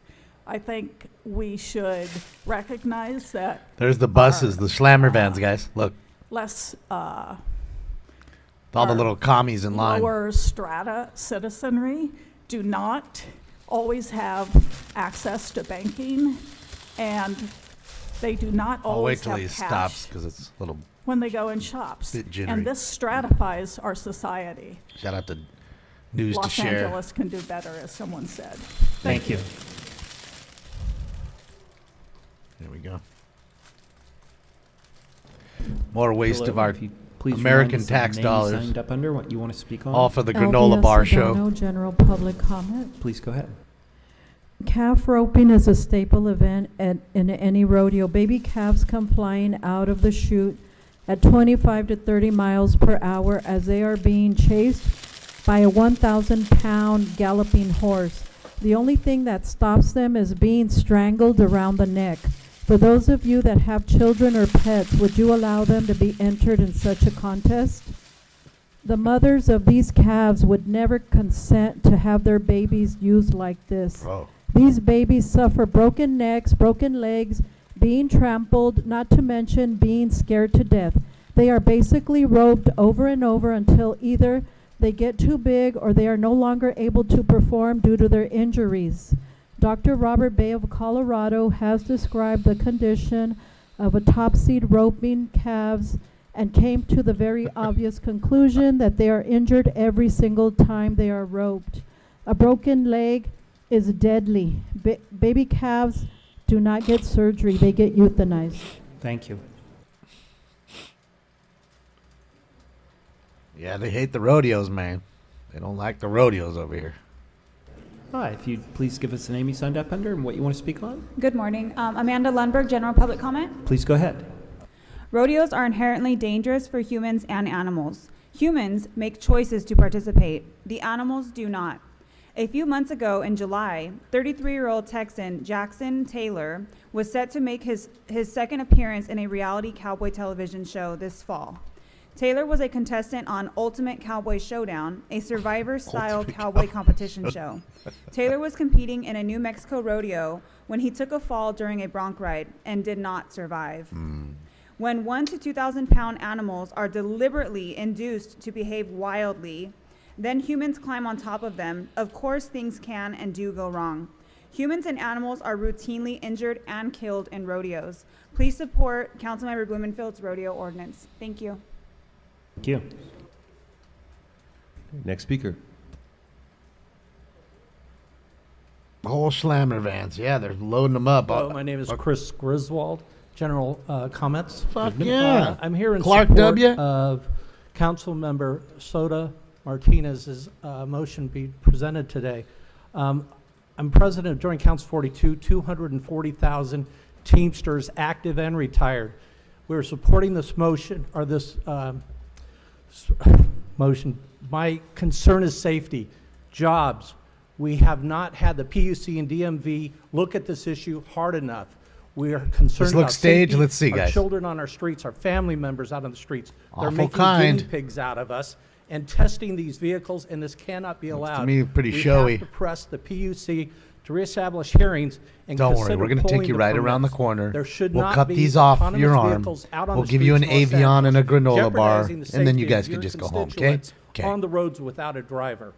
I think we should recognize that There's the buses, the slammer vans, guys. Look, less all the little commies in line. lower strata citizenry do not always have access to banking, and they do not I'll wait always till have he cash stops because it's a little when they go in shops. bit jittery. And this stratifies our society. Shout out to News to Los Share. Angeles can do better, as someone said. Thank you. There we go. More waste Hello, of our if you please American remind us of tax the name dollars. Signed up under what you want to speak on. All for the granola bar show. No general public comment. Please go ahead. Calf roping is a staple event in any rodeo. Baby calves come flying out of the chute at 25 to 30 miles per hour as they are being chased by a 1,000-pound galloping horse. The only thing that stops them is being strangled around the neck. For those of you that have children or pets, would you allow them to be entered in such a contest? The mothers of these calves would never consent to have their babies used like this. Oh. These babies suffer broken necks, broken legs, being trampled, not to mention being scared to death. They are basically roped over and over until either they get too big or they are no longer able to perform due to their injuries. Dr. Robert Bay of Colorado has described the condition of a top-seed roping calves and came to the very obvious conclusion that they are injured every single time they are roped. A broken leg is deadly. Baby calves do not get surgery, they get euthanized. Thank you. Yeah, they hate the rodeos, man. They don't like the rodeos over here. Hi, if you'd please give us the name you signed up under and what you want to speak on. Good morning. Amanda Lundberg, general public comment. Please go ahead. Rodeos are inherently dangerous for humans and animals. Humans make choices to participate. The animals do not. A few months ago in July, 33-year-old Texan Jackson Taylor was set to make his second appearance in a reality cowboy television show this fall. Taylor was a contestant on Ultimate Cowboy Showdown, a Survivor-style cowboy competition show. Taylor was competing in a New Mexico rodeo when he took a fall during a bronc ride and did not survive. When 1,000 to 2,000 pound animals are deliberately induced to behave wildly, then humans climb on top of them, of course things can and do go wrong. Humans and animals are routinely injured and killed in rodeos. Please support Councilmember Blumenfield's rodeo ordinance. Thank you. Thank you. Next speaker. Whole slammer vans. Yeah, they're loading them up. Hello, my name is Chris Griswold. General comments. Fuck yeah. I'm here in Clark support W. of Council Member Soda Martinez's motion being presented today. I'm president of Joint Council 42, 240,000 Teamsters, active and retired. We're supporting this motion, or this motion. My concern is safety, jobs. We have not had the PUC and DMV look at this issue hard enough. We are concerned Just look about stage, safety, let's see, our guys. children on our streets, our family members out on the streets. They're Awful making kind. guinea pigs out of us and testing these vehicles, and this cannot be allowed. to me pretty we showy. have to press the PUC to reestablish hearings and Don't worry, consider we're going to take pulling you the right around the permits. corner. There should We'll not cut be these off autonomous your arm. vehicles out on We'll the give you an streets in Los Avion and a Angeles, granola bar, jeopardizing the and then you safety guys of can your just go home, okay? constituents Okay. on the roads without a driver.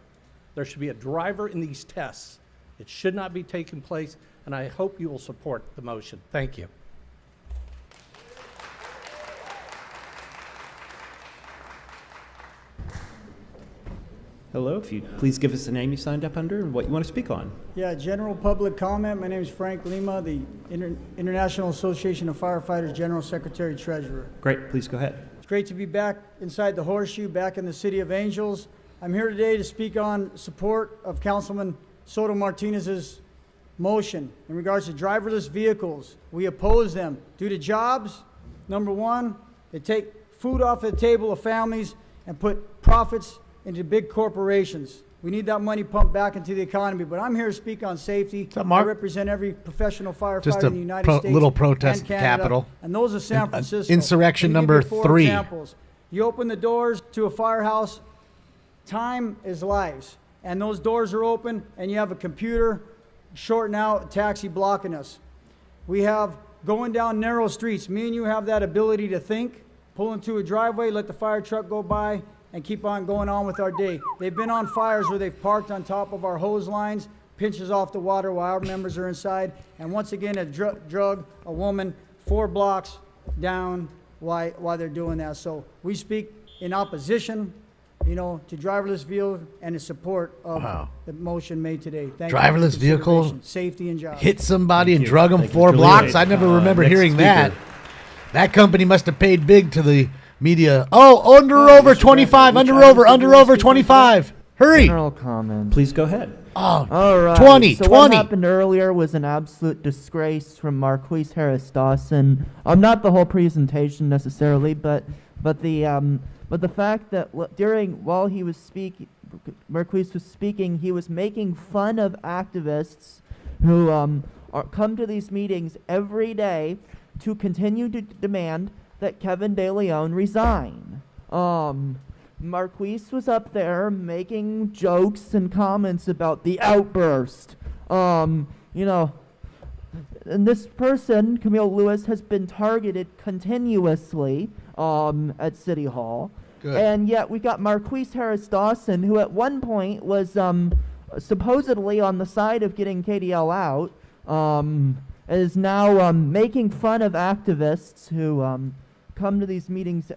There should be a driver in these tests. It should not be taking place, and I hope you will support the motion. Thank you. Hello, if you'd please give us the name you signed up under and what you want to speak on. Yeah, general public comment. My name is Frank Lima, the International Association of Firefighters General Secretary Treasurer. Great, please go ahead. It's great to be back inside the Horseshoe, back in the City of Angels. I'm here today to speak on support of Councilman Soto Martinez's motion in regards to driverless vehicles. We oppose them due to jobs. Number one, they take food off the table of families and put profits into big corporations. We need that money pumped back into the economy. But I'm here to speak on safety. I Mark? represent every professional firefighter Just in the United States little protest and Canada, capital. and those of San Francisco. Insurrection Let me give number you 4 3. examples. You open the doors to a firehouse, time is lives. And those doors are open, and you have a computer shorting out a taxi blocking us. We have going down narrow streets. Me and you have that ability to think, pull into a driveway, let the fire truck go by, and keep on going on with our day. They've been on fires where they've parked on top of our hose lines, pinches off the water while our members are inside. And once again, a drug a woman 4 blocks down while they're doing that. So we speak in opposition, to driverless vehicle and in support of the motion made today. Thank you for your Driverless vehicle consideration. Safety and jobs. hit somebody Thank and you. drug them Thank you, 4 Julie. blocks. I never remember Next hearing that. speaker. That company must have paid big to the media. Oh, under over Mr. 25, Reverend, under which over, items under did you over want to speak on 25. Hurry. General comment. Please go ahead. Oh, All right. 20, so 20. what happened earlier was an absolute disgrace from Marquise Harris Dawson. Not the whole presentation necessarily, but the fact that while he was speaking, Marquise was speaking, he was making fun of activists who come to these meetings every day to continue to demand that Kevin De Leon resign. Marquise was up there making jokes and comments about the outburst. And this person, Camille Lewis, has been targeted continuously at City Hall. Good. And yet we got Marquise Harris Dawson, who at one point was supposedly on the side of getting KDL out, is now making fun of activists who come to these meetings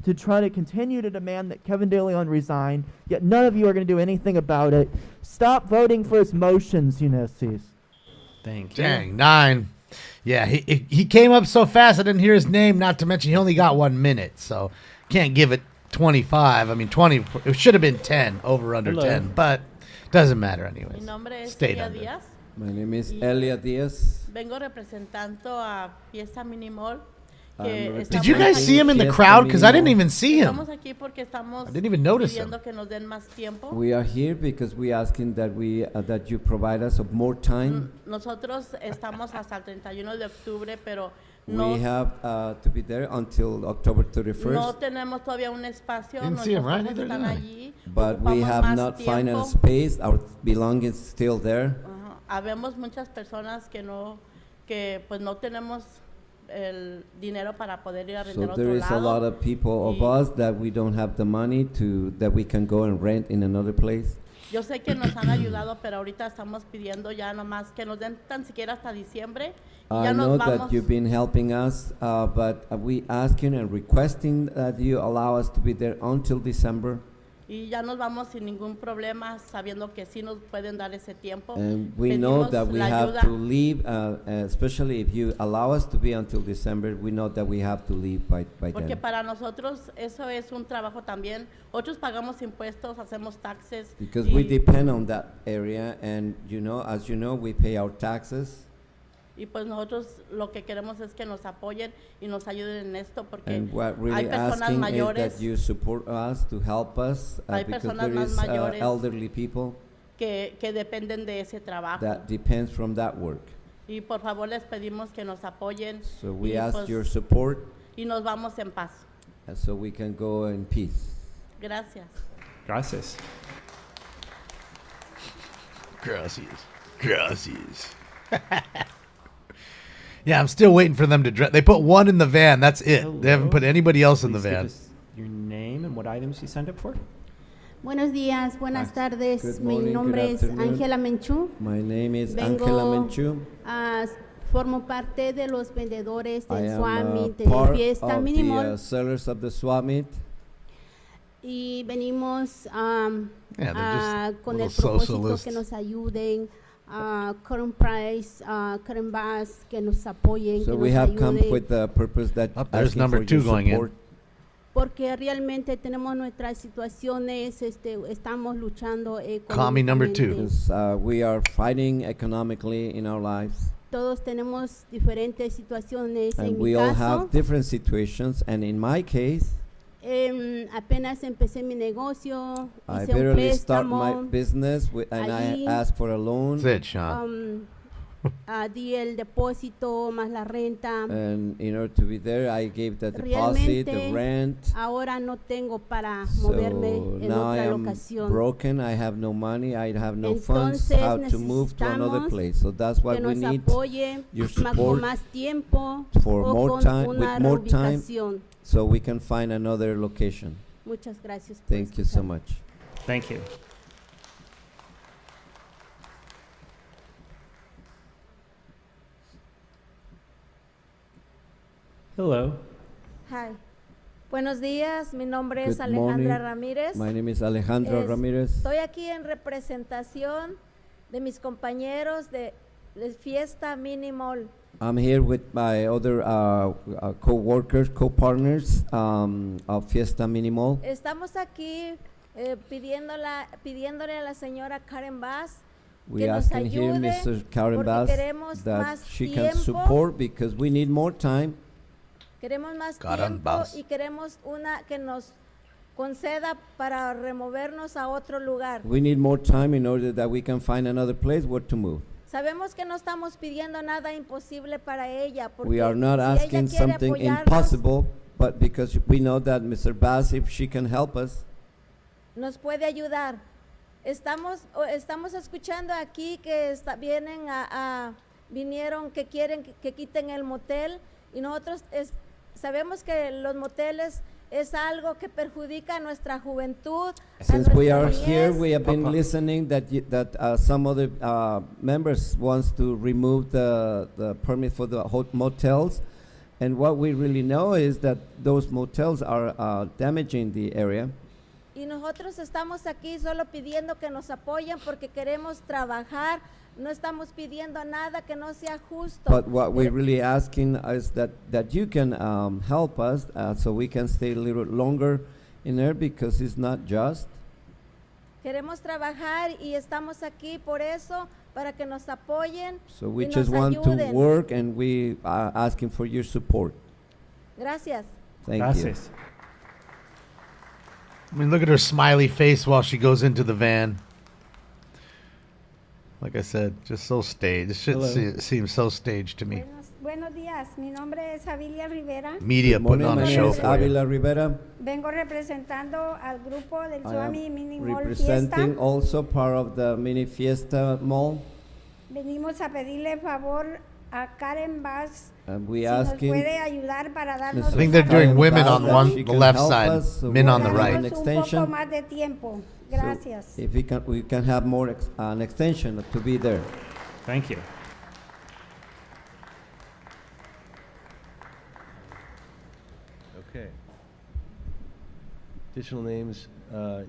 to try to continue to demand that Kevin De Leon resign, yet none of you are going to do anything about it. Stop voting for his motions, Ulysses. Thank you. Dang, 9. Yeah, he came up so fast I didn't hear his name, not to mention he only got 1 minute, so can't give it 25. I mean, 20, it should have been 10, over under Hello. 10, but doesn't matter anyways. Mi nombre es Stayed Elia under. Díaz. My name is Y Elia Diaz. Vengo representando a Fiesta Minimol. Did you guys see him in the crowd? Because I didn't even see him. Estamos aquí porque estamos I didn't even notice him. pidiendo que nos den más tiempo. We are here because we asking that you provide us of more time. Nosotros estamos hasta el 31 de octubre, pero no, We have to be there until October no 31st, tenemos todavía un espacio. Didn't see him, Nuestras right? cosas Neither están did I. allí. but we Ocupamos have más not found tiempo. a space. Our belongings still there. Habemos muchas personas que pues no tenemos el dinero para poder ir a rentar So a there otro is a lot lado. of people of Y us that we don't have the money that we can go and rent in another place. Yo sé que nos han ayudado, pero ahorita estamos pidiendo ya nomás que nos den tan siquiera hasta diciembre y I ya know nos that vamos. you've been helping us, but we asking and requesting that you allow us to be there until December. Y ya nos vamos sin ningún problema, sabiendo que sí nos pueden dar ese tiempo. And we know Pedimos that we la have ayuda, to leave, especially if you allow us to be until December, we know that we have to leave by porque then. para nosotros eso es un trabajo también. Otros pagamos impuestos, hacemos taxes. Because y, we depend on that area, and as you know, we pay our taxes. y pues nosotros lo que queremos es que nos apoyen y nos ayuden en esto, porque And what hay really personas asking is mayores that you support us to help us, Hay because personas there más is mayores elderly people que dependen de ese trabajo. that depends from that work. Y por favor les pedimos que nos apoyen So we y, ask pues, your support, y nos vamos en paz. so we can go in peace. Gracias. Gracias. Gracias. Yeah, I'm still waiting for them to they put one in the van, that's it. They haven't put anybody else in the Please give van. us your name and what items you signed up for. Buenos días, buenas tardes. Good Mi morning, nombre good es afternoon. Ángela Menchú. My name is Vengo Angela Menchu. Formo parte de los vendedores I del am Swami, de part Fiesta of the Minimol. sellers of the swap meet. Y venimos Yeah, they're just con el little propósito socialists. que nos ayuden, current price, current bus, que nos apoyen, So que we nos have come ayuden. with the purpose that there's asking number for 2 your going in. support. Porque realmente tenemos nuestras situaciones, estamos luchando Call me number 2. Because we are fighting economically in our lives, Todos tenemos diferentes situaciones. and En we mi all caso, have different situations. And in my case, apenas empecé mi negocio, I hice un barely start my préstamo, business, and Allí, I asked for a loan. That's it, Sean. di el depósito más la renta. And in order to be there, I gave the deposit, the Realmente, rent. ahora no tengo para So moverme en now I otra am locación. broken. I have no money. I have no funds Entonces, how to move to another necesitamos place. So that's why que we nos need apoye your con support más tiempo for o more con time, una with more time, reubicación. so we can find another location. Muchas gracias por Thank you so escuchar. much. Thank you. Hello. Hi. Buenos días, mi nombre es Good Alejandra morning. Ramírez. My name is Alejandra Ramirez. Estoy aquí en representación de mis compañeros de Fiesta Mini-Mall. I'm here with my other co-workers, co-partners of Fiesta Minimal. Estamos aquí pidiéndole a la señora Karen Bass We que nos asking here ayude Mrs. Karen porque Bass queremos that más she can tiempo. support because we need more time. Queremos más Karen tiempo Bass. y queremos que nos conceda para removernos a otro lugar. We need more time in order that we can find another place where to move. Sabemos que no estamos pidiendo nada imposible para ella, porque We are not si asking ella quiere something apoyarnos, impossible, but because we know that Mr. Bass, if she can help us, nos puede ayudar. Estamos escuchando aquí que vinieron que quieren que quiten el motel y nosotros sabemos que los moteles es algo que perjudica a nuestra juventud. since we are here, we have been listening that some other members wants to remove the permit for the motels, and what we really know is that those motels are damaging the area. Y nosotros estamos aquí solo pidiendo que nos apoyen porque queremos trabajar. No estamos pidiendo nada que no sea justo. But what we're really asking is that you can help us so we can stay a little longer in there because it's not just. Queremos trabajar y estamos aquí por eso, para que nos apoyen So we y just nos want ayuden. to work and we are asking for your support. Gracias. Thank Gracias. I mean, look at her smiley face while she goes into the van. Like I said, just so staged. This shit seems so staged to me. Buenos días, mi nombre es Avilia Rivera. Media putting on a show for you. Avila Rivera. Vengo representando al grupo del I Suami am Mini Mall representing Fiesta. also part of the Mini Fiesta Mall. Venimos a pedirle favor a Karen Bass And we si nos asking puede ayudar para darnos I think they're doing women on She the can left help side, us, so men we on the can right. have an un poco extension. más de tiempo. So Gracias. if we can have more an extension to be there. Thank you. Okay. Additional names. I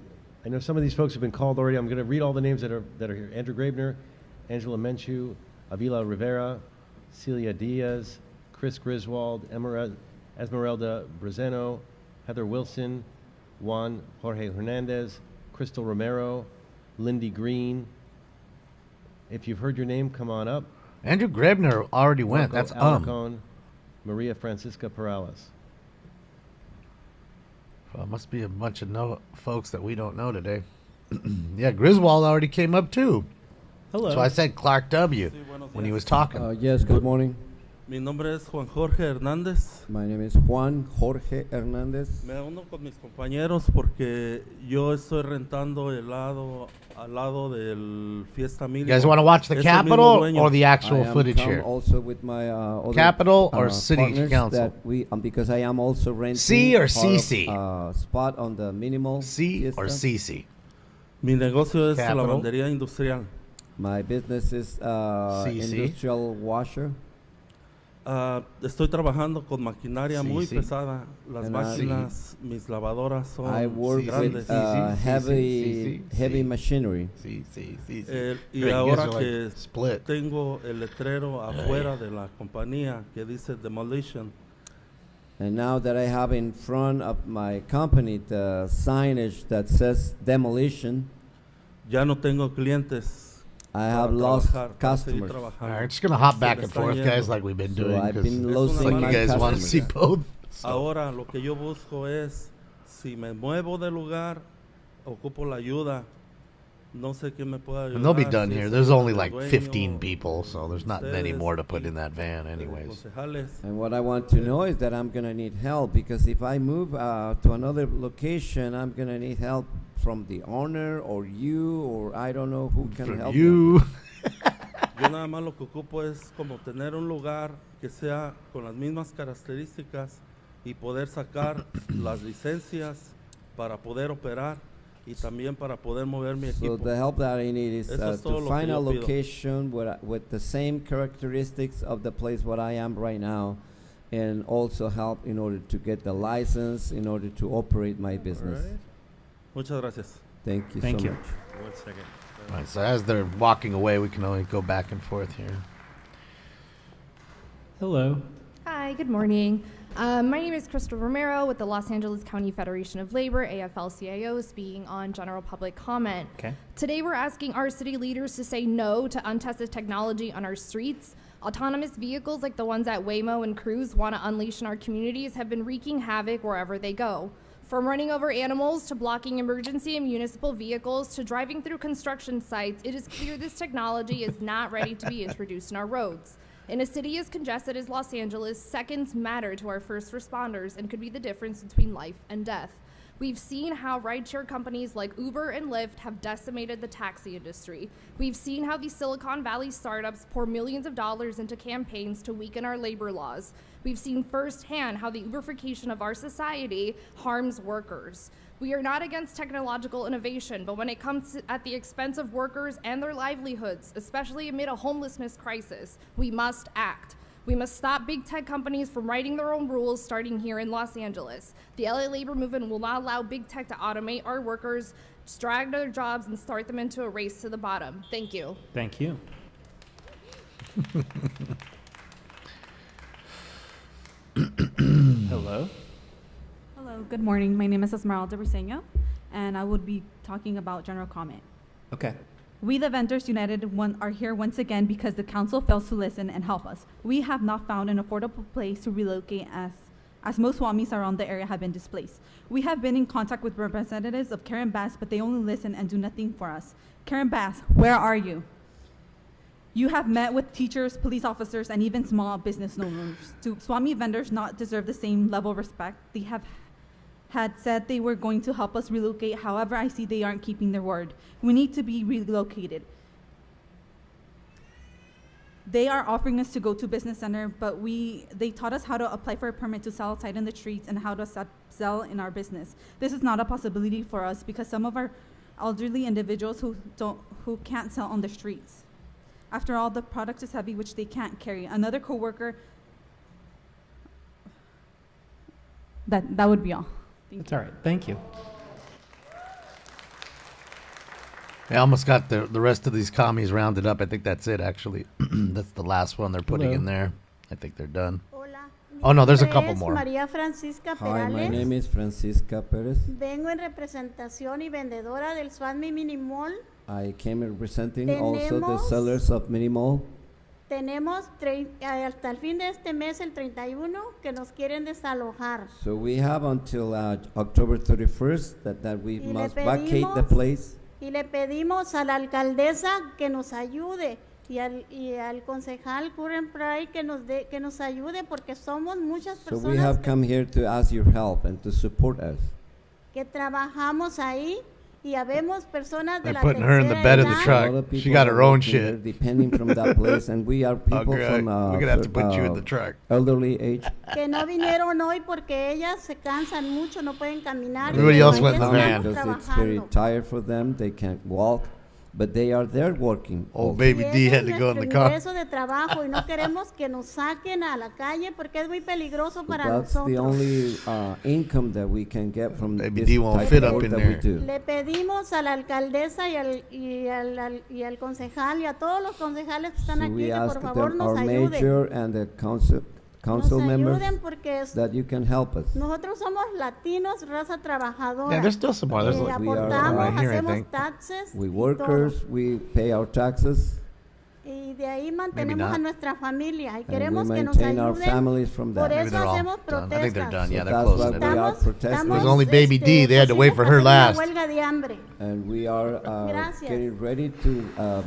know some of these folks have been called already. I'm going to read all the names that are here. Andrew Graebner, Angela Menchu, Avila Rivera, Celia Diaz, Chris Griswold, Esmeralda Brazeno, Heather Wilson, Juan Jorge Hernandez, Crystal Romero, Lindy Green. If you've heard your name, come on up. Andrew Grebner already went. Marco That's Alarcon, Maria Francisca Perales. Well, must be a bunch of folks that we don't know today. Yeah, Griswold already came up too. Hello. So I said Clark W. when he was talking. Yes, good morning. Mi nombre es Juan Jorge Hernández. My name is Juan Jorge Hernández. Me uno con mis compañeros porque yo estoy rentando al lado del Fiesta Mini. You guys want to watch the Capitol or the actual footage here? Also with my other, Capitol or City partners Council? that we because I am also renting C or part CC? of, spot on the minimal C Fiesta. or CC? Mi negocio es Capital. lavandería industrial. My business is CC. industrial washer. Estoy trabajando con maquinaria muy sí. pesada. Las And máquinas, mis lavadoras son I work grandes. with heavy machinery. Y ahora que tengo el letrero afuera de la compañía que dice demolition. And now that I have in front of my company the signage that says demolition, ya no tengo clientes. I have lost customers. All right, just going to hop back and forth, guys, like we've been So doing. I've 'cause been it's losing like my you guys want to customers. see both. So. Ahora lo que yo busco es, si me muevo de lugar, ocupo la ayuda. No sé quién me pueda ayudar. And they'll be done si here. es There's el only like dueño, 15 people, so there's not many ustedes, more to put in that van anyways. concejales. And what I want to know is that I'm going to need help because if I move to another location, I'm going to need help from the owner or you or I don't know who can From help you. Yo nada más lo que ocupo es como tener un lugar que sea con las mismas características y poder sacar las licencias para poder operar y también para poder mover mi So equipo. the help that I need is Eso es todo to lo que find a yo pido. location with the same characteristics of the place where I am right now, and also help in order to get the license, in order to operate my business. Right. Muchas gracias. Thank you Thank so you. much. 1 second. All right, so as they're walking away, we can only go back and forth here. Hello. Hi, good morning. My name is Crystal Romero with the Los Angeles County Federation of Labor, AFL-CIO, speaking on general public comment. Okay. Today we're asking our city leaders to say no to untested technology on our streets. Autonomous vehicles like the ones at Waymo and Cruise want to unleash in our communities have been wreaking havoc wherever they go. From running over animals to blocking emergency and municipal vehicles to driving through construction sites, it is clear this technology is not ready to be introduced in our roads. In a city as congested as Los Angeles, seconds matter to our first responders and could be the difference between life and death. We've seen how rideshare companies like Uber and Lyft have decimated the taxi industry. We've seen how these Silicon Valley startups pour millions of dollars into campaigns to weaken our labor laws. We've seen firsthand how the Uberification of our society harms workers. We are not against technological innovation, but when it comes at the expense of workers and their livelihoods, especially amid a homelessness crisis, we must act. We must stop big tech companies from writing their own rules, starting here in Los Angeles. The LA labor movement will not allow big tech to automate our workers, drag their jobs, and start them into a race to the bottom. Thank you. Thank you. Hello. Hello, good morning. My name is Esmeralda Briseño, and I would be talking about general comment. Okay. We, the Vendors United, are here once again because the council fails to listen and help us. We have not found an affordable place to relocate as most Swamis around the area have been displaced. We have been in contact with representatives of Karen Bass, but they only listen and do nothing for us. Karen Bass, where are you? You have met with teachers, police officers, and even small business owners. Do Swami vendors not deserve the same level of respect? They had said they were going to help us relocate. However, I see they aren't keeping their word. We need to be relocated. They are offering us to go to business center, but they taught us how to apply for a permit to sell outside in the streets and how to sell in our business. This is not a possibility for us because some of our elderly individuals who can't sell on the streets. After all, the product is heavy, which they can't carry. Another coworker. That would be all. That's all right. Thank you. I almost got the rest of these commies rounded up. I think that's it, actually. That's the last one they're putting in there. I think they're done. Oh, no, there's a couple more. María Francisca Hi, my Perales. name is Francisca Perez. Vengo en representación y vendedora del Swami Mini Mall. I came representing also the Tenemos- sellers of Mini Mall. Tenemos hasta el fin de este mes, el 31, que nos quieren desalojar. So we have until October 31st that we Y le must vacate the pedimos- place. Y le pedimos a la alcaldesa que nos ayude y al concejal Briy que nos ayude porque somos muchas So we personas have come here to ask your help and to support us. que trabajamos ahí y habemos personas de They're la putting her in the tercera bed of the edad. truck. A lot of She people got are her own working there shit. depending from that place, and we are people Okay, from we're gonna have to put you in the truck. elderly age. Que no vinieron hoy porque ellas se cansan mucho, no pueden caminar. Everybody y else ellas went in the están van. Because it's very trabajando. tired for them, they can't walk, but they are there working. Old also. baby Y D ese had es to go in the nuestro car. ingreso de trabajo y no queremos que nos saquen a la calle porque es muy peligroso So para that's nosotros. the only income that we can get from Baby this D won't type fit of up work in that there. we do. Le pedimos a la alcaldesa y al concejal y a todos los concejales que están So aquí we que ask por favor them, nos our ayuden. mayor and the council members ayuden porque that you can help us. Nosotros somos latinos, raza trabajadora. Yeah, there's still some more. There's Eh, like- We are, aportamos, here, I hacemos think. taxes We y workers, we pay our taxes, todo. Y de ahí mantenemos not. a nuestra familia y and queremos we que nos maintain our ayuden. families from Por that. Maybe eso they're all hacemos done. I think they're protestas. done. Yeah, So they're that's closing why it we down. are protesting. There's only Baby D. They had to wait for her pusimos last. una huelga de hambre. And we are Gracias. getting ready to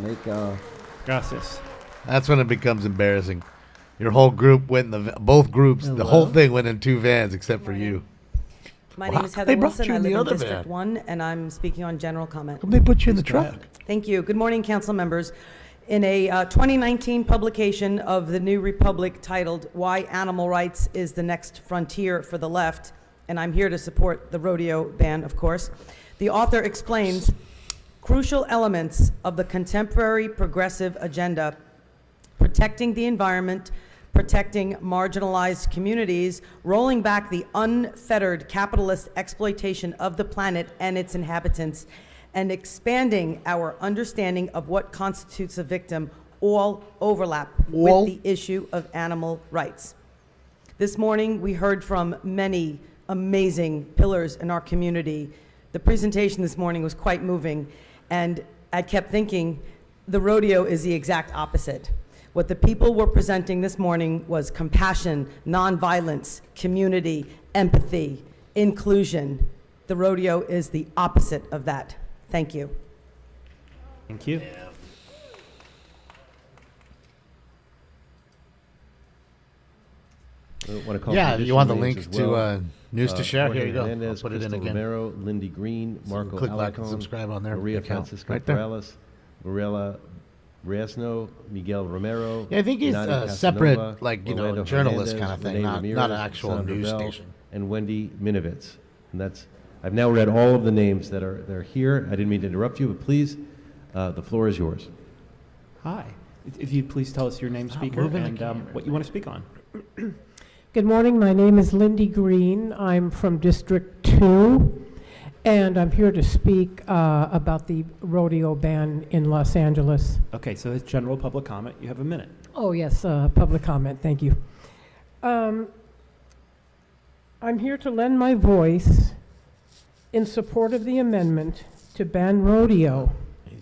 make a... Gracias. That's when it becomes embarrassing. Your whole group went in both groups, the whole thing went in two vans except for you. My Wow, name is they Heather brought Wilson. you I in the live in other District van. 1, and I'm speaking on general comment. Come they put you in the truck? Thank you. Good morning, council members. In a 2019 publication of the New Republic titled Why Animal Rights is the Next Frontier for the Left, and I'm here to support the rodeo ban, of course, the author explains crucial elements of the contemporary progressive agenda, protecting the environment, protecting marginalized communities, rolling back the unfettered capitalist exploitation of the planet and its inhabitants, and expanding our understanding of what constitutes a victim all overlap with the issue of animal rights. This morning, we heard from many amazing pillars in our community. The presentation this morning was quite moving, and I kept thinking, the rodeo is the exact opposite. What the people were presenting this morning was compassion, nonviolence, community, empathy, inclusion. The rodeo is the opposite of that. Thank you. Thank you. Yeah, you want the link to news to share? Here you go. I'll put it in again. Romero, Lindy Green, Marco click like and Alarcon, subscribe on their Maria account. Francisca Right there. Morales, Morella Riesno, Miguel Romero. Yeah, I think he's Nadia a separate, Casanova, like, you know, Orlando journalist Hernandez, kind of thing, Renee not Ramirez, an actual Sandra news Bell, station. and Wendy Minovitz. And that's, I've now read all of the names that are here. I didn't mean to interrupt you, but please, the floor is yours. Hi. If you'd please tell us your name, speaker, and what you want to speak on. Good morning. My name is Lindy Green. I'm from District 2, and I'm here to speak about the rodeo ban in Los Angeles. Okay, so that's general public comment. You have a minute. Oh, yes, public comment. Thank you. I'm here to lend my voice in support of the amendment to ban rodeo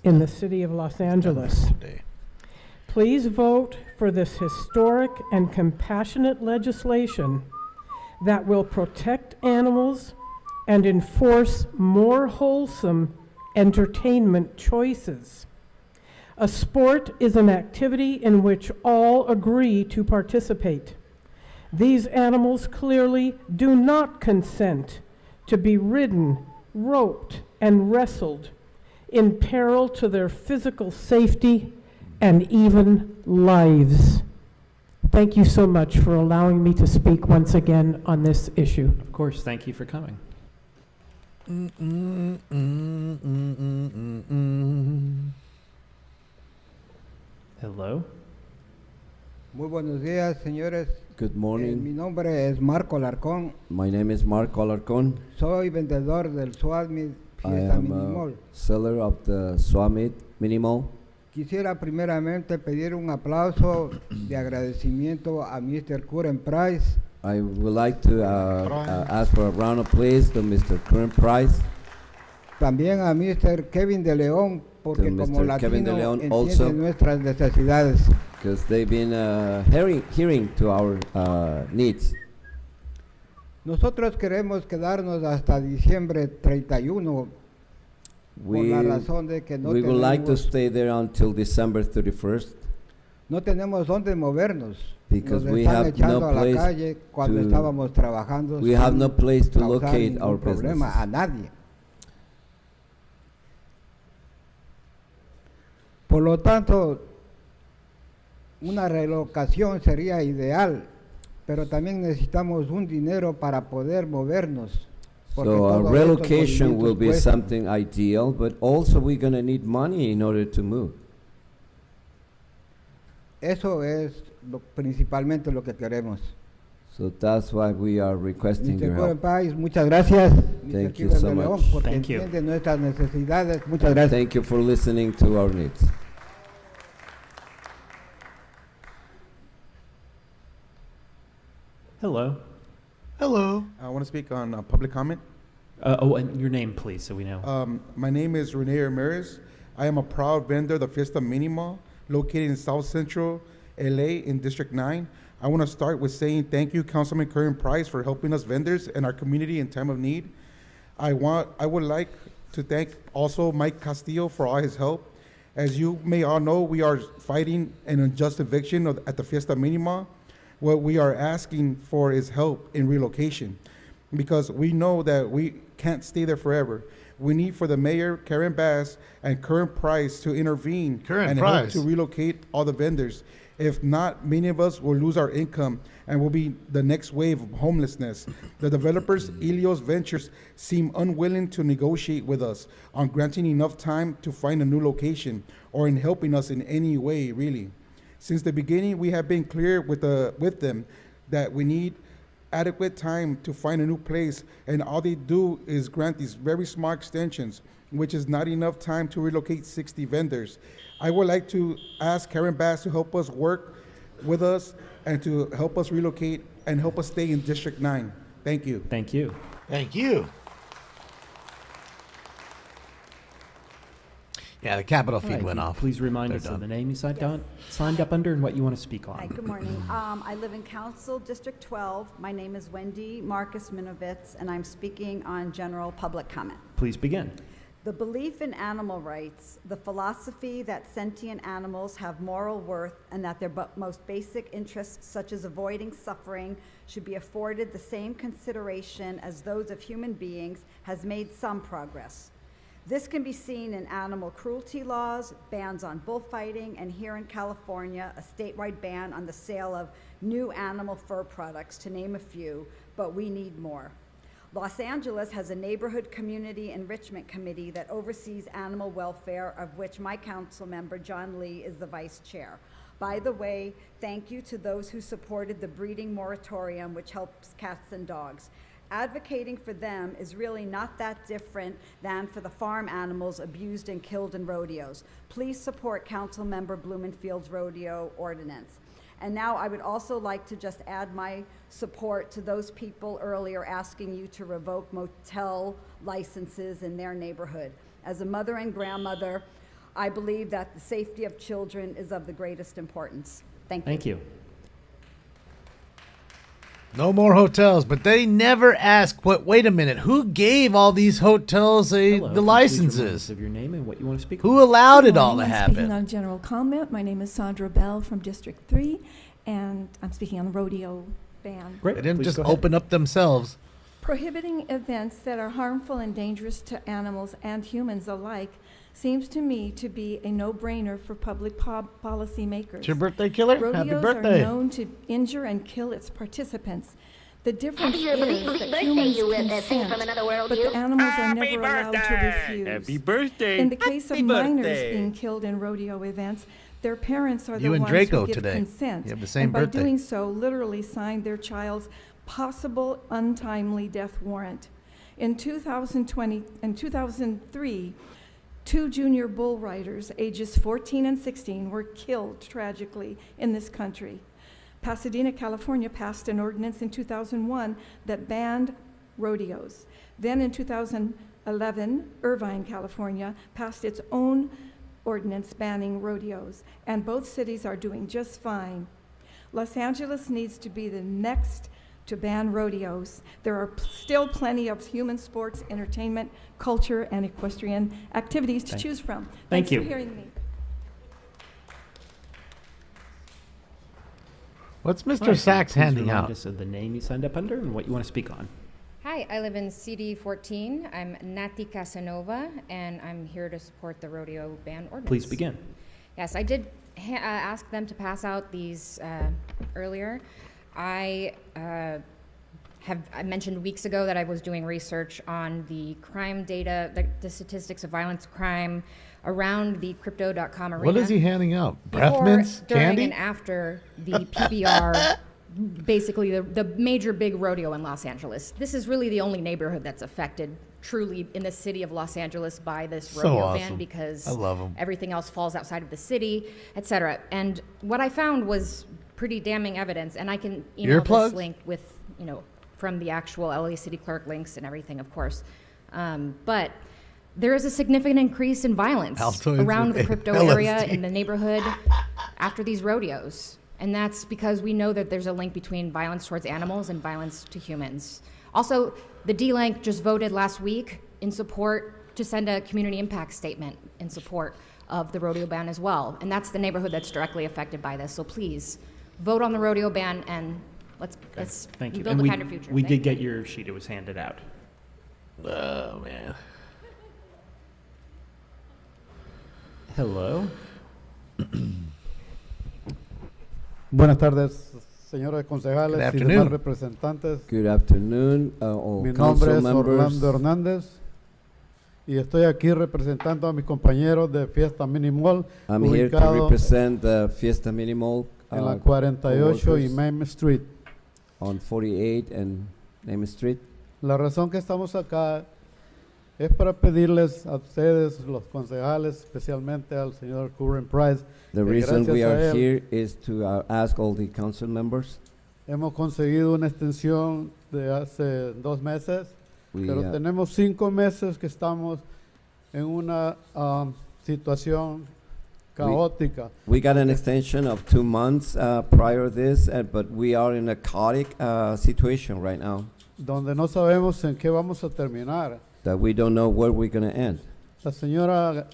in the city of Los Angeles. Please vote for this historic and compassionate legislation that will protect animals and enforce more wholesome entertainment choices. A sport is an activity in which all agree to participate. These animals clearly do not consent to be ridden, roped, and wrestled in peril to their physical safety and even lives. Thank you so much for allowing me to speak once again on this issue. Of course, thank you for coming. Hello. Muy buenos días, señores. Good morning. Mi nombre es Marco Alarcón. My name is Marco Alarcón. Soy vendedor del Swami I Fiesta am Minimal. a seller of the Swami Minimal. Quisiera primeramente pedir un aplauso de agradecimiento a Mr. Curren Price. I would like to ask for a round of applause to Mr. Curren Price. También a Mr. Kevin de León, porque To como Mr. Kevin de latino León entiende also. nuestras necesidades. Because they've been hearing to our needs. Nosotros queremos quedarnos hasta diciembre 31 por la razón de que no We would like to tenemos, stay there until December 31st. no tenemos dónde movernos. Because Nos we están have echando no a la place calle cuando to- estábamos trabajando. we have sin no place to causar locate ningún our problema businesses. a nadie. Por lo tanto, una relocación sería ideal, pero también necesitamos un dinero para poder movernos. porque So a todos estos relocation will movimientos be cuestan. something ideal, but also we're going to need money in order to move. Eso es principalmente lo que queremos. So that's why we are requesting Mr. your Curren help. Price, muchas gracias. Thank Mr. you Kevin so de León, much. porque Thank you. entiende nuestras necesidades. Muchas gracias. Thank you for listening to our needs. Hello. Hello. I want to speak on public comment. And your name, please, so we know. My name is Rene Ramirez. I am a proud vendor of the Fiesta Mini Mall, located in South Central LA in District 9. I want to start with saying thank you, Councilman Curren Price, for helping us vendors and our community in time of need. I would like to thank also Mike Castillo for all his help. As you may all know, we are fighting an unjust eviction at the Fiesta Mini Mall. What we are asking for is help in relocation, because we know that we can't stay there forever. We need for the mayor, Karen Bass, and Curren Price to intervene and help to relocate all the vendors. If not, many of us will lose our income and will be the next wave of homelessness. The developers, Ilios Ventures, seem unwilling to negotiate with us on granting enough time to find a new location or in helping us in any way, really. Since the beginning, we have been clear with them that we need adequate time to find a new place, and all they do is grant these very small extensions, which is not enough time to relocate 60 vendors. I would like to ask Karen Bass to help us work with us and to help us relocate and help us stay in District 9. Thank you. Thank you. Thank you. Yeah, the Capitol feed went off. Please remind They're us done. of the name you signed up under and what you want to speak on. Hi, good morning. I live in Council District 12. My name is Wendy Marcus Minovitz, and I'm speaking on general public comment. Please begin. The belief in animal rights, the philosophy that sentient animals have moral worth and that their most basic interests, such as avoiding suffering, should be afforded the same consideration as those of human beings, has made some progress. This can be seen in animal cruelty laws, bans on bullfighting, and here in California, a statewide ban on the sale of new animal fur products, to name a few, but we need more. Los Angeles has a neighborhood community enrichment committee that oversees animal welfare, of which my council member, John Lee, is the vice chair. By the way, thank you to those who supported the breeding moratorium, which helps cats and dogs. Advocating for them is really not that different than for the farm animals abused and killed in rodeos. Please support Council Member Blumenfield's rodeo ordinance. And now I would also like to just add my support to those people earlier asking you to revoke motel licenses in their neighborhood. As a mother and grandmother, I believe that the safety of children is of the greatest importance. Thank you. Thank you. No more hotels, but they never ask, wait a minute, who gave all these hotels the licenses? Of your name and what you want to speak Who on. allowed it Good all to morning. I'm happen? speaking on general comment. My name is Sandra Bell from District 3, and I'm speaking on the rodeo ban. They didn't just open up themselves. Prohibiting events that are harmful and dangerous to animals and humans alike seems to me to be a no-brainer for public policy makers. It's your birthday, killer? Happy Rodeos birthday. are known to injure and kill its participants. The difference Happy is birthday, that humans you consent, thing from another world, but you. the animals are Happy never allowed to birthday. refuse. Happy birthday. In the case of Happy minors birthday. being killed in rodeo events, their parents are You the and ones Draco who give today. consent. You have the same and by birthday. doing so, literally sign their child's possible untimely death warrant. In 2003, 2 junior bull riders, ages 14 and 16, were killed tragically in this country. Pasadena, California passed an ordinance in 2001 that banned rodeos. Then in 2011, Irvine, California passed its own ordinance banning rodeos, and both cities are doing just fine. Los Angeles needs to be the next to ban rodeos. There are still plenty of human sports, entertainment, culture, and equestrian activities to choose from. Thank Thanks you. for hearing me. What's All Mr. right, Sachs please handing remind out? us of the name you signed up under and what you want to speak on. Hi, I live in CD 14. I'm Nati Casanova, and I'm here to support the rodeo ban ordinance. Please begin. Yes, I did ask them to pass out these earlier. I mentioned weeks ago that I was doing research on the crime data, the statistics of violence crime around the crypto.com arena. What is he handing out? Breath Before, mints? during, Candy? and after the PBR, basically the major big rodeo in Los Angeles. This is really the only neighborhood that's affected truly in the city of Los Angeles by this So rodeo awesome. ban because I love 'em. everything else falls outside of the city, etc. And what I found was pretty damning evidence, and I can email Earplugs? this link with, from the actual LA City Clerk links and everything, of course. But there is a significant increase in violence Altoids around with the crypto LSD. area in the neighborhood after these rodeos. And that's because we know that there's a link between violence towards animals and violence to humans. Also, the D-Link just voted last week in support to send a community impact statement in support of the rodeo ban as well. And that's the neighborhood that's directly affected by this. So please, vote on the rodeo ban and let's Thank you. build And a we, kinder future. we Thank did you. get your sheet. It was handed out. Oh, man. Hello. Buenas tardes, señores Good concejales y afternoon. demás representantes. Good afternoon, all Mi council nombre es members. Orlando Hernández y estoy aquí representando a mis compañeros de Fiesta Minimal, I'm here to ubicado represent the Fiesta Minimal en la 48 y coworkers Main Street. on 48 and Main Street. La razón que estamos acá es para pedirles a ustedes, los concejales, especialmente al señor Curran Price, The que reason we gracias a are él here is to ask all the council members. hemos conseguido una extensión de hace 2 meses, We, pero tenemos 5 meses que estamos en una situación caótica. We got an extension of 2 months prior to this, but we are in a chaotic situation right now Donde no sabemos en qué vamos a terminar. that we don't know where we're going to end. La señora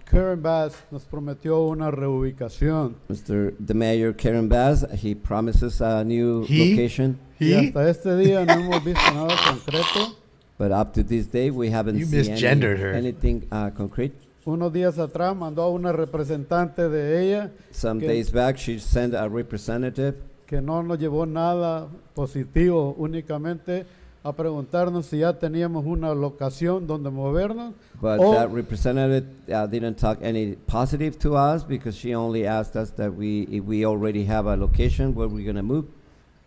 Karen Bass nos prometió una reubicación. The mayor, Karen Bass, he promises a new location. Y hasta este día no hemos visto nada concreto. But up to this day, we haven't You seen misgendered her. anything concrete. Unos días atrás mandó a una representante de ella Some que, days back, she sent a representative que no nos llevó nada positivo, únicamente a preguntarnos si ya teníamos una locación donde movernos. But o that representative didn't talk any positive to us because she only asked us that if we already have a location where we're going to move.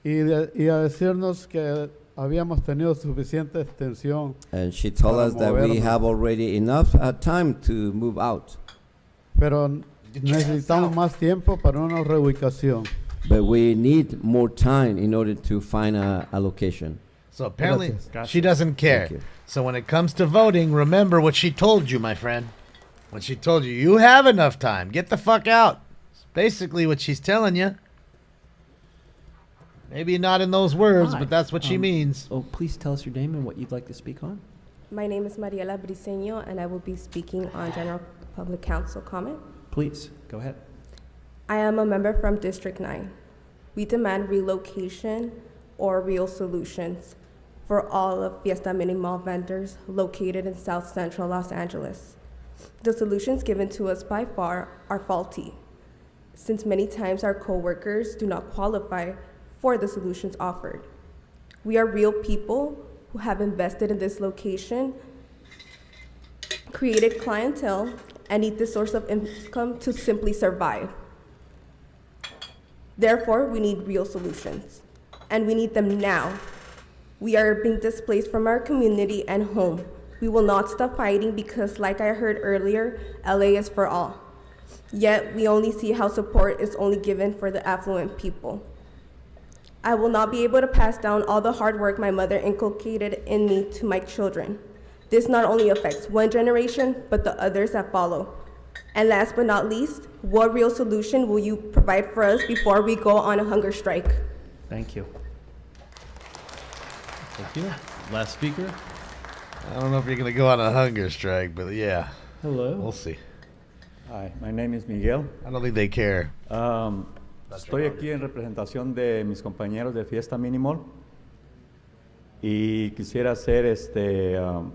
y a decirnos que habíamos tenido suficiente extensión. And she told para us that we movernos. have already enough time to move out. Pero necesitamos más tiempo para una reubicación. But we need more time in order to find a location. So apparently Gracias. she doesn't care. Thank you. So when it comes to voting, remember what she told you, my friend. When she told you, you have enough time. Get the fuck out. It's basically what she's telling you. Maybe not in those words, Hi. but that's what she means. Oh, please tell us your name and what you'd like to speak on. My name is Mariela Briceño, and I will be speaking on General Public Council comment. Please, go ahead. I am a member from District 9. We demand relocation or real solutions for all of Fiesta Mini Mall vendors located in South Central Los Angeles. The solutions given to us by far are faulty, since many times our coworkers do not qualify for the solutions offered. We are real people who have invested in this location, created clientele, and need this source of income to simply survive. Therefore, we need real solutions, and we need them now. We are being displaced from our community and home. We will not stop fighting because, like I heard earlier, LA is for all. Yet, we only see how support is only given for the affluent people. I will not be able to pass down all the hard work my mother inculcated in me to my children. This not only affects one generation, but the others that follow. And last but not least, what real solution will you provide for us before we go on a hunger strike? Thank you. Thank you. Last speaker. I don't know if you're going to go on a hunger strike, but yeah. Hello. We'll see. Hi, my name is Miguel. I don't think they care. Estoy aquí en representación de mis compañeros de Fiesta Minimal y quisiera hacer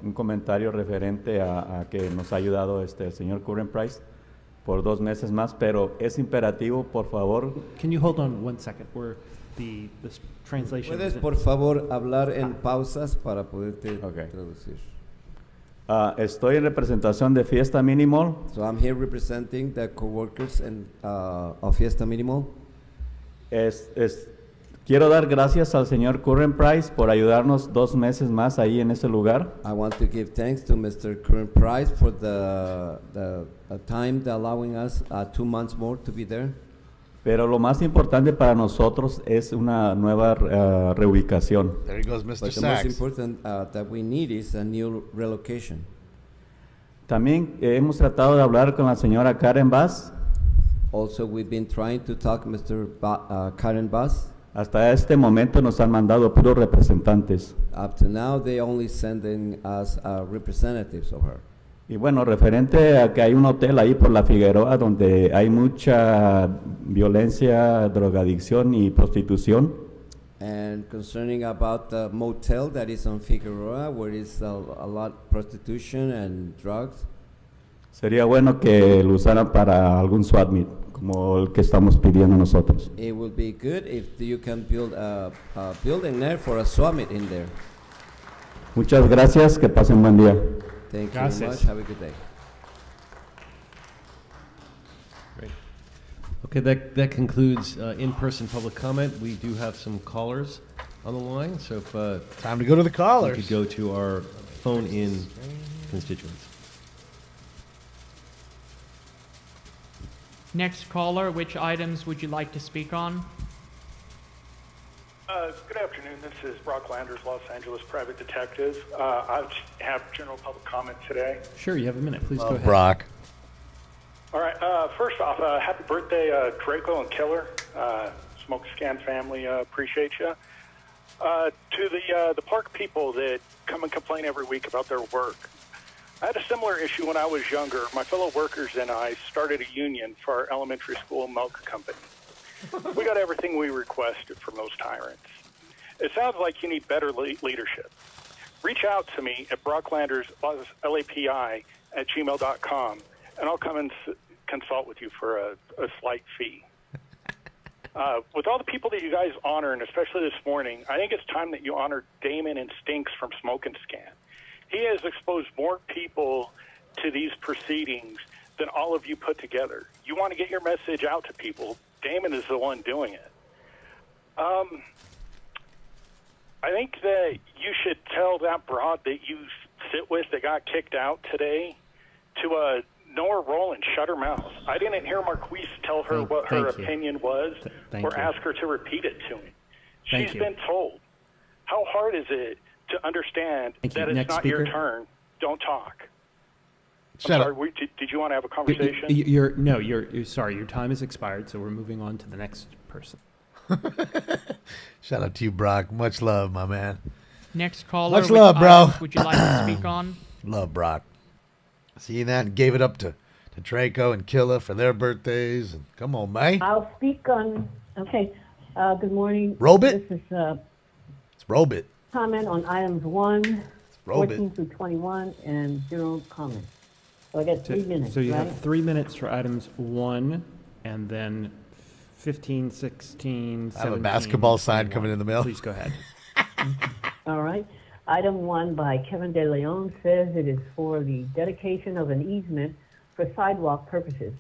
un comentario referente a que nos ha ayudado el señor Curran Price por 2 meses más, pero es imperativo, por favor. Can you hold on 1 second? Where this translation ¿Puedes, is por favor, hablar en pausas para poderte traducir? Estoy en representación de Fiesta Minimal. So I'm here representing the coworkers of Fiesta Minimal. Quiero dar gracias al señor Curran Price por ayudarnos 2 meses más ahí en ese lugar. I want to give thanks to Mr. Curran Price for the time allowing us 2 months more to be there. Pero lo más importante para nosotros es una nueva reubicación. There goes Mr. But the most Sachs. important that we need is a new relocation. También hemos tratado de hablar con la señora Karen Bass. Also, we've been trying to talk Mr. Karen Bass. Hasta este momento nos han mandado puros representantes. Up to now, they only sending us representatives of her. Y bueno, referente a que hay un hotel ahí por la Figueroa donde hay mucha violencia, drogadicción y prostitución. And concerning about the motel that is on Figueroa, where is a lot of prostitution and drugs. Sería bueno que lo usaran para algún SWAT meet, como el que estamos pidiendo nosotros. It would be good if you can build a building there for a summit in there. Muchas gracias, que pasen buen día. Thank you Gracias. very much. Have a good day. Great. Okay, that concludes in-person public comment. We do have some callers on the line, so if time to go to the callers. we could go to our phone-in constituents. Next caller, which items would you like to speak on? Good afternoon. This is Brock Landers, Los Angeles private detective. I have general public comment today. Sure, you have a minute. Please go ahead. Brock. All right. First off, happy birthday, Draco and Killer. Smoke Scan family, appreciate you. To the park people that come and complain every week about their work. I had a similar issue when I was younger. My fellow workers and I started a union for our elementary school milk company. We got everything we requested from those tyrants. It sounds like you need better leadership. Reach out to me at brocklanders@lapi@gmail.com, and I'll come and consult with you for a slight fee. With all the people that you guys honor, and especially this morning, I think it's time that you honor Damon and Stinks from Smoke and Scan. He has exposed more people to these proceedings than all of you put together. You want to get your message out to people. Damon is the one doing it. I think that you should tell that broad that you sit with that got kicked out today to know her role and shut her mouth. I didn't hear Marquise tell her what her opinion was or ask her to repeat it to me. She's been told. How hard is it to understand that it's not your turn? Don't talk. Shut up. Did you want to have a conversation? You're sorry. Your time has expired, so we're moving on to the next person. Shout out to you, Brock. Much love, my man. Next caller, Much love, bro. items would you like to speak on? Love Brock. See that? Gave it up to Draco and Killa for their birthdays. And come on, man. I'll speak on. Okay. Good morning. Robit? This is It's Robit. comment on items 1, Robit. 14 through 21, and general comment. So I got 3 minutes. So you right? have 3 minutes for items 1, and then 15, 16, 17. I have a basketball sign 21. coming in the mail. Please go ahead. All right. Item 1 by Kevin De Leon says it is for the dedication of an easement for sidewalk purposes.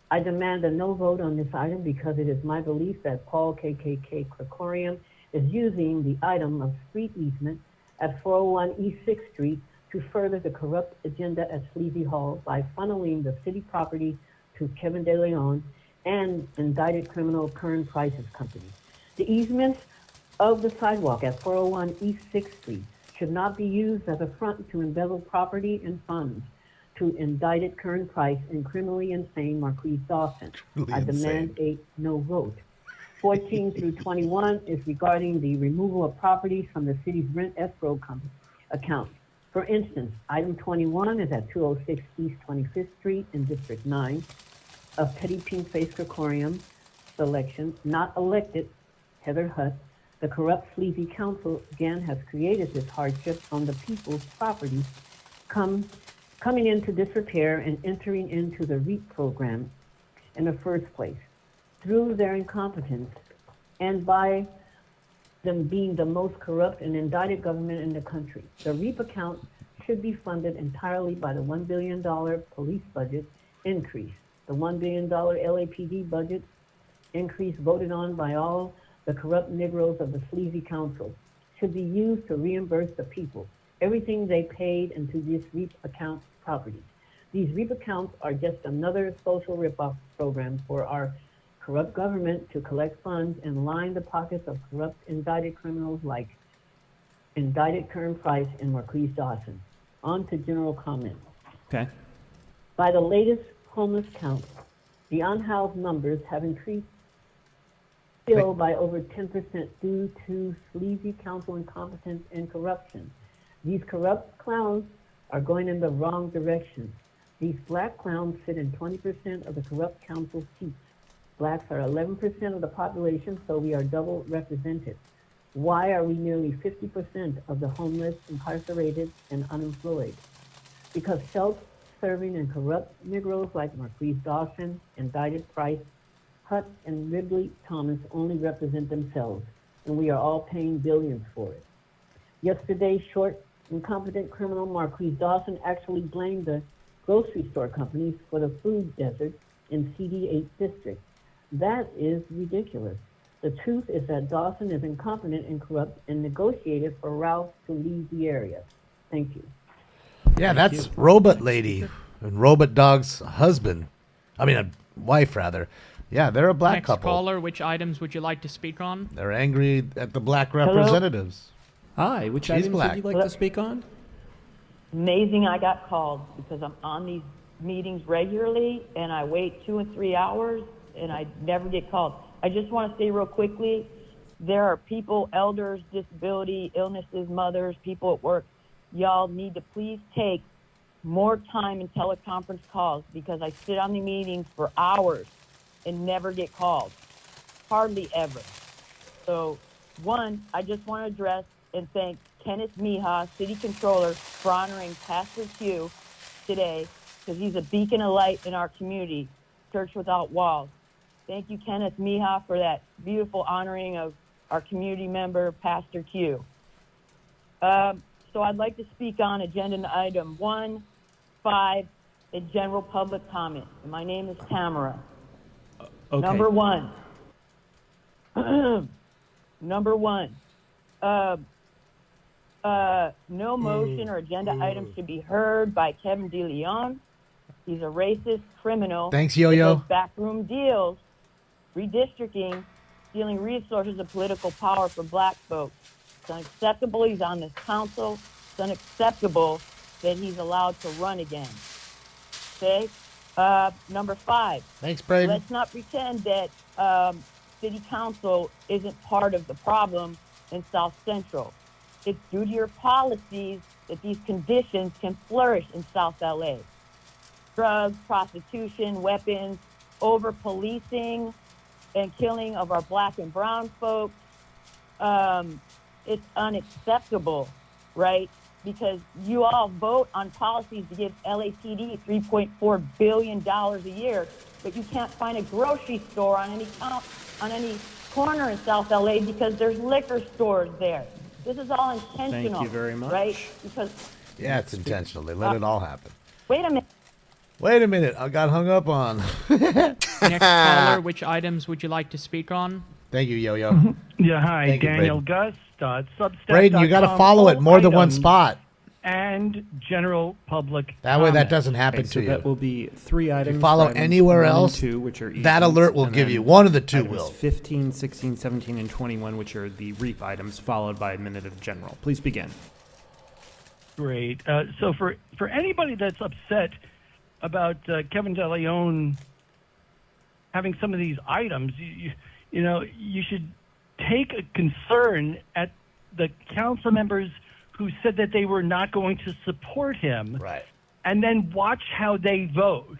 I demand a no vote on this item because it is my belief that Paul KKK Krikorian is using the item of street easement at 401 East 6th Street to further the corrupt agenda at Sleazy Hall by funneling the city property to Kevin De Leon and indicted criminal Kern Price's company. The easement of the sidewalk at 401 East 6th Street should not be used as a front to embezzle property and funds to indicted Kern Price and criminally insane Marquise Dawson. I demand a no vote. 14 through 21 is regarding the removal of properties from the city's rent escrow account. For instance, item 21 is at 206 East 25th Street in District 9 of Petty Pink Face Krikorian selection, not elected Heather Hutt. The corrupt sleazy council again has created this hardship on the people's properties coming into disrepair and entering into the REAP program in the first place. Through their incompetence and by them being the most corrupt and indicted government in the country. The REAP account should be funded entirely by the $1 billion police budget increase. The $1 billion LAPD budget increase voted on by all the corrupt Negroes of the sleazy council should be used to reimburse the people everything they paid into this REAP account property. These REAP accounts are just another social rip-off program for our corrupt government to collect funds and line the pockets of corrupt indicted criminals like indicted Kern Price and Marquise Dawson. On to general comment. Okay. By the latest homeless count, the unhoused numbers have increased still by over 10% due to sleazy council incompetence and corruption. These corrupt clowns are going in the wrong direction. These black clowns sit in 20% of the corrupt council seats. Blacks are 11% of the population, so we are double represented. Why are we nearly 50% of the homeless, incarcerated, and unemployed? Because self-serving and corrupt Negroes like Marquise Dawson, indicted Price, Hutt, and Ridley Thomas only represent themselves, and we are all paying billions for it. Yesterday's short incompetent criminal Marquise Dawson actually blamed the grocery store companies for the food desert in CD8 district. That is ridiculous. The truth is that Dawson is incompetent and corrupt and negotiated for Ralph to leave the area. Thank you. Yeah, that's Robot Lady and Robot Dog's husband. I mean, a wife, rather. Yeah, they're a black Next couple. caller, which items would you like to speak on? They're angry at the black representatives. Hi, which She's items black. would you like to speak on? Amazing I got called because I'm on these meetings regularly and I wait 2 and 3 hours and I never get called. I just want to say real quickly, there are people, elders, disability, illnesses, mothers, people at work. Y'all need to please take more time in teleconference calls because I sit on the meetings for hours and never get called. Hardly ever. So, one, I just want to address and thank Kenneth Mija, City Controller, for honoring Pastor Q today because he's a beacon of light in our community, Church Without Walls. Thank you, Kenneth Mija, for that beautiful honoring of our community member, Pastor Q. So I'd like to speak on agenda item 1.5, a general public comment. My name is Tamara. Okay. Number one. No motion or agenda item should be heard by Kevin DeLeon. He's a racist criminal. Thanks, Yo-Yo. That does backroom deals, redistricting, stealing resources and political power from black folks. It's unacceptable he's on this council. It's unacceptable that he's allowed to run again. Okay? Number 5. Thanks, Braden. Let's not pretend that city council isn't part of the problem in South Central. It's due to your policies that these conditions can flourish in South LA. Drugs, prostitution, weapons, over-policing, and killing of our black and brown folks. It's unacceptable, right? Because you all vote on policies to give LAPD $3.4 billion a year, but you can't find a grocery store on any corner in South LA because there's liquor stores there. This is all intentional. Thank you very much. Right? Because Yeah, it's intentional. They let it all happen. wait a minute. Wait a minute. I got hung up on. Next caller, which items would you like to speak on? Thank you, Yo-Yo. Yeah, hi, Thank you, Daniel Braden. Gus, Substack. Braden, you got to follow it more than one spot. And general public. That way that comment. doesn't happen Okay, so to you. that will be 3 items. If you follow for items anywhere 1 and else, 2, which are that easements, alert will and give then you. One of the two items will. 15, 16, 17, and 21, which are the REAP items, followed by a minute of general. Please begin. Great. So for anybody that's upset about Kevin DeLeon having some of these items, you know, you should take a concern at the council members who said that they were not going to support him. Right. And then watch how they vote.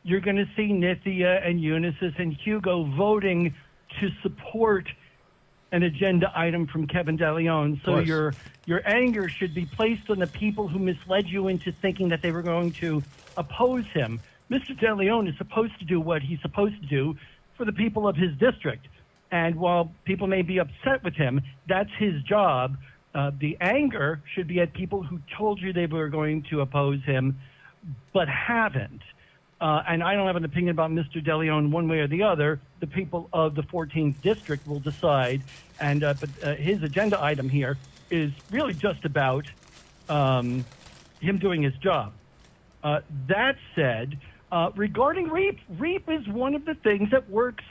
You're going to see Nithya and Unisys and Hugo voting to support an agenda item from Kevin DeLeon. So course. your anger should be placed on the people who misled you into thinking that they were going to oppose him. Mr. DeLeon is supposed to do what he's supposed to do for the people of his district. And while people may be upset with him, that's his job. The anger should be at people who told you they were going to oppose him, but haven't. And I don't have an opinion about Mr. DeLeon one way or the other. The people of the 14th district will decide. And but his agenda item here is really just about him doing his job. That said, regarding REAP, REAP is one of the things that works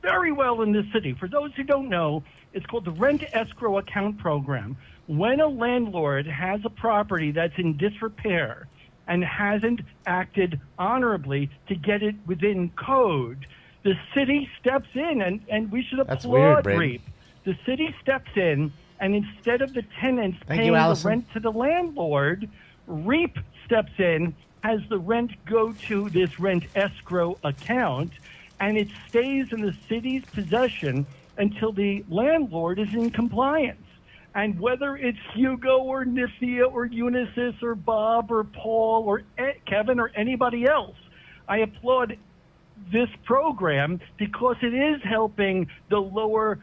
very well in this city. For those who don't know, it's called the Rent Escrow Account Program. When a landlord has a property that's in disrepair and hasn't acted honorably to get it within code, the city steps in, and we should That's weird, applaud Braden. REAP. The city steps in, and instead of the tenants Thank paying you, the Allison. rent to the landlord, REAP steps in, has the rent go to this rent escrow account, and it stays in the city's possession until the landlord is in compliance. And whether it's Hugo or Nithya or Unisys or Bob or Paul or Kevin or anybody else, I applaud this program because it is helping the lower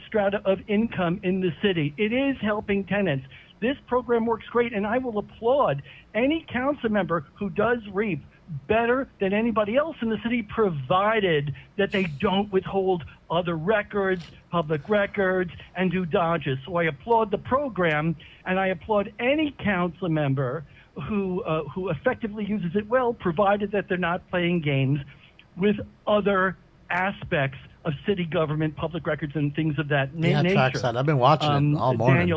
strata of income in the city. It is helping tenants. This program works great, and I will applaud any council member who does REAP better than anybody else in the city, provided that they don't withhold other records, public records, and do dodges. So I applaud the program, and I applaud any council member who effectively uses it well, provided that they're not playing games with other aspects of city government, public records, and things of that nature. Trackside. I've been watching it all morning.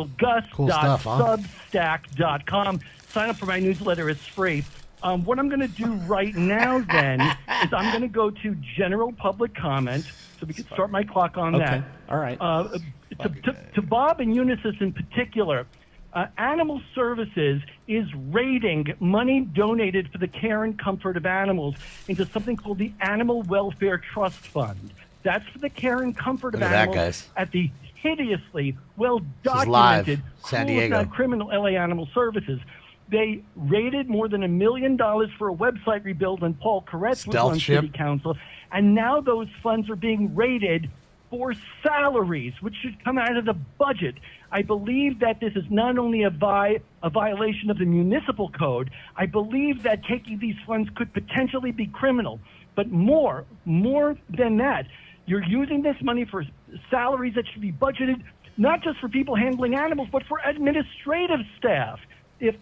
Cool stuff, huh? DanielGus.substack.com. Sign up for my newsletter. It's free. What I'm going to do right now, then, is I'm going to go to general public comment, so we can start my clock on that. All right. To Bob and Unisys in particular, Animal Services is raiding money donated for the care and comfort of animals into something called the Animal Welfare Trust Fund. That's for the care and comfort of animals at the hideously well-documented, San Diego, criminal LA Animal Services. They raided more than $1 million for a website rebuild when Paul Koretz was on city council, and now those funds are being raided for salaries, which should come out of the budget. I believe that this is not only a violation of the municipal code, I believe that taking these funds could potentially be criminal. But more than that, you're using this money for salaries that should be budgeted not just for people handling animals, but for administrative staff. You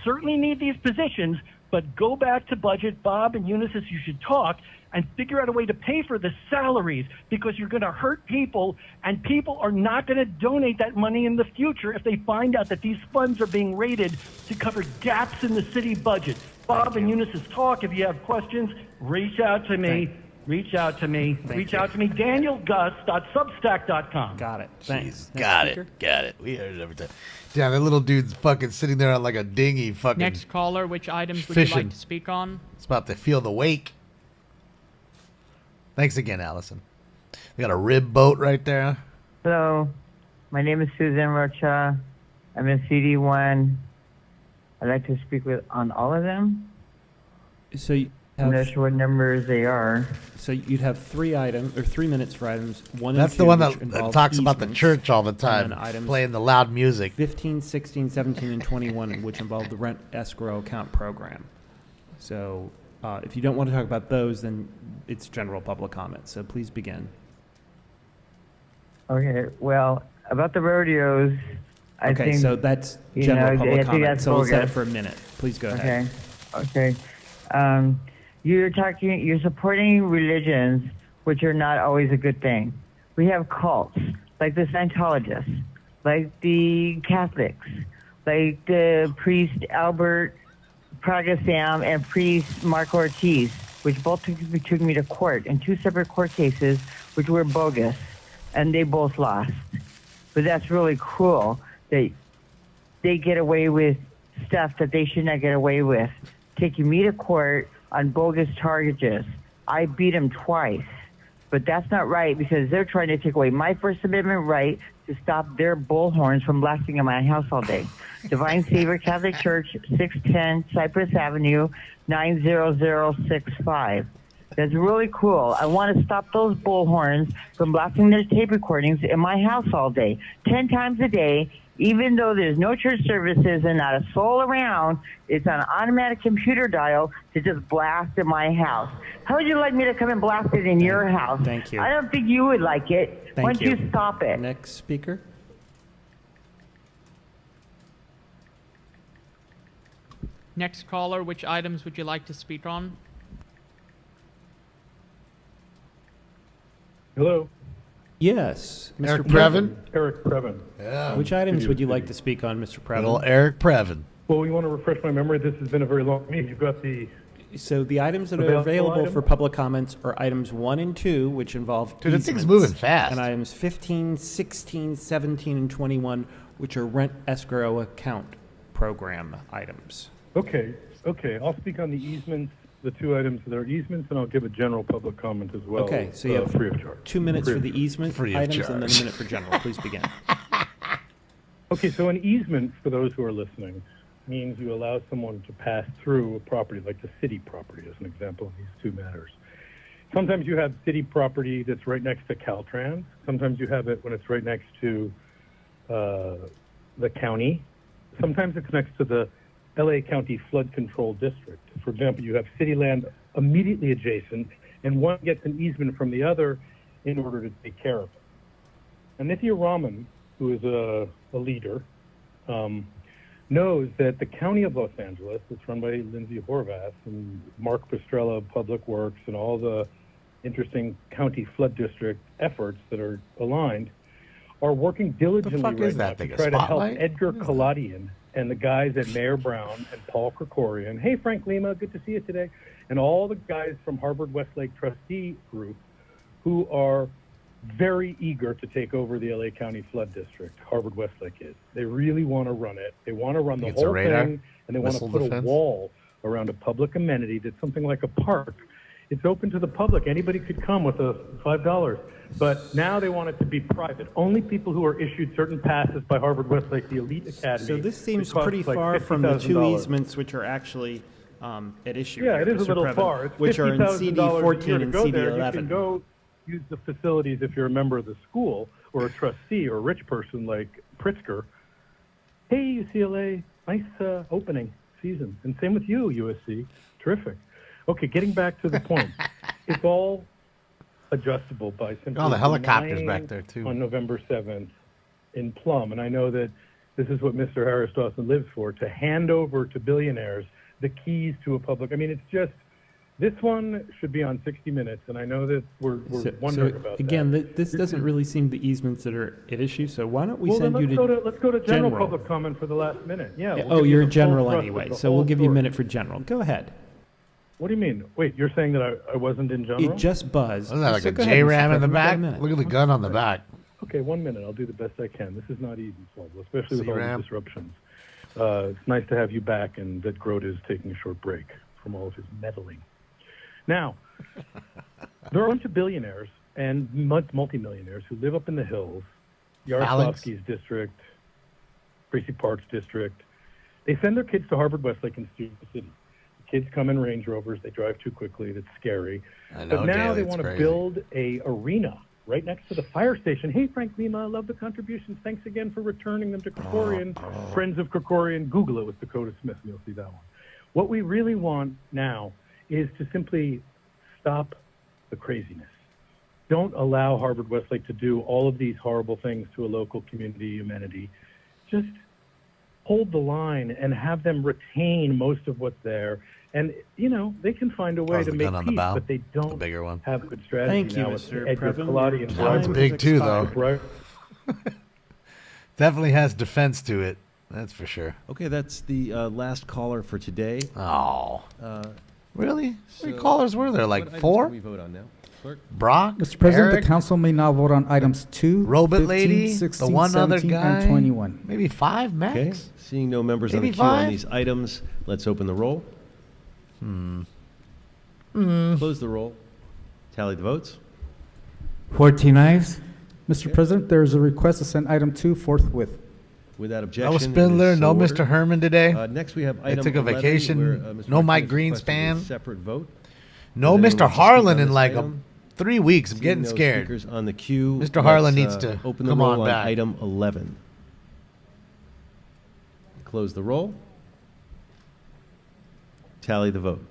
certainly need these positions, but go back to budget. Bob and Unisys, you should talk and figure out a way to pay for the salaries, because you're going to hurt people, and people are not going to donate that money in the future if they find out that these funds are being raided to cover gaps in the city budget. Bob and Unisys, talk. If you have questions, reach out to me. Reach out to me. DanielGus.substack.com. Got it. Thanks. Got it. We heard it every time. Yeah, that little dude's fucking sitting there on like a dinghy fucking Next caller, which items would fishing. you like to speak on? It's about to feel the wake. Thanks again, Allison. We got a rib boat right there. Hello, my name is Susan Rocha. I'm in CD1. I'd like to speak on all of them. So you I'm not sure what numbers they are. So you'd have 3 minutes for items 1 That's and 2. the one that talks about the church all the time, items playing the loud music. 15, 16, 17, and 21, which involve the rent escrow account program. So if you don't want to talk about those, then it's general public comment. So please begin. Okay, well, about the rodeos, I think... Okay, so that's general public comment. So we'll set it for a minute. Please go ahead. Okay. You're supporting religions, which are not always a good thing. We have cults, like the Scientologists, like the Catholics, like the priest Albert Pragasam and priest Mark Ortiz, which both took me to court in 2 separate court cases, which were bogus, and they both lost. But that's really cruel that they get away with stuff that they should not get away with, taking me to court on bogus charges. I beat them twice, but that's not right, because they're trying to take away my First Amendment right to stop their bullhorns from blasting in my house all day. Divine Savior Catholic Church, 610 Cypress Avenue, 90065. That's really cool. I want to stop those bullhorns from blasting their tape recordings in my house all day, 10 times a day. Even though there's no church services and not a soul around, it's on an automatic computer dial to just blast in my house. How would you like me to come and blast it in your house? Thank you. I don't think you would like it. Why don't you stop it? Next speaker. Next caller, which items would you like to speak on? Hello. Yes, Mr. Eric Previn. Eric Previn. Yeah. Which items would you like to speak on, Mr. Previn? Little Eric Previn. Well, you want to refresh my memory? This has been a very long meeting. You've got the... So the items that are Available available item? for public comments are items 1 and 2, which involve Dude, the thing's easements, moving fast. and items 15, 16, 17, and 21, which are rent escrow account program items. Okay. I'll speak on the easements, the 2 items that are easements, and I'll give a general public comment as well. Okay, so you have free of charge. 2 minutes Free for of the charge. easement Free of items and then a charge. minute for general. Please begin. Okay, so an easement, for those who are listening, means you allow someone to pass through a property, like the city property, as an example in these 2 matters. Sometimes you have city property that's right next to Caltrans. Sometimes you have it when it's right next to the county sometimes it connects to the LA County Flood Control District. For example, you have city land immediately adjacent, and one gets an easement from the other in order to take care of it. And Nithya Raman, who is a leader, knows that the County of Los Angeles, it's run by Lindsay Horvath and Mark Pastrella of Public Works and all the interesting county flood district efforts that are aligned, are working diligently right now to try to help Edgar Kaladian and the guys at Mayor Brown and Paul Krikorian. Hey, Frank Lima, good to see you today. And all the guys from Harvard Westlake Trustee Group who are very eager to take over the LA County Flood District. Harvard Westlake is. They really want to run it. They want to run the whole thing, and they want to put a wall around a public amenity that's something like a park. It's open to the public. Anybody could come with a $5. But now they want it to be private. Only people who are issued certain passes by Harvard Westlake, the elite academy. So this seems costs pretty like far from the two $50,000. easements which are actually at issue. Yeah, here, it is a Mr. little Previn, far. It's which are in CD $50,000 a year 14 to and go CD there. You 11. can go use the facilities if you're a member of the school or a trustee or a rich person like Pritzker. Hey, UCLA, nice opening season. And same with you, USC. Terrific. Okay, getting back to the point. It's all adjustable by simply Oh, the helicopter's denying back there, too. on November 7th in Plum. And I know that this is what Mr. Harris Dawson lives for, to hand over to billionaires the keys to a public. I mean, it's just, this one should be on 60 Minutes, and I know that we're wondering about again, that. this doesn't really seem the easements that are at issue, so why don't we Well, send then you let's go to general public comment for the last minute. Yeah. Yeah, we'll oh, give you you're the full general thrust of anyway, the so we'll whole give you a story. minute for general. Go ahead. What do you mean? Wait, you're saying that I wasn't in general? It just buzzed. Wasn't that like So a go ahead, J-Ram Mr. in the Previn, back? you've got a minute. Look at the gun on the back. Okay, 1 minute. I'll do the best I can. This is not easy, Swallow, especially with all C-Ram. the disruptions. It's nice to have you back and that Grote is taking a short break from all of his meddling. Now, there are a bunch of billionaires and multimillionaires who live up in the hills, Yaroslavsky's district, Gracie Park's district. They send their kids to Harvard Westlake in Studio City. The kids come in Range Rovers. They drive too quickly. That's scary. I know, But now Dale, they it's want to crazy. build a arena right next to the fire station. Hey, Frank Lima, I love the contributions. Thanks again for returning them to Krikorian. Friends of Krikorian, Google it with Dakota Smith, and you'll see that one. What we really want now is to simply stop the craziness. Don't allow Harvard Westlake to do all of these horrible things to a local community amenity. Just hold the line and have them retain most of what's there. And, you know, they can find a way How's to the make gun on the peace, bow? but they don't The bigger one. have good strategy Thank you, now with Mr. Edgar Previn. Kaladi and That one's Briy. big too, though. Briy- Definitely has defense to it. That's for sure. Okay, that's the last caller for today. Oh. Really? How many so callers were there? Like what items 4? can we vote on now? Clerk? Brock? Mr. President, Eric, the council may now vote on items 2, Robot 15, Lady, 16, the one other 17, guy. and 21. Maybe 5 max? Okay, seeing no members on Maybe the queue on 5? these items, let's open the roll. Close the roll. Tally the votes. 14 ayes. Mr. President, there is a request to send item 2 forthwith. Without objection. No it is Spindler, so no ordered. Mr. Herman today. Next, we have They item took a 11, vacation. where, Mr. No Mike Martinez requested a Greenspan. Separate vote. No Does anyone Mr. wish to speak Harlan on in this like item? 3 weeks. I'm Seeing getting no scared. speakers on the queue. Mr. Harlan let's, needs to open the come roll on on back. item 11. Close the roll. Tally the vote.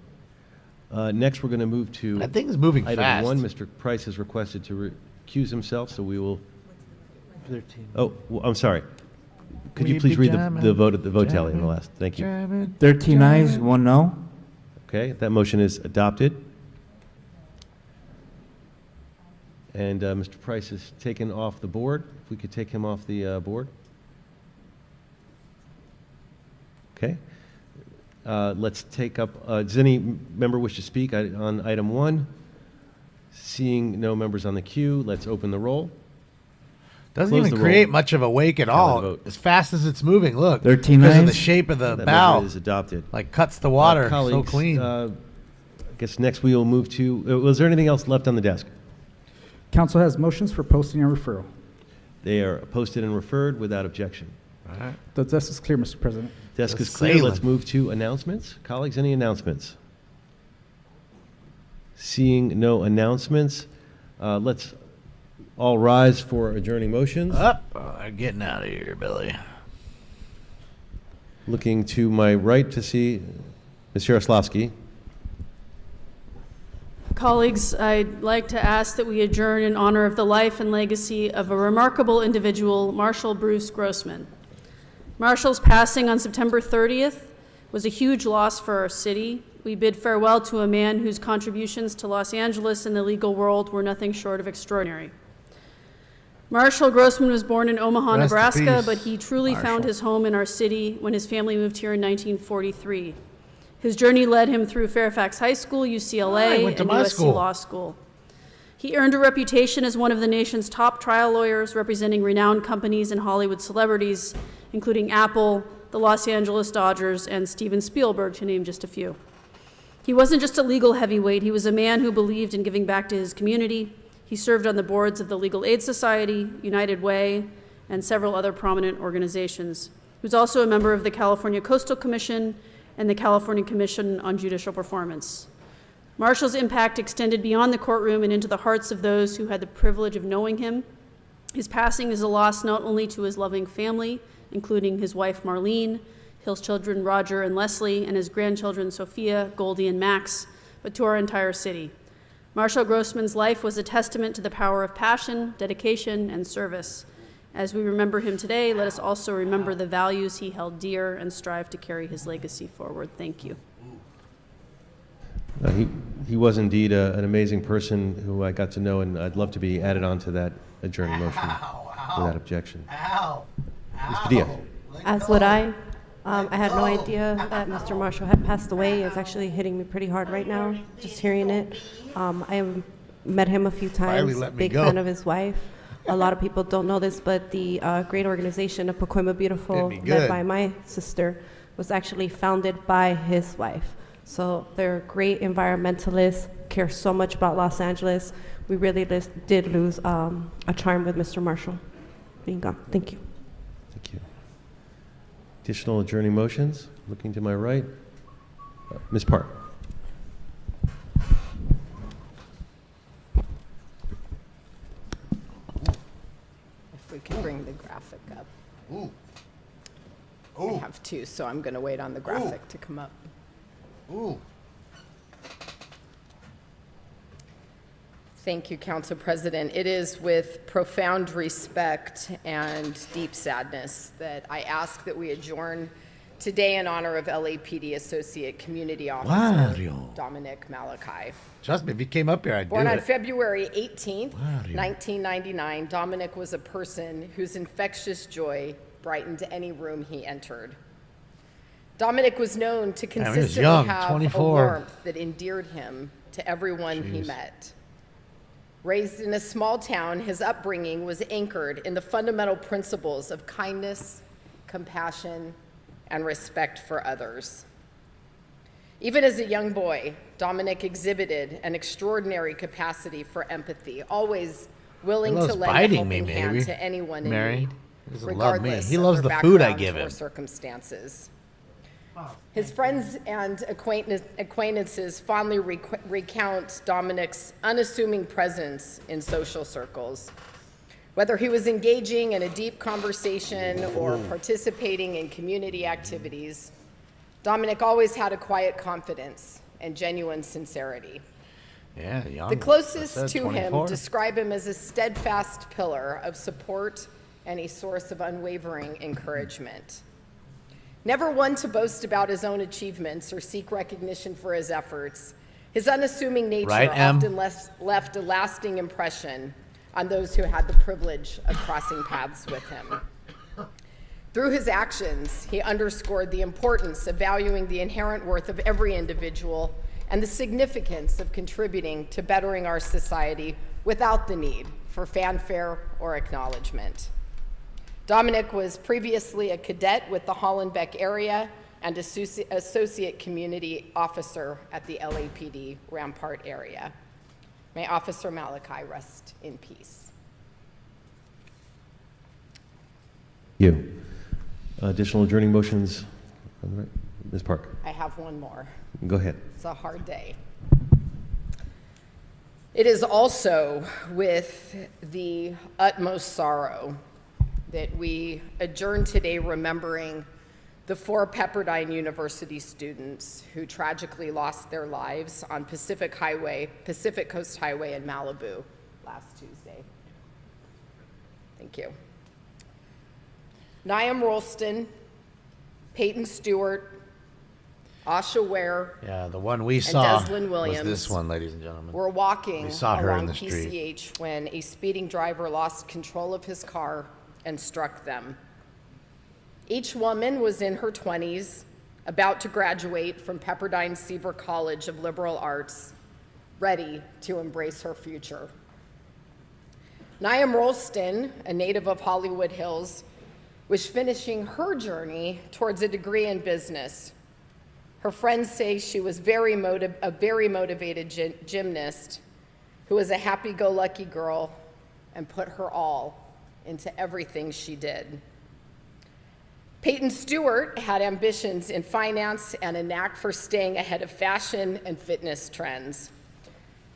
Next, we're going to move to That thing is moving item fast. 1. Mr. Price has requested to recuse himself, so we will. 13. Oh, well, I'm sorry. Could We you please be read the jamming, vote tally in the jamming, last? Thank you. jamming, 13 ayes, jamming. 1 no. Okay, that motion is adopted. And Mr. Price is taken off the board. If we could take him off the board. Okay. Let's take up, does any member wish to speak on item 1? Seeing no members on the queue, let's open the roll. Doesn't Close even the create roll. much of a wake at Tally the all. vote. As fast as it's moving, look. 13 because of the ayes. shape of the That bow. measure is adopted. Like cuts the water so Colleagues, clean. I guess next we will move to, was there anything else left on the desk? Council has motions for posting and referral. They are posted and referred without objection. All right. The desk is clear, Mr. President. Desk Just is clear. sailing. Let's move to announcements. Colleagues, any announcements? Seeing no announcements, let's all rise for adjourning motions. Up. Getting out of here, Billy. Looking to my right to see Ms. Yaroslavsky. Colleagues, I'd like to ask that we adjourn in honor of the life and legacy of a remarkable individual, Marshall Bruce Grossman. Marshall's passing on September 30th was a huge loss for our city. We bid farewell to a man whose contributions to Los Angeles and the legal world were nothing short of extraordinary. Marshall Grossman was born in Omaha, Rest in Nebraska, peace, but he truly found Marshall. his home in our city when his family moved here in 1943. His journey led him through Fairfax High School, UCLA, went to and my USC school. Law School. He earned a reputation as one of the nation's top trial lawyers, representing renowned companies and Hollywood celebrities, including Apple, the Los Angeles Dodgers, and Steven Spielberg, to name just a few. He wasn't just a legal heavyweight, he was a man who believed in giving back to his community. He served on the boards of the Legal Aid Society, United Way, and several other prominent organizations. He was also a member of the California Coastal Commission and the California Commission on Judicial Performance. Marshall's impact extended beyond the courtroom and into the hearts of those who had the privilege of knowing him. His passing is a loss not only to his loving family, including his wife Marlene, his children Roger and Leslie, and his grandchildren Sophia, Goldie, and Max, but to our entire city. Marshall Grossman's life was a testament to the power of passion, dedication, and service. As we remember him today, let us also remember the values he held dear and strive to carry his legacy forward. Thank you. He was indeed an amazing person who I got to know, and I'd love to be added on to that adjourning motion without objection. Ms. Padilla. As would I. I had no idea that Mr. Marshall had passed away. It's actually hitting me pretty hard right now, just hearing it. I have met him a few Finally times, let me big go. fan of his wife. A lot of people don't know this, but the great organization of Pacoima Beautiful, Hit me led good. by my sister, was actually founded by his wife. So they're great environmentalists, care so much about Los Angeles. We really did lose a charm with Mr. Marshall being gone. Thank you. Thank you. Additional adjourning motions? Looking to my right. Ms. Park. If we could bring the graphic up. Ooh. I have two, so I'm going to wait on the graphic to come up. Ooh. Thank you, Council President. It is with profound respect and deep sadness that I ask that we adjourn today in honor of LAPD Associate Community Officer Wario. Dominic Malachi. Trust me, if he came up here, I'd Born do on it. February 18th, Wario. 1999, Dominic was a person whose infectious joy brightened any room he entered. Dominic was known to he was consistently young, have 24. a warmth that endeared him to everyone he Jeez. met. Raised in a small town, his upbringing was anchored in the fundamental principles of kindness, compassion, and respect for others. Even as a young boy, Dominic exhibited an extraordinary capacity for empathy, always willing He to loves lend a biting me, helping hand maybe. to anyone in Mary. need, He doesn't love me. regardless He of loves their the food I background give or him. circumstances. His friends and acquaintances fondly recount Dominic's unassuming presence in social circles. Whether he was engaging in a deep conversation or participating in community activities, Dominic always had a quiet confidence and genuine sincerity. Yeah, young. The closest I said to him 24. describe him as a steadfast pillar of support and a source of unwavering encouragement. Never one to boast about his own achievements or seek recognition for his efforts, his unassuming nature Right, Em? often left a lasting impression on those who had the privilege of crossing paths with him. Through his actions, he underscored the importance of valuing the inherent worth of every individual and the significance of contributing to bettering our society without the need for fanfare or acknowledgement. Dominic was previously a cadet with the Hollenbeck area and associate community officer at the LAPD Rampart area. May Officer Malachi rest in peace. You. Additional adjourning motions? on the right? Ms. Park. I have one more. Go ahead. It's a hard day. It is also with the utmost sorrow that we adjourn today remembering the 4 Pepperdine University students who tragically lost their lives on Pacific Coast Highway in Malibu last Tuesday. Thank you. Niam Rolston, Peyton Stewart, Asha Ware, Yeah, the one we and saw Deslin was Williams this one, ladies and gentlemen. were walking We saw her in along the street. PCH when a speeding driver lost control of his car and struck them. Each woman was in her 20s, about to graduate from Pepperdine Seaver College of Liberal Arts, ready to embrace her future. Niam Rolston, a native of Hollywood Hills, was finishing her journey towards a degree in business. Her friends say she was a very motivated gymnast who was a happy-go-lucky girl and put her all into everything she did. Peyton Stewart had ambitions in finance and a knack for staying ahead of fashion and fitness trends.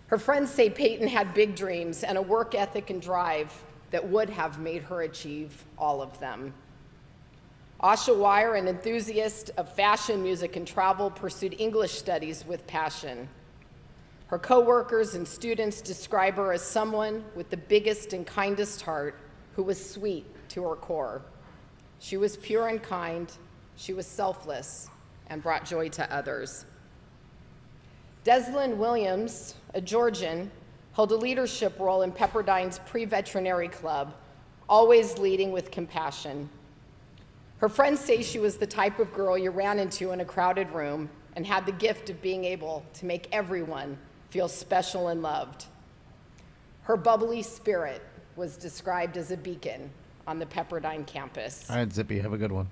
Her friends say Peyton had big dreams and a work ethic and drive that would have made her achieve all of them. Asha Wire, an enthusiast of fashion, music, and travel, pursued English studies with passion. Her coworkers and students describe her as someone with the biggest and kindest heart who was sweet to her core. She was pure and kind, she was selfless, and brought joy to others. Deslin Williams, a Georgian, held a leadership role in Pepperdine's pre-veterinary club, always leading with compassion. Her friends say she was the type of girl you ran into in a crowded room and had the gift of being able to make everyone feel special and loved. Her bubbly spirit was described as a beacon on the Pepperdine campus. All right, Zippy, have a good one.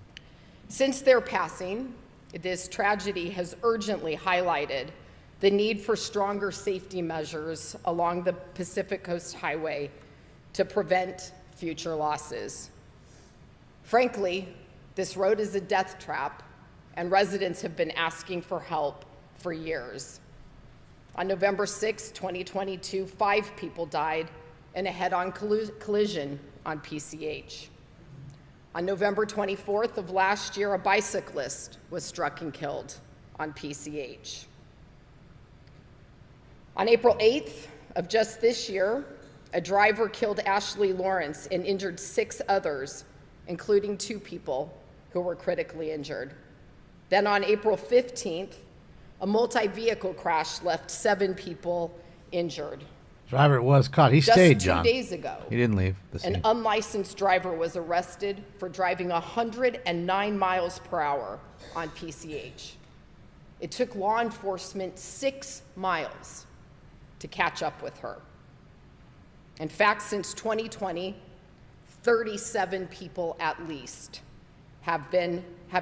Since their passing, this tragedy has urgently highlighted the need for stronger safety measures along the Pacific Coast Highway to prevent future losses. Frankly, this road is a death trap, and residents have been asking for help for years. On November 6, 2022, 5 people died in a head-on collision on PCH. On November 24th of last year, a bicyclist was struck and killed on PCH. On April 8th of just this year, a driver killed Ashley Lawrence and injured 6 others, including 2 people who were critically injured. Then on April 15th, a multi-vehicle crash left 7 people injured. Driver was caught. He Just stayed, 2 John. days ago, He didn't leave the an scene. unlicensed driver was arrested for driving 109 miles per hour on PCH. It took law enforcement 6 miles to catch up with her. In fact, since 2020, 37 people at least have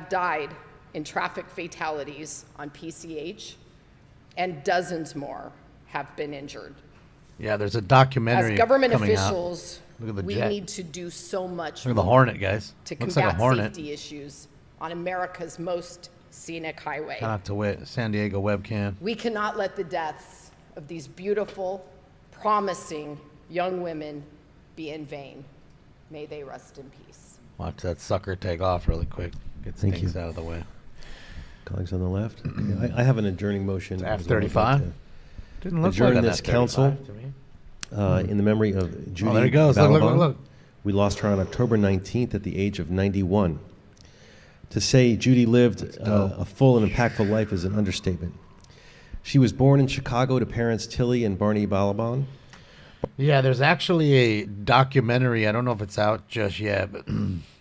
died in traffic fatalities on PCH, and dozens more have been injured. Yeah, there's a documentary As government coming officials, out. Look at the we jet. need to do so much Look at the more Hornet, guys. to Looks like a combat Hornet. safety issues on America's most scenic highway. Shout out to San Diego webcam. We cannot let the deaths of these beautiful, promising young women be in vain. May they rest in peace. Watch that sucker take off really quick. Get Thank things you. out of the way. Colleagues on the left. Okay, I have an adjourning motion. It's as well. I'd like F-35? to Didn't look adjourn like an this council F-35 to me. in the memory of Judy there he goes. Look, look, Balaban. look. We lost her on October 19th at the age of 91. To say Judy lived a full and impactful life is an understatement. She was born in Chicago to parents Tilly and Barney Balaban. Yeah, there's actually a documentary. I don't know if it's out just yet, but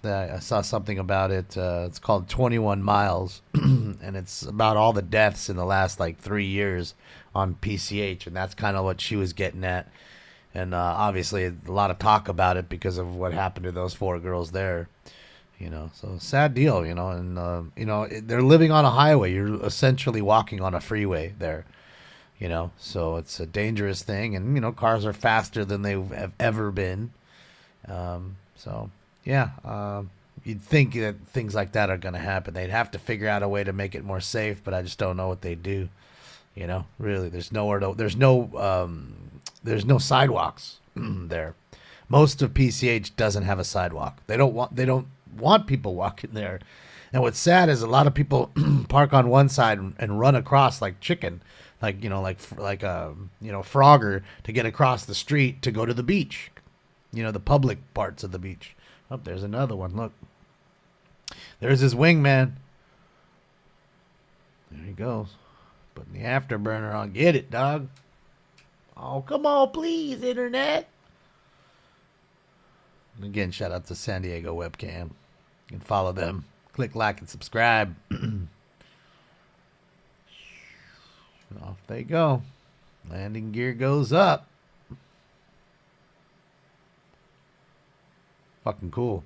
that I saw something about it. It's called 21 Miles, and it's about all the deaths in the last 3 years on PCH, and that's kind of what she was getting at. And obviously, a lot of talk about it because of what happened to those 4 girls there. So sad deal. And they're living on a highway. You're essentially walking on a freeway there. So it's a dangerous thing, and cars are faster than they have ever been. You'd think that things like that are going to happen. They'd have to figure out a way to make it more safe, but I just don't know what they do. Really, there's no sidewalks there. Most of PCH doesn't have a sidewalk. They don't want people walking there. And what's sad is a lot of people park on one side and run across like chicken, like Frogger to get across the street to go to the beach. The public parts of the beach. Oh, there's another one. Look. There's his wingman. There he goes. Putting the afterburner on. Get it, dog. Oh, come on, please, internet. And again, shout out to San Diego Webcam. You can follow them. Click like and subscribe. Off they go. Landing gear goes up. Fucking cool.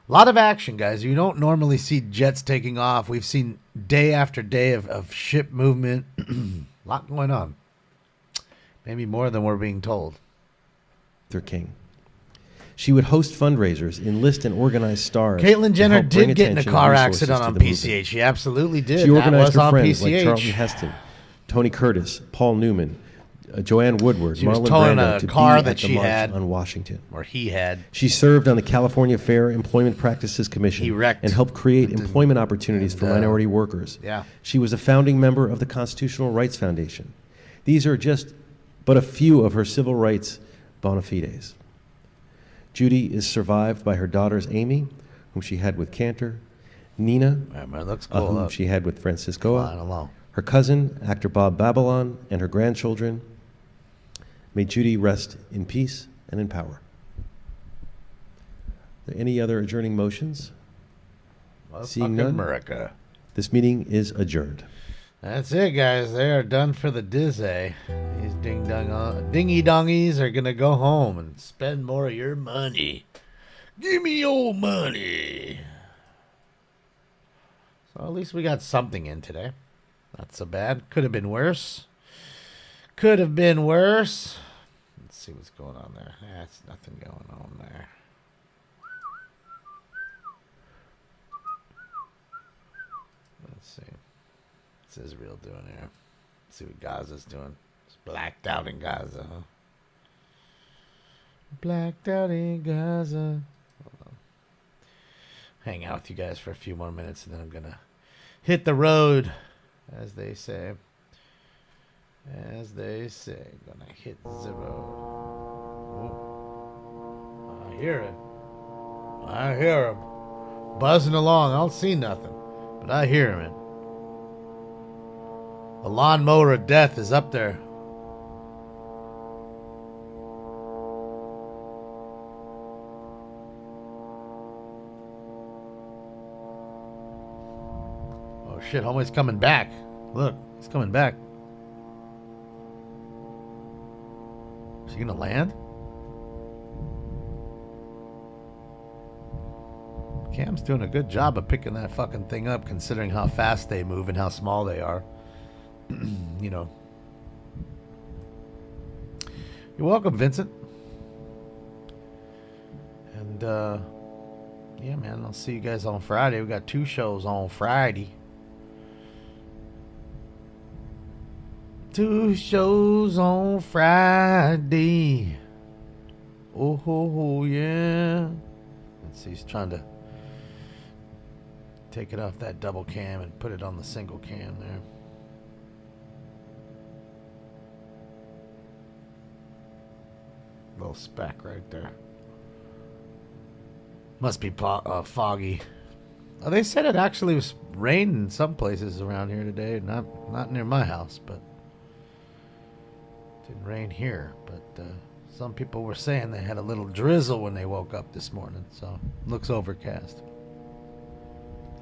A lot of action, guys. You don't normally see jets taking off. We've seen day after day of ship movement. A lot going on. Maybe more than we're being told. Their king. She would host fundraisers, enlist and organize stars. Caitlyn Jenner and help bring did get in a attention car and resources accident to on the movement. PCH. She absolutely did. She organized her on friends like PCH. Charlton Heston, Tony Curtis, Paul Newman, Joanne Woodward, She was Marlon towing Brando a to car be that at the she march had, on Washington. or he had. She served on the California Fair Employment Practices Commission and helped create employment opportunities for minority workers. Yeah. She was a founding member of the Constitutional Rights Foundation. These are just but a few of her civil rights bona fides. Judy is survived by her daughters Amy, whom she had with Cantor, Nina, whom she had with Franciscoa, her cousin, actor Bob Babylon, and her grandchildren. May Judy rest in peace and in power. Are there any other adjourning motions? Seeing none, America. This meeting is adjourned. That's it, guys. They are done for the Disney. These dingy dongies are gonna go home and spend more of your money. Give me your money. So at least we got something in today. Not so bad. Could have been worse. Could have been worse. Let's see what's going on there. That's nothing going on there. Let's see. What's Israel doing here? Let's see what Gaza's doing. It's blacked out in Gaza, huh? Blacked out in Gaza. Hold on. Hang out with you guys for a few more minutes and then I'm gonna hit the road, as they say. As they say, gonna hit the road. Oh, I hear it. I hear him buzzing along. I don't see nothing, but I hear him. The lawnmower of death is up there. Oh shit, homie's coming back. Look, he's coming back. Is he gonna land? Cam's doing a good job of picking that fucking thing up considering how fast they move and how small they are. You know. You're welcome, Vincent. And yeah, man, I'll see you guys on Friday. We got 2 shows on Friday. 2 shows on Friday. Oh, yeah. Let's see, he's trying to take it off that double cam and put it on the single cam there. Little speck right there. Must be foggy. Oh, they said it actually was raining in some places around here today. Not near my house, but didn't rain here. But some people were saying they had a little drizzle when they woke up this morning. So looks overcast.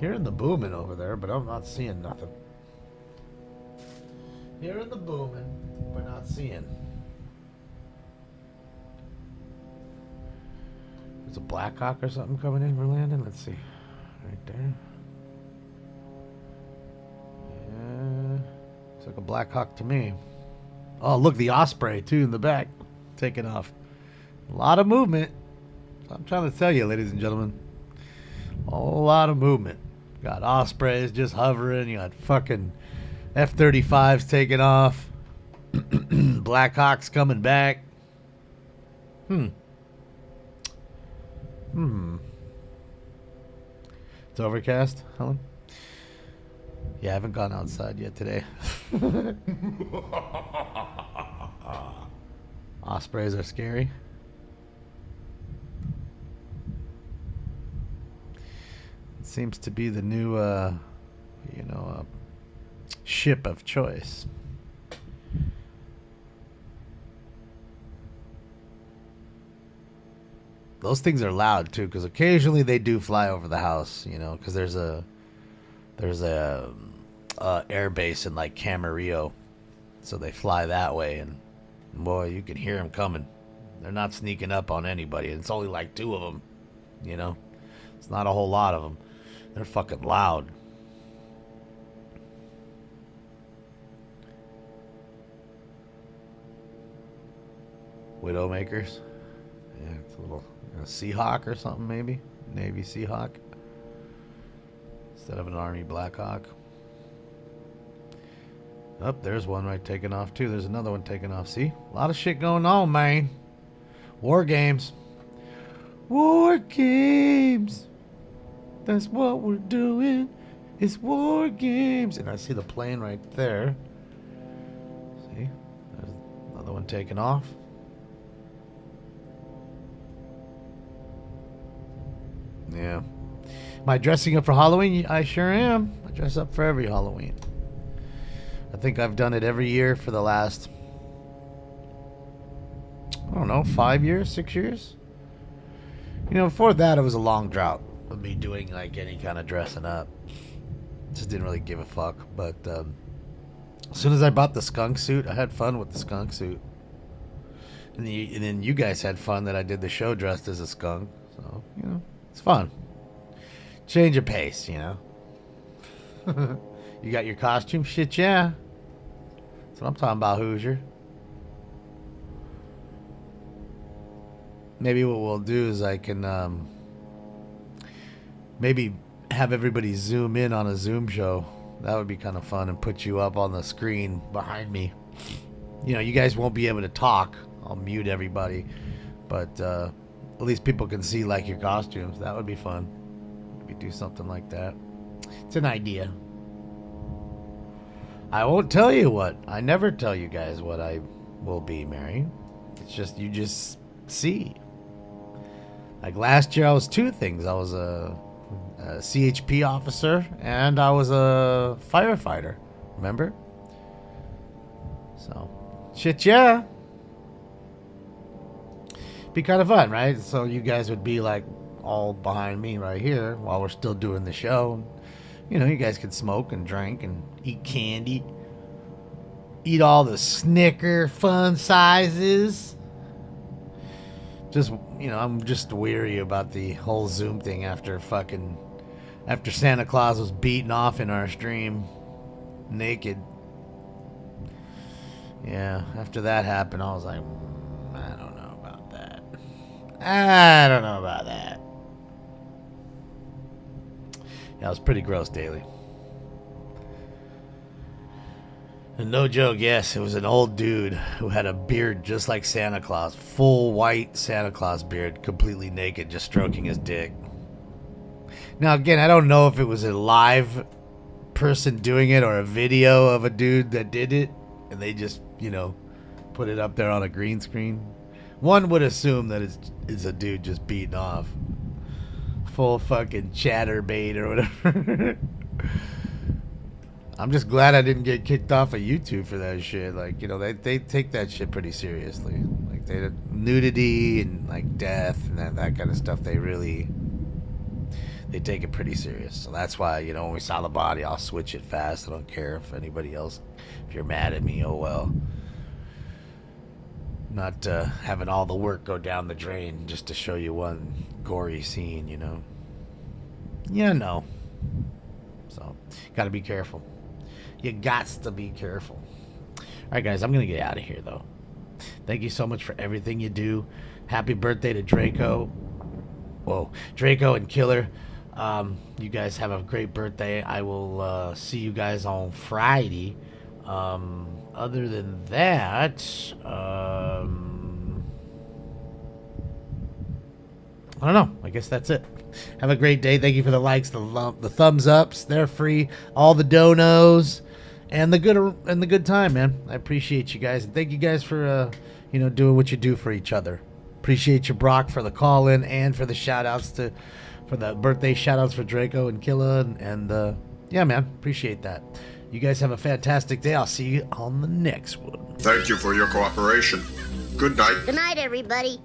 Hearing the booming over there, but I'm not seeing nothing. Hearing the booming, but not seeing. There's a Black Hawk or something coming in for landing. Let's see. Right there. Yeah. Looks like a Black Hawk to me. Oh, look, the Osprey, too, in the back. Taking off. A lot of movement. I'm trying to tell you, ladies and gentlemen. A whole lot of movement. Got Ospreys just hovering. You got fucking F-35s taking off. Black Hawks coming back. It's overcast, Helen? Yeah, I haven't gone outside yet today. Ospreys are scary. It seems to be the new, ship of choice. Those things are loud too, because occasionally they do fly over the house, because there's a air base in like Camarillo, so they fly that way, and boy, you can hear them coming. They're not sneaking up on anybody. It's only like 2 of them, It's not a whole lot of them. They're fucking loud. Widowmakers. Yeah, it's a little Seahawk or something, maybe. Navy Seahawk. Instead of an Army Blackhawk. Oh, there's one right taking off too. There's another one taking off. See? A lot of shit going on, man. War games. War games. That's what we're doing. It's war games. And I see the plane right there. See? There's another one taking off. Yeah. Am I dressing up for Halloween? I sure am. I dress up for every Halloween. I think I've done it every year for the last, 5 years, 6 years. Before that, it was a long drought of me doing like any kind of dressing up. Just didn't really give a fuck. But as soon as I bought the skunk suit, I had fun with the skunk suit. And then you guys had fun that I did the show dressed as a skunk. So, it's fun. Change of pace, You got your costume? Shit, yeah. That's what I'm talking about, Hoosier. Maybe what we'll do is I can maybe have everybody zoom in on a Zoom show. That would be kind of fun, and put you up on the screen behind me. You guys won't be able to talk. I'll mute everybody. But at least people can see like your costumes. That would be fun. Maybe do something like that. It's an idea. I won't tell you what. I never tell you guys what I will be, Mary. It's just, you just see. Like last year I was 2 things. I was a CHP officer and I was a firefighter. Remember? So, shit, yeah. Be kind of fun, right? So you guys would be like all behind me right here while we're still doing the show. You guys could smoke and drink and eat candy. Eat all the Snicker fun sizes. Just, I'm just weary about the whole Zoom thing after Santa Claus was beaten off in our stream naked. Yeah, after that happened, I was like, I don't know about that. Yeah, it was pretty gross, Daily. And no joke, yes, it was an old dude who had a beard just like Santa Claus. Full white Santa Claus beard, completely naked, just stroking his dick. Now, again, I don't know if it was a live person doing it or a video of a dude that did it, and they just, put it up there on a green screen. One would assume that it's a dude just beating off. Full fucking chatterbait or whatever. I'm just glad I didn't get kicked off of YouTube for that shit. Like, they take that shit pretty seriously. Like, nudity and like death and that kind of stuff. They take it pretty serious. So that's why, when we saw the body, I'll switch it fast. I don't care if anybody else, if you're mad at me, oh well. Not having all the work go down the drain just to show you one gory scene, So, gotta be careful. You gots to be careful. Alright, guys, I'm gonna get out of here, though. Thank you so much for everything you do. Happy birthday to Draco. Whoa, Draco and Killer. You guys have a great birthday. I will see you guys on Friday. Other than that, I don't know. I guess that's it. Have a great day. Thank you for the likes, the thumbs ups. They're free. All the donos and the good time, man. I appreciate you guys, and thank you guys for doing what you do for each other. Appreciate you, Brock, for the call in and for the shout outs for the birthday shout outs for Draco and Killa, and yeah, man, appreciate that. You guys have a fantastic day. I'll see you on the next one. Thank you for your cooperation. Good night. Good night, everybody.